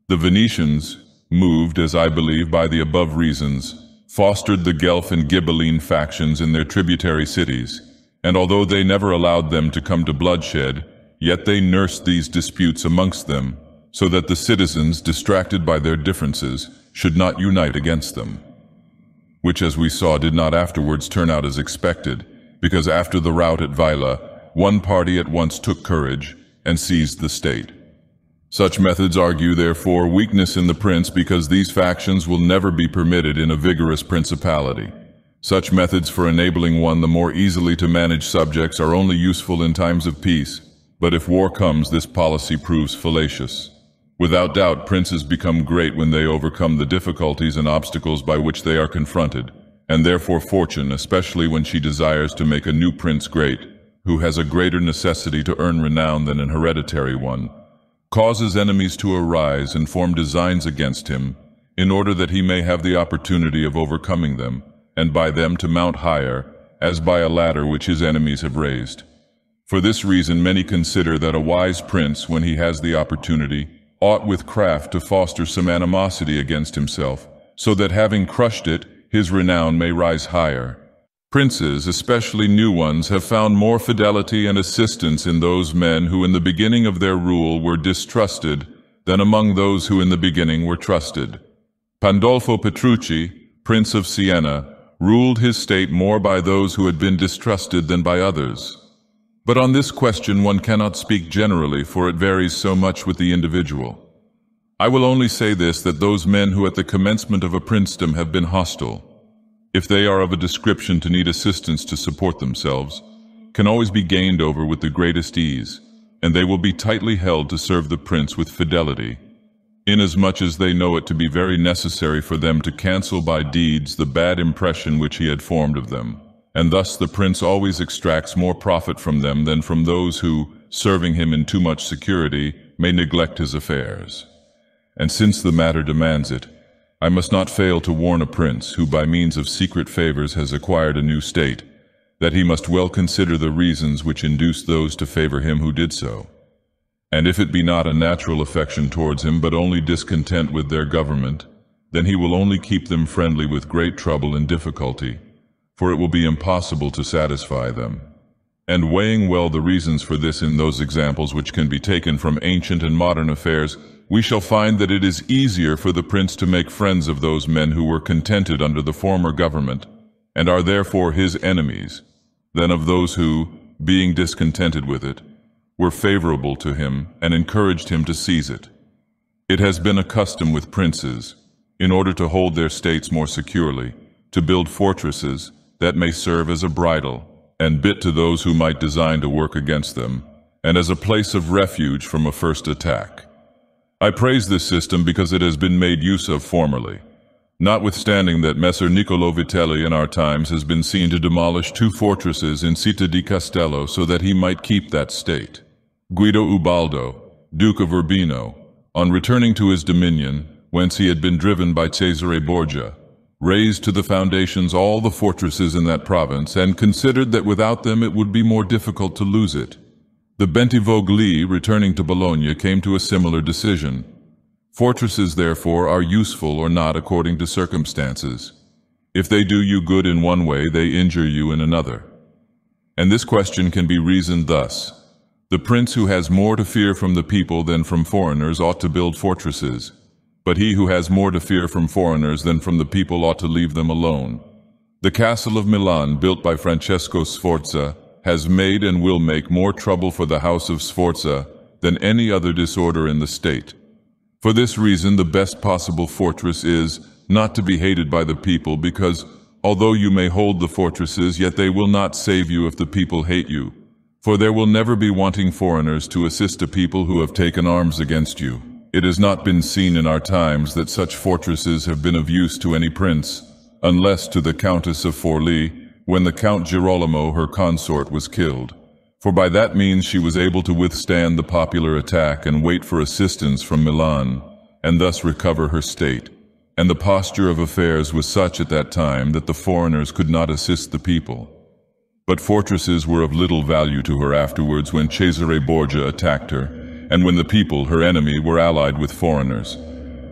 The Venetians, moved, as I believe, by the above reasons, fostered the Guelph and Ghibelline factions in their tributary cities, and although they never allowed them to come to bloodshed, yet they nursed these disputes amongst them, so that the citizens, distracted by their differences, should not unite against them. Which, as we saw, did not afterwards turn out as expected, because after the rout at Vaila, one party at once took courage and seized the state. Such methods argue, therefore, weakness in the prince, because these factions will never be permitted in a vigorous principality. Such methods for enabling one the more easily to manage subjects are only useful in times of peace, but if war comes, this policy proves fallacious. Without doubt, princes become great when they overcome the difficulties and obstacles by which they are confronted, and therefore fortune, especially when she desires to make a new prince great, who has a greater necessity to earn renown than an hereditary one, causes enemies to arise and form designs against him, in order that he may have the opportunity of overcoming them, and by them to mount higher, as by a ladder which his enemies have raised. For this reason many consider that a wise prince, when he has the opportunity, ought with craft to foster some animosity against himself, so that having crushed it, his renown may rise higher. Princes, especially new ones, have found more fidelity and assistance in those men who in the beginning of their rule were distrusted than among those who in the beginning were trusted. Pandolfo Petrucci, Prince of Siena, ruled his state more by those who had been distrusted than by others. But on this question one cannot speak generally, for it varies so much with the individual. I will only say this, that those men who at the commencement of a princedom have been hostile, if they are of a description to need assistance to support themselves, can always be gained over with the greatest ease, and they will be tightly held to serve the prince with fidelity, inasmuch as they know it to be very necessary for them to cancel by deeds the bad impression which he had formed of them, and thus the prince always extracts more profit from them than from those who, serving him in too much security, may neglect his affairs. And since the matter demands it, I must not fail to warn a prince who by means of secret favors has acquired a new state, that he must well consider the reasons which induced those to favor him who did so. And if it be not a natural affection towards him, but only discontent with their government, then he will only keep them friendly with great trouble and difficulty, for it will be impossible to satisfy them. And weighing well the reasons for this in those examples which can be taken from ancient and modern affairs, we shall find that it is easier for the prince to make friends of those men who were contented under the former government, and are therefore his enemies, than of those who, being discontented with it, were favorable to him and encouraged him to seize it. It has been a custom with princes, in order to hold their states more securely, to build fortresses that may serve as a bridle and bit to those who might design to work against them, and as a place of refuge from a first attack. I praise this system because it has been made use of formerly, notwithstanding that Messer Nicolo Vitelli in our times has been seen to demolish 2 fortresses in Città di Castello so that he might keep that state. Guido Ubaldo, Duke of Urbino, on returning to his dominion, whence he had been driven by Cesare Borgia, razed to the foundations all the fortresses in that province, and considered that without them it would be more difficult to lose it. The Bentivogli, returning to Bologna, came to a similar decision. Fortresses, therefore, are useful or not according to circumstances. If they do you good in one way, they injure you in another. And this question can be reasoned thus. The prince who has more to fear from the people than from foreigners ought to build fortresses, but he who has more to fear from foreigners than from the people ought to leave them alone. The castle of Milan, built by Francesco Sforza, has made and will make more trouble for the house of Sforza than any other disorder in the state. For this reason, the best possible fortress is not to be hated by the people, because although you may hold the fortresses, yet they will not save you if the people hate you. For there will never be wanting foreigners to assist a people who have taken arms against you. It has not been seen in our times that such fortresses have been of use to any prince, unless to the Countess of Forlì, when the Count Girolamo, her consort, was killed. For by that means she was able to withstand the popular attack and wait for assistance from Milan, and thus recover her state. And the posture of affairs was such at that time that the foreigners could not assist the people. But fortresses were of little value to her afterwards, when Cesare Borgia attacked her, and when the people, her enemy, were allied with foreigners.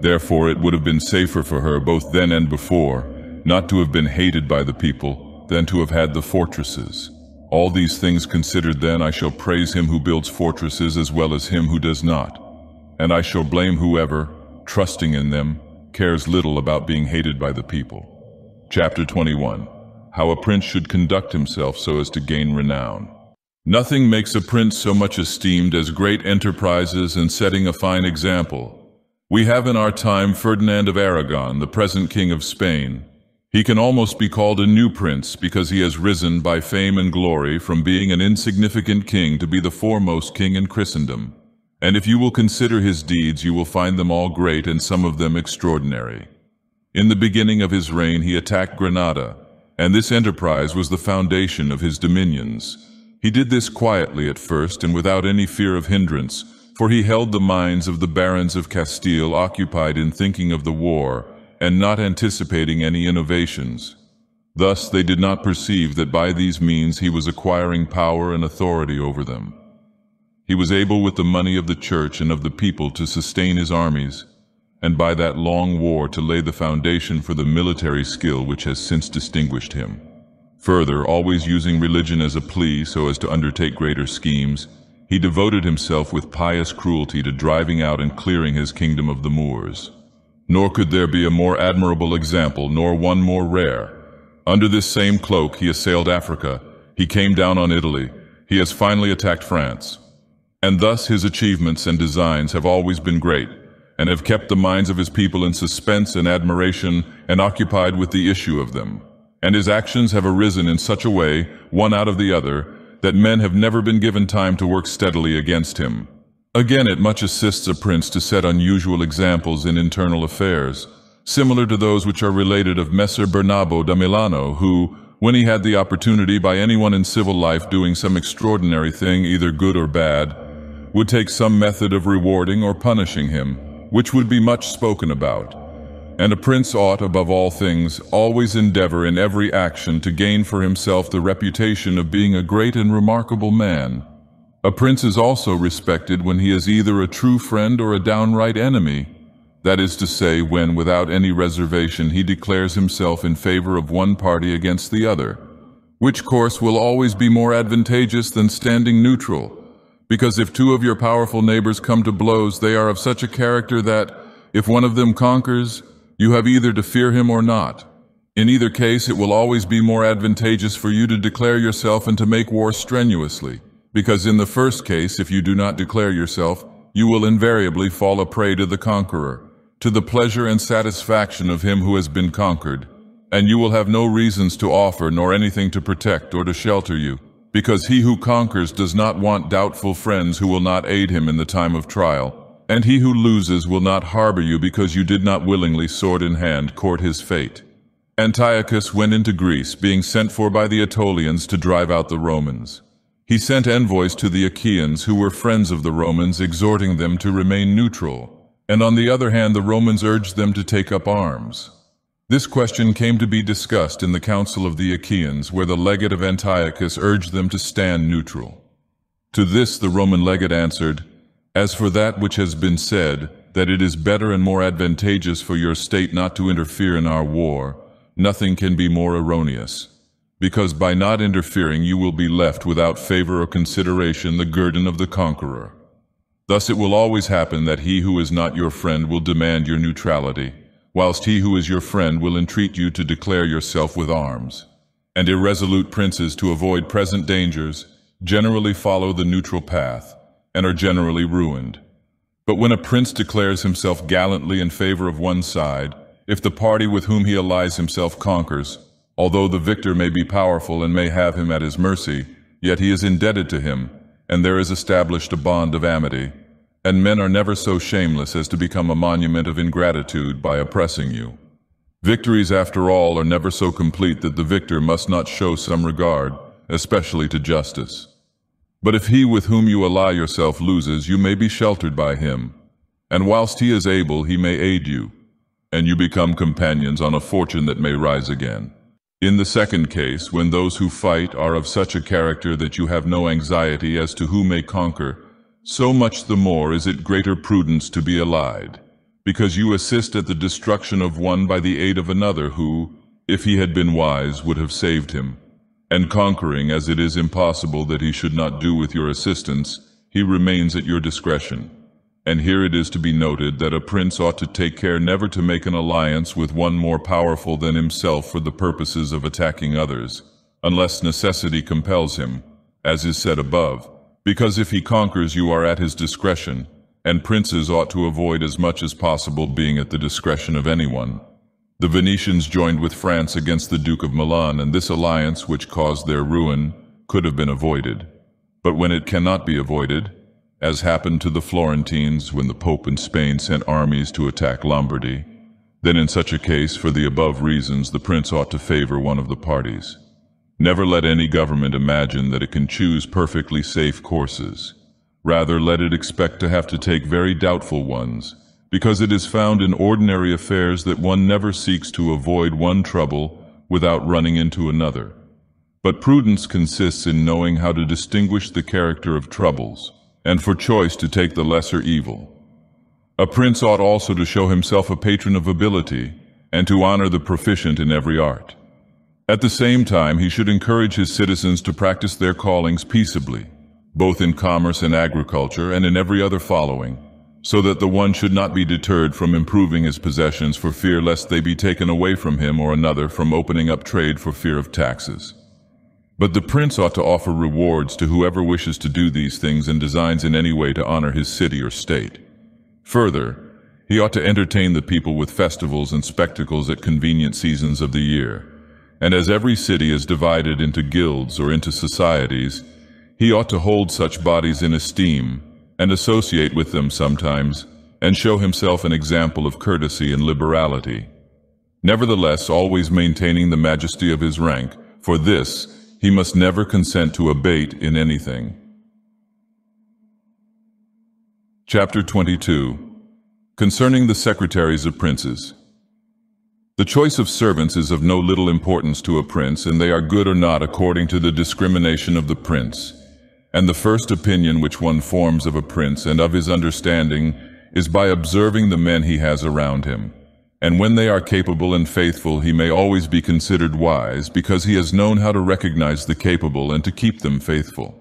Therefore it would have been safer for her, both then and before, not to have been hated by the people, than to have had the fortresses. All these things considered, then, I shall praise him who builds fortresses as well as him who does not. And I shall blame whoever, trusting in them, cares little about being hated by the people. Chapter 21. How a Prince should conduct himself so as to gain renown. Nothing makes a prince so much esteemed as great enterprises and setting a fine example. We have in our time Ferdinand of Aragon, the present King of Spain. He can almost be called a new prince because he has risen by fame and glory from being an insignificant king to be the foremost king in Christendom. And if you will consider his deeds, you will find them all great and some of them extraordinary. In the beginning of his reign, he attacked Granada, and this enterprise was the foundation of his dominions. He did this quietly at first and without any fear of hindrance, for he held the minds of the barons of Castile occupied in thinking of the war and not anticipating any innovations. Thus they did not perceive that by these means he was acquiring power and authority over them. He was able with the money of the church and of the people to sustain his armies, and by that long war to lay the foundation for the military skill which has since distinguished him. Further, always using religion as a plea so as to undertake greater schemes, he devoted himself with pious cruelty to driving out and clearing his kingdom of the Moors. Nor could there be a more admirable example, nor one more rare. Under this same cloak he assailed Africa, he came down on Italy, he has finally attacked France. And thus his achievements and designs have always been great, and have kept the minds of his people in suspense and admiration and occupied with the issue of them. And his actions have arisen in such a way, one out of the other, that men have never been given time to work steadily against him. Again, it much assists a prince to set unusual examples in internal affairs, similar to those which are related of Messer Bernabo da Milano, who, when he had the opportunity by anyone in civil life doing some extraordinary thing, either good or bad, would take some method of rewarding or punishing him, which would be much spoken about. And a prince ought, above all things, always endeavor in every action to gain for himself the reputation of being a great and remarkable man. A prince is also respected when he is either a true friend or a downright enemy. That is to say, when, without any reservation, he declares himself in favor of one party against the other, which course will always be more advantageous than standing neutral, because if two of your powerful neighbors come to blows, they are of such a character that, if one of them conquers, you have either to fear him or not. In either case, it will always be more advantageous for you to declare yourself and to make war strenuously, because in the first case, if you do not declare yourself, you will invariably fall a prey to the conqueror, to the pleasure and satisfaction of him who has been conquered, and you will have no reasons to offer nor anything to protect or to shelter you, because he who conquers does not want doubtful friends who will not aid him in the time of trial, and he who loses will not harbor you because you did not willingly, sword in hand, court his fate. Antiochus went into Greece, being sent for by the Aetolians to drive out the Romans. He sent envoys to the Achaeans, who were friends of the Romans, exhorting them to remain neutral, and on the other hand the Romans urged them to take up arms. This question came to be discussed in the council of the Achaeans, where the legate of Antiochus urged them to stand neutral. To this the Roman legate answered, "As for that which has been said, that it is better and more advantageous for your state not to interfere in our war, nothing can be more erroneous, because by not interfering you will be left without favor or consideration the guerdon of the conqueror. Thus it will always happen that he who is not your friend will demand your neutrality, whilst he who is your friend will entreat you to declare yourself with arms. And irresolute princes, to avoid present dangers, generally follow the neutral path, and are generally ruined. But when a prince declares himself gallantly in favor of one side, if the party with whom he allies himself conquers, although the victor may be powerful and may have him at his mercy, yet he is indebted to him, and there is established a bond of amity, and men are never so shameless as to become a monument of ingratitude by oppressing you. Victories, after all, are never so complete that the victor must not show some regard, especially to justice. But if he with whom you ally yourself loses, you may be sheltered by him, and whilst he is able, he may aid you, and you become companions on a fortune that may rise again. In the second case, when those who fight are of such a character that you have no anxiety as to who may conquer, so much the more is it greater prudence to be allied, because you assist at the destruction of one by the aid of another who, if he had been wise, would have saved him. And conquering, as it is impossible that he should not do with your assistance, he remains at your discretion. And here it is to be noted that a prince ought to take care never to make an alliance with one more powerful than himself for the purposes of attacking others, unless necessity compels him, as is said above, because if he conquers you are at his discretion, and princes ought to avoid as much as possible being at the discretion of anyone. The Venetians joined with France against the Duke of Milan, and this alliance, which caused their ruin, could have been avoided. But when it cannot be avoided, as happened to the Florentines when the Pope in Spain sent armies to attack Lombardy, then in such a case, for the above reasons, the prince ought to favor one of the parties. Never let any government imagine that it can choose perfectly safe courses. Rather, let it expect to have to take very doubtful ones, because it is found in ordinary affairs that one never seeks to avoid one trouble without running into another. But prudence consists in knowing how to distinguish the character of troubles, and for choice to take the lesser evil. A prince ought also to show himself a patron of ability, and to honor the proficient in every art. At the same time, he should encourage his citizens to practice their callings peaceably, both in commerce and agriculture and in every other following, so that the one should not be deterred from improving his possessions for fear lest they be taken away from him, or another from opening up trade for fear of taxes. But the prince ought to offer rewards to whoever wishes to do these things and designs in any way to honor his city or state. Further, he ought to entertain the people with festivals and spectacles at convenient seasons of the year. And as every city is divided into guilds or into societies, he ought to hold such bodies in esteem, and associate with them sometimes, and show himself an example of courtesy and liberality. Nevertheless, always maintaining the majesty of his rank, for this he must never consent to abate in anything. Chapter 22. Concerning the secretaries of princes. The choice of servants is of no little importance to a prince, and they are good or not according to the discrimination of the prince. And the first opinion which one forms of a prince and of his understanding is by observing the men he has around him. And when they are capable and faithful, he may always be considered wise, because he has known how to recognize the capable and to keep them faithful.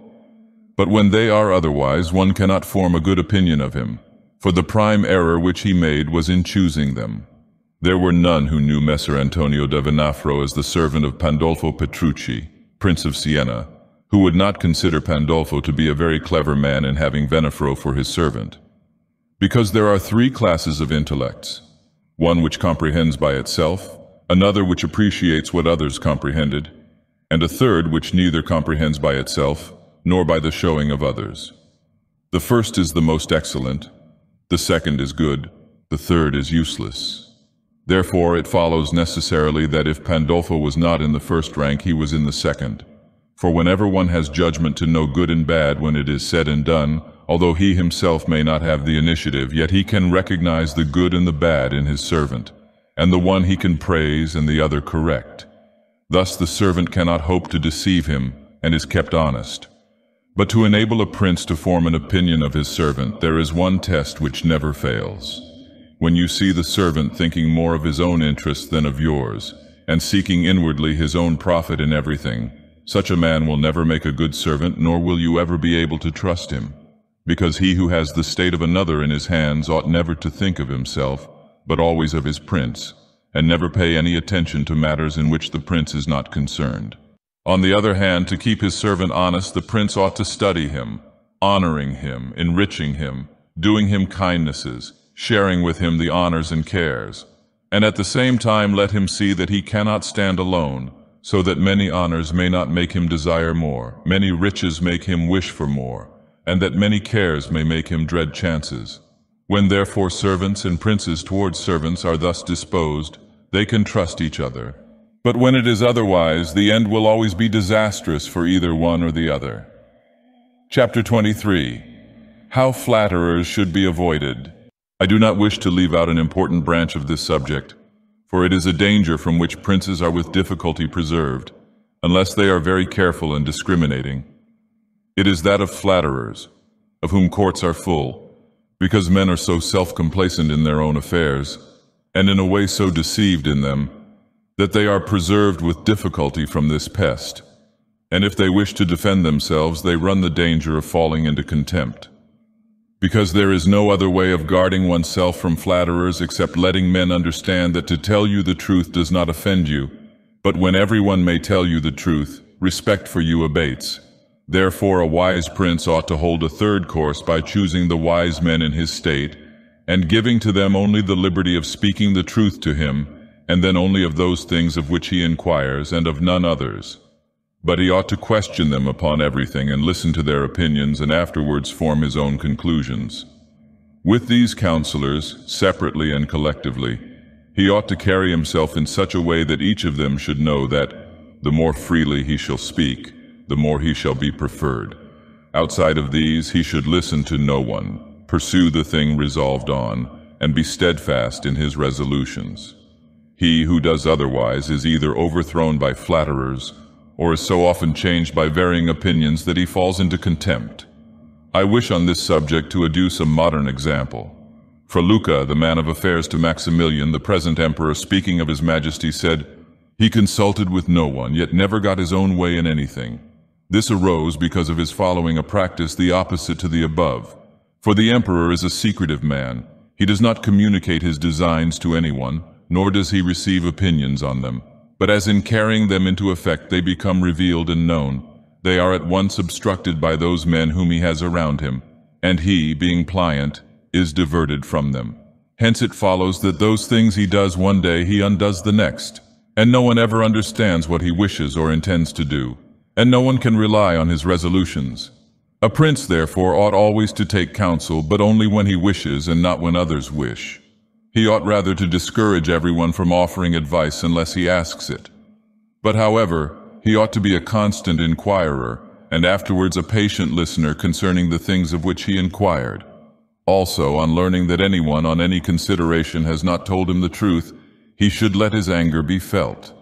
But when they are otherwise, one cannot form a good opinion of him, for the prime error which he made was in choosing them. There were none who knew Messer Antonio da Venafro as the servant of Pandolfo Petrucci, Prince of Siena, who would not consider Pandolfo to be a very clever man in having Venafro for his servant. Because there are three classes of intellects, one which comprehends by itself, another which appreciates what others comprehended, and a third which neither comprehends by itself, nor by the showing of others. The first is the most excellent, the second is good, the third is useless. Therefore it follows necessarily that if Pandolfo was not in the first rank, he was in the second. For whenever one has judgment to know good and bad when it is said and done, although he himself may not have the initiative, yet he can recognize the good and the bad in his servant, and the one he can praise and the other correct. Thus the servant cannot hope to deceive him, and is kept honest. But to enable a prince to form an opinion of his servant, there is one test which never fails. When you see the servant thinking more of his own interests than of yours, and seeking inwardly his own profit in everything, such a man will never make a good servant, nor will you ever be able to trust him. Because he who has the state of another in his hands ought never to think of himself, but always of his prince, and never pay any attention to matters in which the prince is not concerned. On the other hand, to keep his servant honest, the prince ought to study him, honoring him, enriching him, doing him kindnesses, sharing with him the honors and cares, and at the same time let him see that he cannot stand alone, so that many honors may not make him desire more, many riches make him wish for more, and that many cares may make him dread chances. When therefore servants and princes towards servants are thus disposed, they can trust each other. But when it is otherwise, the end will always be disastrous for either one or the other. Chapter 23. How flatterers should be avoided. I do not wish to leave out an important branch of this subject, for it is a danger from which princes are with difficulty preserved, unless they are very careful and discriminating. It is that of flatterers, of whom courts are full, because men are so self-complacent in their own affairs, and in a way so deceived in them, that they are preserved with difficulty from this pest, and if they wish to defend themselves, they run the danger of falling into contempt. Because there is no other way of guarding oneself from flatterers except letting men understand that to tell you the truth does not offend you, but when everyone may tell you the truth, respect for you abates. Therefore a wise prince ought to hold a third course by choosing the wise men in his state, and giving to them only the liberty of speaking the truth to him, and then only of those things of which he inquires, and of none others. But he ought to question them upon everything, and listen to their opinions, and afterwards form his own conclusions. With these counselors, separately and collectively, he ought to carry himself in such a way that each of them should know that, the more freely he shall speak, the more he shall be preferred. Outside of these he should listen to no one, pursue the thing resolved on, and be steadfast in his resolutions. He who does otherwise is either overthrown by flatterers, or is so often changed by varying opinions that he falls into contempt. I wish on this subject to adduce a modern example. For Luca, the man of affairs to Maximilian, the present emperor, speaking of his majesty, said, "He consulted with no one, yet never got his own way in anything." This arose because of his following a practice the opposite to the above. For the emperor is a secretive man. He does not communicate his designs to anyone, nor does he receive opinions on them. But as in carrying them into effect they become revealed and known, they are at once obstructed by those men whom he has around him, and he, being pliant, is diverted from them. Hence it follows that those things he does one day he undoes the next, and no one ever understands what he wishes or intends to do, and no one can rely on his resolutions. A prince, therefore, ought always to take counsel, but only when he wishes and not when others wish. He ought rather to discourage everyone from offering advice unless he asks it. But however, he ought to be a constant inquirer, and afterwards a patient listener concerning the things of which he inquired. Also, on learning that anyone on any consideration has not told him the truth, he should let his anger be felt.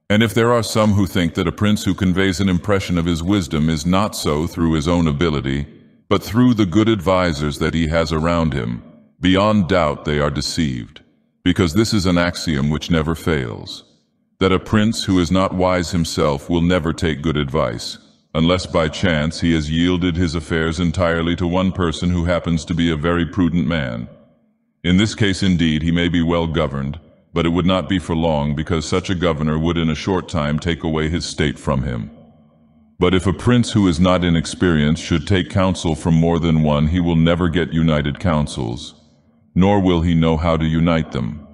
And if there are some who think that a prince who conveys an impression of his wisdom is not so through his own ability, but through the good advisers that he has around him, beyond doubt they are deceived, because this is an axiom which never fails, that a prince who is not wise himself will never take good advice, unless by chance he has yielded his affairs entirely to one person who happens to be a very prudent man. In this case indeed he may be well governed, but it would not be for long, because such a governor would in a short time take away his state from him. But if a prince who is not inexperienced should take counsel from more than one, he will never get united counsels, nor will he know how to unite them.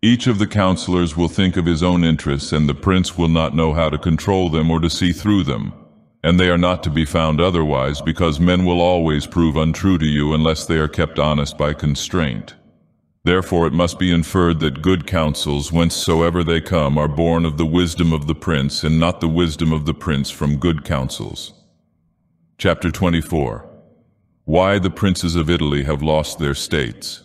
Each of the counselors will think of his own interests, and the prince will not know how to control them or to see through them. And they are not to be found otherwise, because men will always prove untrue to you unless they are kept honest by constraint. Therefore it must be inferred that good counsels, whencesoever they come, are born of the wisdom of the prince, and not the wisdom of the prince from good counsels. Chapter 24. Why the princes of Italy have lost their states.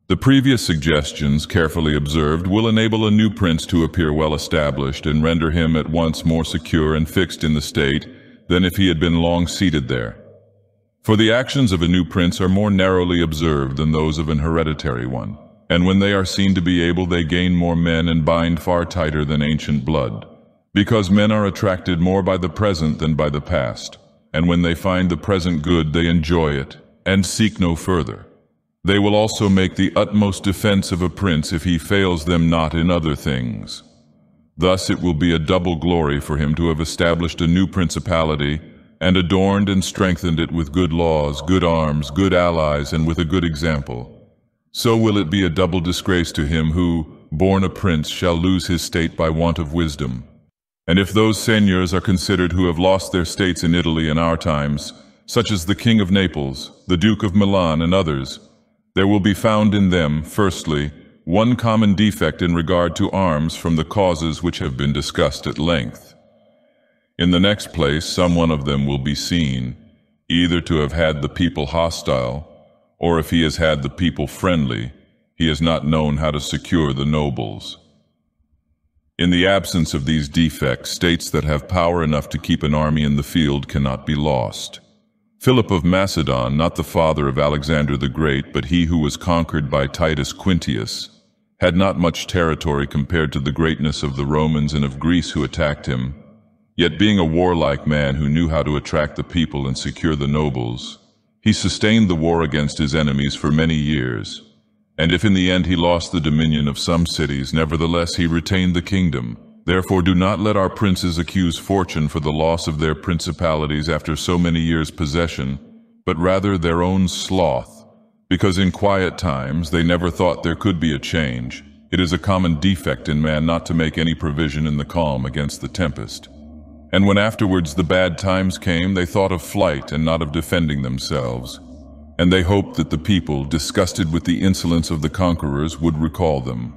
The previous suggestions, carefully observed, will enable a new prince to appear well established and render him at once more secure and fixed in the state than if he had been long seated there. For the actions of a new prince are more narrowly observed than those of an hereditary one, and when they are seen to be able, they gain more men and bind far tighter than ancient blood, because men are attracted more by the present than by the past, and when they find the present good, they enjoy it, and seek no further. They will also make the utmost defense of a prince if he fails them not in other things. Thus it will be a double glory for him to have established a new principality, and adorned and strengthened it with good laws, good arms, good allies, and with a good example. So will it be a double disgrace to him who, born a prince, shall lose his state by want of wisdom. And if those seigneurs are considered who have lost their states in Italy in our times, such as the King of Naples, the Duke of Milan, and others, there will be found in them, firstly, one common defect in regard to arms from the causes which have been discussed at length. In the next place, some one of them will be seen, either to have had the people hostile, or if he has had the people friendly, he has not known how to secure the nobles. In the absence of these defects, states that have power enough to keep an army in the field cannot be lost. Philip of Macedon, not the father of Alexander the Great, but he who was conquered by Titus Quintius, had not much territory compared to the greatness of the Romans and of Greece who attacked him. Yet being a warlike man who knew how to attract the people and secure the nobles, he sustained the war against his enemies for many years. And if in the end he lost the dominion of some cities, nevertheless he retained the kingdom. Therefore do not let our princes accuse fortune for the loss of their principalities after so many years' possession, but rather their own sloth, because in quiet times they never thought there could be a change. It is a common defect in man not to make any provision in the calm against the tempest. And when afterwards the bad times came, they thought of flight and not of defending themselves. And they hoped that the people, disgusted with the insolence of the conquerors, would recall them.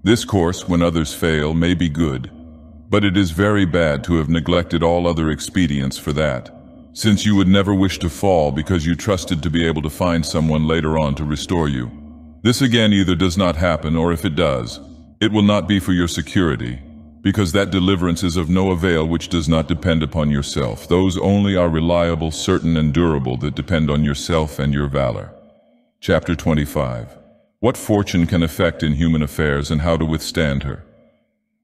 This course, when others fail, may be good, But it is very bad to have neglected all other expedients for that, since you would never wish to fall because you trusted to be able to find someone later on to restore you. This again either does not happen, or if it does, it will not be for your security, because that deliverance is of no avail which does not depend upon yourself. Those only are reliable, certain, and durable that depend on yourself and your valor. Chapter 25. What fortune can effect in human affairs, and how to withstand her?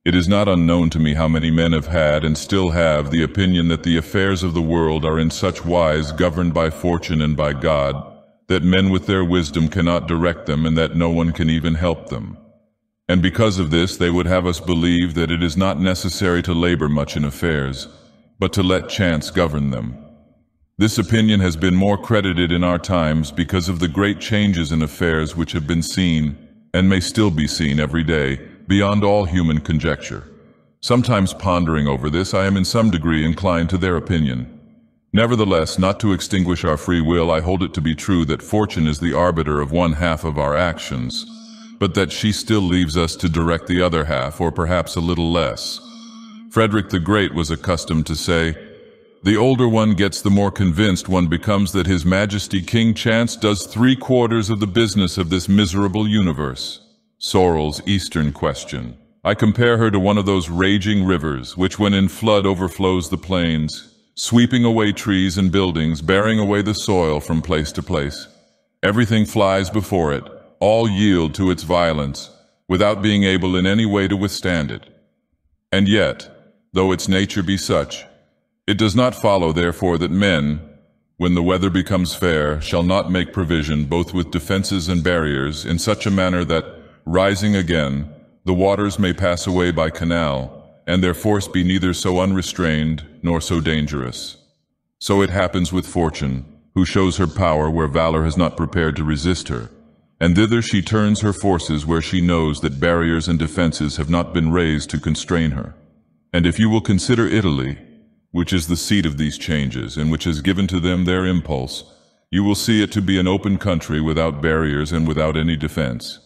It is not unknown to me how many men have had and still have the opinion that the affairs of the world are in such wise governed by fortune and by God, that men with their wisdom cannot direct them, and that no one can even help them. And because of this, they would have us believe that it is not necessary to labor much in affairs, but to let chance govern them. This opinion has been more credited in our times because of the great changes in affairs which have been seen, and may still be seen every day, beyond all human conjecture. Sometimes pondering over this, I am in some degree inclined to their opinion. Nevertheless, not to extinguish our free will, I hold it to be true that fortune is the arbiter of one half of our actions, but that she still leaves us to direct the other half, or perhaps a little less. Frederick the Great was accustomed to say, "The older one gets, the more convinced one becomes that His Majesty King Chance does 3/4 of the business of this miserable universe." Sorrel's Eastern Question. I compare her to one of those raging rivers, which when in flood overflows the plains, sweeping away trees and buildings, bearing away the soil from place to place. Everything flies before it, all yield to its violence, without being able in any way to withstand it. And yet, though its nature be such, it does not follow therefore that men, when the weather becomes fair, shall not make provision both with defenses and barriers in such a manner that, rising again, the waters may pass away by canal, and their force be neither so unrestrained nor so dangerous. So it happens with fortune, who shows her power where valor has not prepared to resist her, and thither she turns her forces where she knows that barriers and defenses have not been raised to constrain her. And if you will consider Italy, which is the seat of these changes, and which has given to them their impulse, you will see it to be an open country without barriers and without any defense.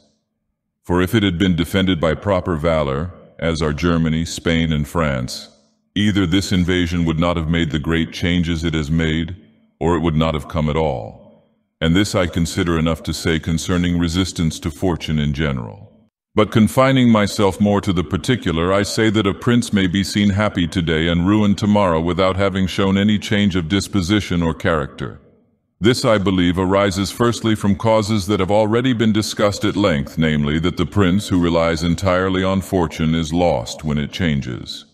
For if it had been defended by proper valor, as are Germany, Spain, and France, either this invasion would not have made the great changes it has made, or it would not have come at all. And this I consider enough to say concerning resistance to fortune in general. But confining myself more to the particular, I say that a prince may be seen happy today and ruined tomorrow without having shown any change of disposition or character. This, I believe, arises firstly from causes that have already been discussed at length, namely, that the prince who relies entirely on fortune is lost when it changes.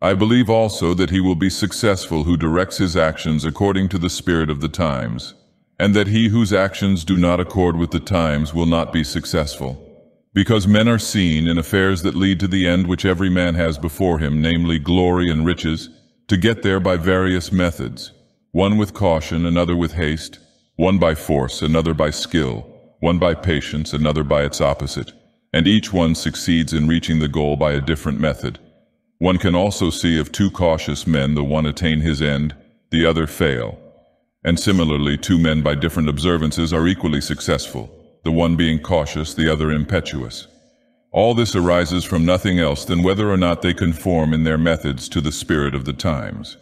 I believe also that he will be successful who directs his actions according to the spirit of the times, and that he whose actions do not accord with the times will not be successful. Because men are seen, in affairs that lead to the end which every man has before him, namely glory and riches, to get there by various methods, one with caution, another with haste, one by force, another by skill, one by patience, another by its opposite, and each one succeeds in reaching the goal by a different method. One can also see of two cautious men, the one attain his end, the other fail. And similarly, two men by different observances are equally successful, the one being cautious, the other impetuous. All this arises from nothing else than whether or not they conform in their methods to the spirit of the times.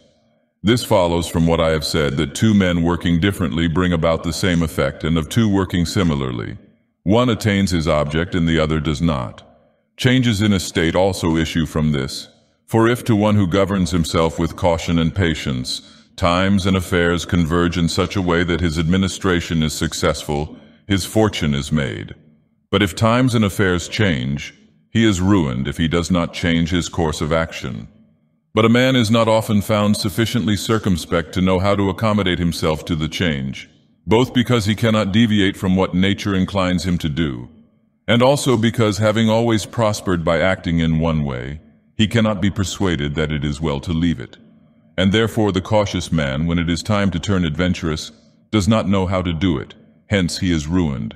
This follows from what I have said, that two men working differently bring about the same effect, and of two working similarly, one attains his object and the other does not. Changes in a state also issue from this. For if to one who governs himself with caution and patience, times and affairs converge in such a way that his administration is successful, his fortune is made. But if times and affairs change, he is ruined if he does not change his course of action. But a man is not often found sufficiently circumspect to know how to accommodate himself to the change, both because he cannot deviate from what nature inclines him to do, and also because, having always prospered by acting in one way, he cannot be persuaded that it is well to leave it. And therefore the cautious man, when it is time to turn adventurous, does not know how to do it, hence he is ruined.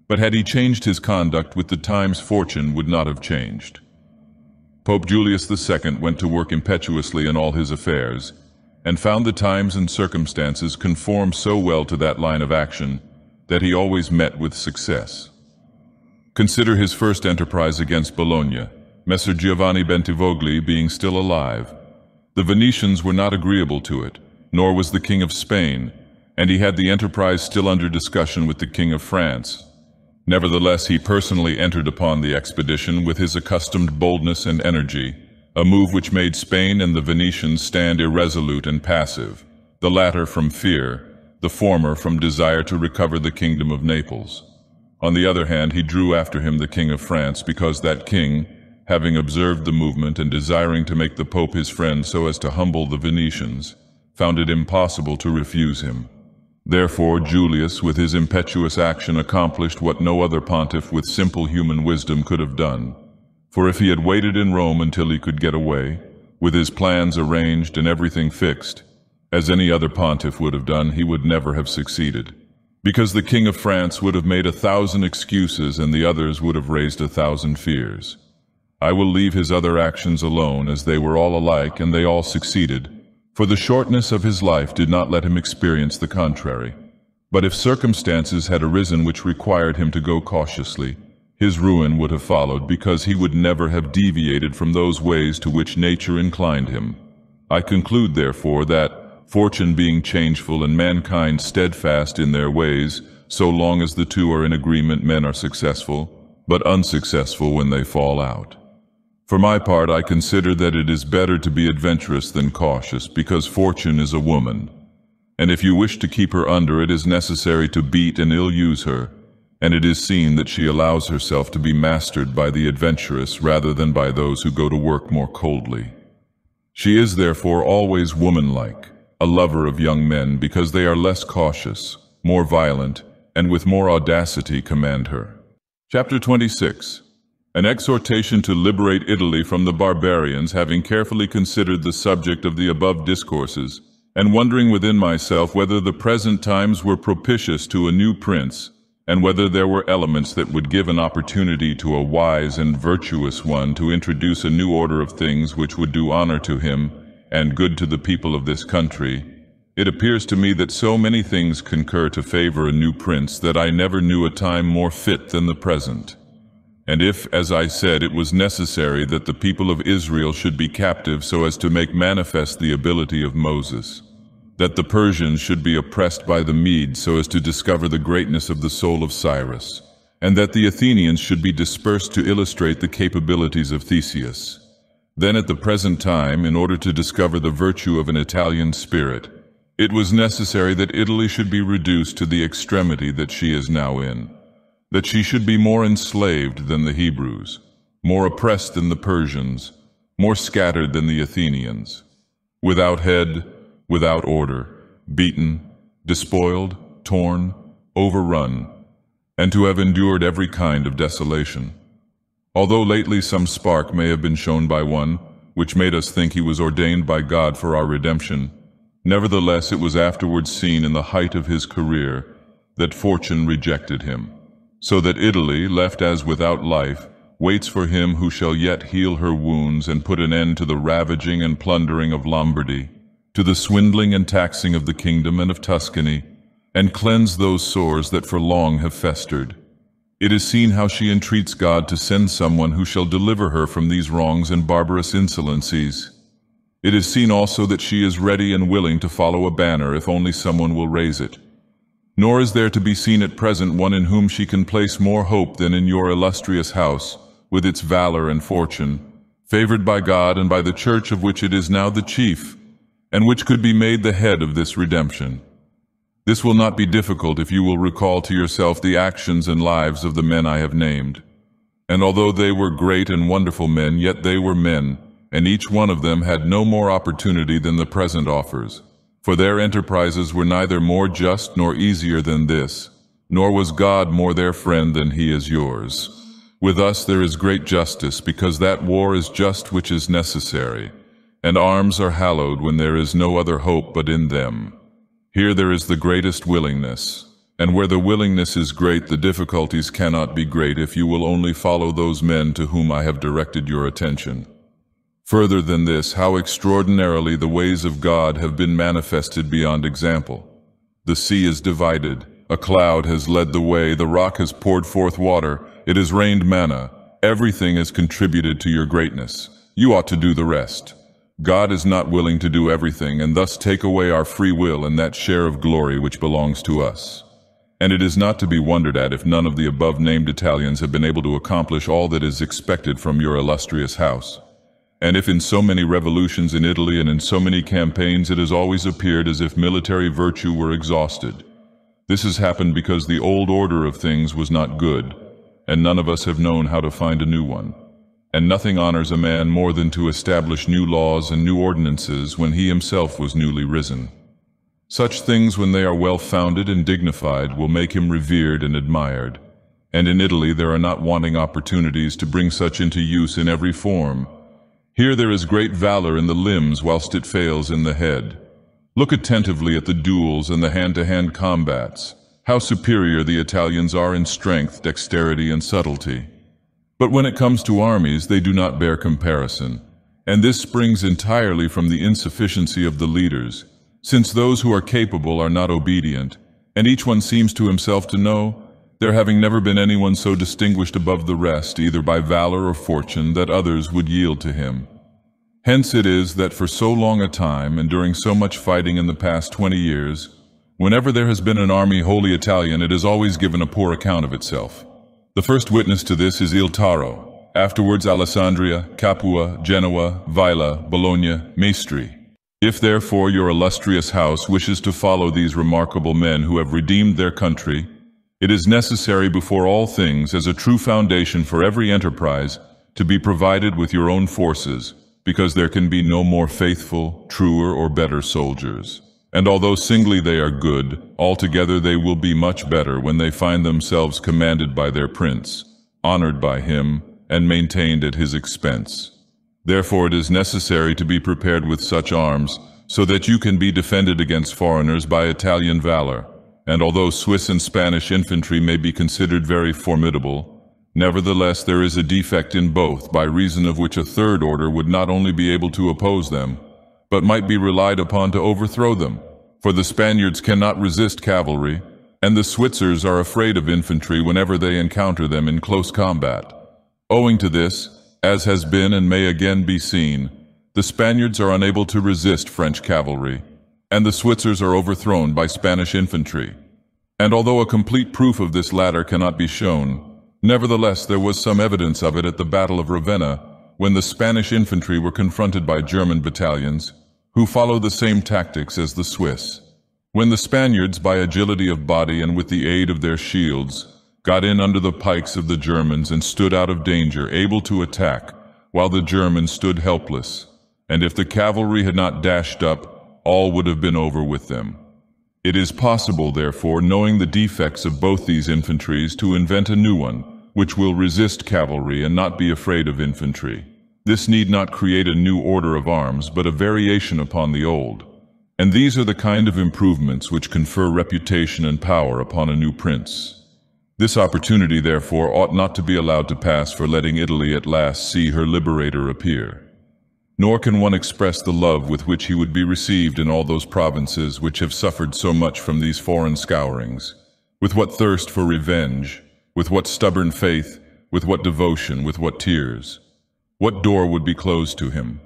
But had he changed his conduct with the times, fortune would not have changed. Pope Julius II went to work impetuously in all his affairs, and found the times and circumstances conform so well to that line of action that he always met with success. Consider his first enterprise against Bologna, Messer Giovanni Bentivogli being still alive. The Venetians were not agreeable to it, nor was the King of Spain, and he had the enterprise still under discussion with the King of France. Nevertheless, he personally entered upon the expedition with his accustomed boldness and energy, a move which made Spain and the Venetians stand irresolute and passive, the latter from fear, the former from desire to recover the kingdom of Naples. On the other hand, he drew after him the King of France, because that king, having observed the movement and desiring to make the Pope his friend so as to humble the Venetians, found it impossible to refuse him. Therefore, Julius, with his impetuous action, accomplished what no other pontiff with simple human wisdom could have done. For if he had waited in Rome until he could get away, with his plans arranged and everything fixed, as any other pontiff would have done, he would never have succeeded. Because the King of France would have made 1,000 excuses and the others would have raised 1,000 fears. I will leave his other actions alone, as they were all alike and they all succeeded, for the shortness of his life did not let him experience the contrary. But if circumstances had arisen which required him to go cautiously, his ruin would have followed, because he would never have deviated from those ways to which nature inclined him. I conclude, therefore, that, fortune being changeful and mankind steadfast in their ways, so long as the two are in agreement, men are successful, but unsuccessful when they fall out. For my part, I consider that it is better to be adventurous than cautious, because fortune is a woman, and if you wish to keep her under, it is necessary to beat and ill-use her, and it is seen that she allows herself to be mastered by the adventurous rather than by those who go to work more coldly. She is therefore always womanlike, a lover of young men, because they are less cautious, more violent, and with more audacity command her. Chapter 26. An exhortation to liberate Italy from the barbarians. Having carefully considered the subject of the above discourses, and wondering within myself whether the present times were propitious to a new prince, and whether there were elements that would give an opportunity to a wise and virtuous one to introduce a new order of things which would do honor to him and good to the people of this country, it appears to me that so many things concur to favor a new prince that I never knew a time more fit than the present. And if, as I said, it was necessary that the people of Israel should be captive so as to make manifest the ability of Moses, that the Persians should be oppressed by the Medes so as to discover the greatness of the soul of Cyrus, and that the Athenians should be dispersed to illustrate the capabilities of Theseus, then at the present time, in order to discover the virtue of an Italian spirit, it was necessary that Italy should be reduced to the extremity that she is now in, that she should be more enslaved than the Hebrews, more oppressed than the Persians, more scattered than the Athenians, without head, without order, beaten, despoiled, torn, overrun, and to have endured every kind of desolation. Although lately some spark may have been shown by one, which made us think he was ordained by God for our redemption, nevertheless it was afterwards seen in the height of his career that fortune rejected him, so that Italy, left as without life, waits for him who shall yet heal her wounds and put an end to the ravaging and plundering of Lombardy, to the swindling and taxing of the kingdom and of Tuscany, and cleanse those sores that for long have festered. It is seen how she entreats God to send someone who shall deliver her from these wrongs and barbarous insolencies. It is seen also that she is ready and willing to follow a banner if only someone will raise it. Nor is there to be seen at present one in whom she can place more hope than in your illustrious house, with its valor and fortune, favored by God and by the Church of which it is now the chief, and which could be made the head of this redemption. This will not be difficult if you will recall to yourself the actions and lives of the men I have named. And although they were great and wonderful men, yet they were men, and each one of them had no more opportunity than the present offers. For their enterprises were neither more just nor easier than this, nor was God more their friend than he is yours. With us there is great justice, because that war is just which is necessary, and arms are hallowed when there is no other hope but in them. Here there is the greatest willingness, and where the willingness is great, the difficulties cannot be great if you will only follow those men to whom I have directed your attention. Further than this, how extraordinarily the ways of God have been manifested beyond example. The sea is divided, a cloud has led the way, the rock has poured forth water, it has rained manna, Everything has contributed to your greatness. You ought to do the rest. God is not willing to do everything and thus take away our free will and that share of glory which belongs to us. And it is not to be wondered at if none of the above-named Italians have been able to accomplish all that is expected from your illustrious house. And if in so many revolutions in Italy and in so many campaigns it has always appeared as if military virtue were exhausted. This has happened because the old order of things was not good, and none of us have known how to find a new one. And nothing honors a man more than to establish new laws and new ordinances when he himself was newly risen. Such things, when they are well-founded and dignified, will make him revered and admired. And in Italy there are not wanting opportunities to bring such into use in every form. Here there is great valor in the limbs whilst it fails in the head. Look attentively at the duels and the hand-to-hand combats, how superior the Italians are in strength, dexterity, and subtlety. But when it comes to armies, they do not bear comparison, and this springs entirely from the insufficiency of the leaders, since those who are capable are not obedient, and each one seems to himself to know, there having never been anyone so distinguished above the rest, either by valor or fortune, that others would yield to him. Hence it is that for so long a time, and during so much fighting in the past 20 years, whenever there has been an army wholly Italian, it has always given a poor account of itself. The first witness to this is Il Taro, afterwards Alessandria, Capua, Genoa, Vaila, Bologna, Maestri. If therefore your illustrious house wishes to follow these remarkable men who have redeemed their country, it is necessary before all things, as a true foundation for every enterprise, to be provided with your own forces, because there can be no more faithful, truer, or better soldiers. And although singly they are good, altogether they will be much better when they find themselves commanded by their prince, honored by him, and maintained at his expense. Therefore it is necessary to be prepared with such arms, so that you can be defended against foreigners by Italian valor. And although Swiss and Spanish infantry may be considered very formidable, nevertheless there is a defect in both, by reason of which a third order would not only be able to oppose them, but might be relied upon to overthrow them. For the Spaniards cannot resist cavalry, and the Switzers are afraid of infantry whenever they encounter them in close combat. Owing to this, as has been and may again be seen, the Spaniards are unable to resist French cavalry, and the Switzers are overthrown by Spanish infantry. And although a complete proof of this latter cannot be shown, nevertheless there was some evidence of it at the Battle of Ravenna, when the Spanish infantry were confronted by German battalions, who followed the same tactics as the Swiss. When the Spaniards, by agility of body and with the aid of their shields, got in under the pikes of the Germans and stood out of danger, able to attack, while the Germans stood helpless, and if the cavalry had not dashed up, all would have been over with them. It is possible, therefore, knowing the defects of both these infantries, to invent a new one, which will resist cavalry and not be afraid of infantry. This need not create a new order of arms, but a variation upon the old. And these are the kind of improvements which confer reputation and power upon a new prince. This opportunity, therefore, ought not to be allowed to pass for letting Italy at last see her liberator appear. Nor can one express the love with which he would be received in all those provinces which have suffered so much from these foreign scourings. With what thirst for revenge, with what stubborn faith, with what devotion, with what tears. What door would be closed to him?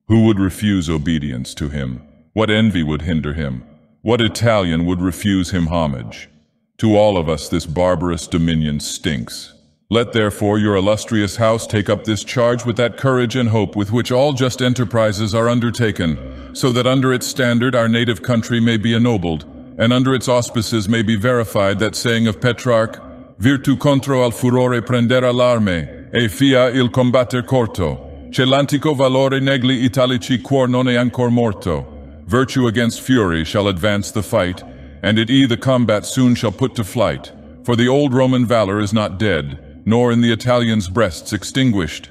Who would refuse obedience to him? What envy would hinder him? What Italian would refuse him homage? To all of us this barbarous dominion stinks. Let therefore your illustrious house take up this charge with that courage and hope with which all just enterprises are undertaken, so that under its standard our native country may be ennobled, and under its auspices may be verified that saying of Petrarch, Virtu contro al furore prendera l'arme, e fia il combatter corto, c'è l'antico valore negli italici quor non è ancor morto. Virtue against fury shall advance the fight, and the combat soon shall put to flight, for the old Roman valor is not dead, nor in the Italians' breasts extinguished.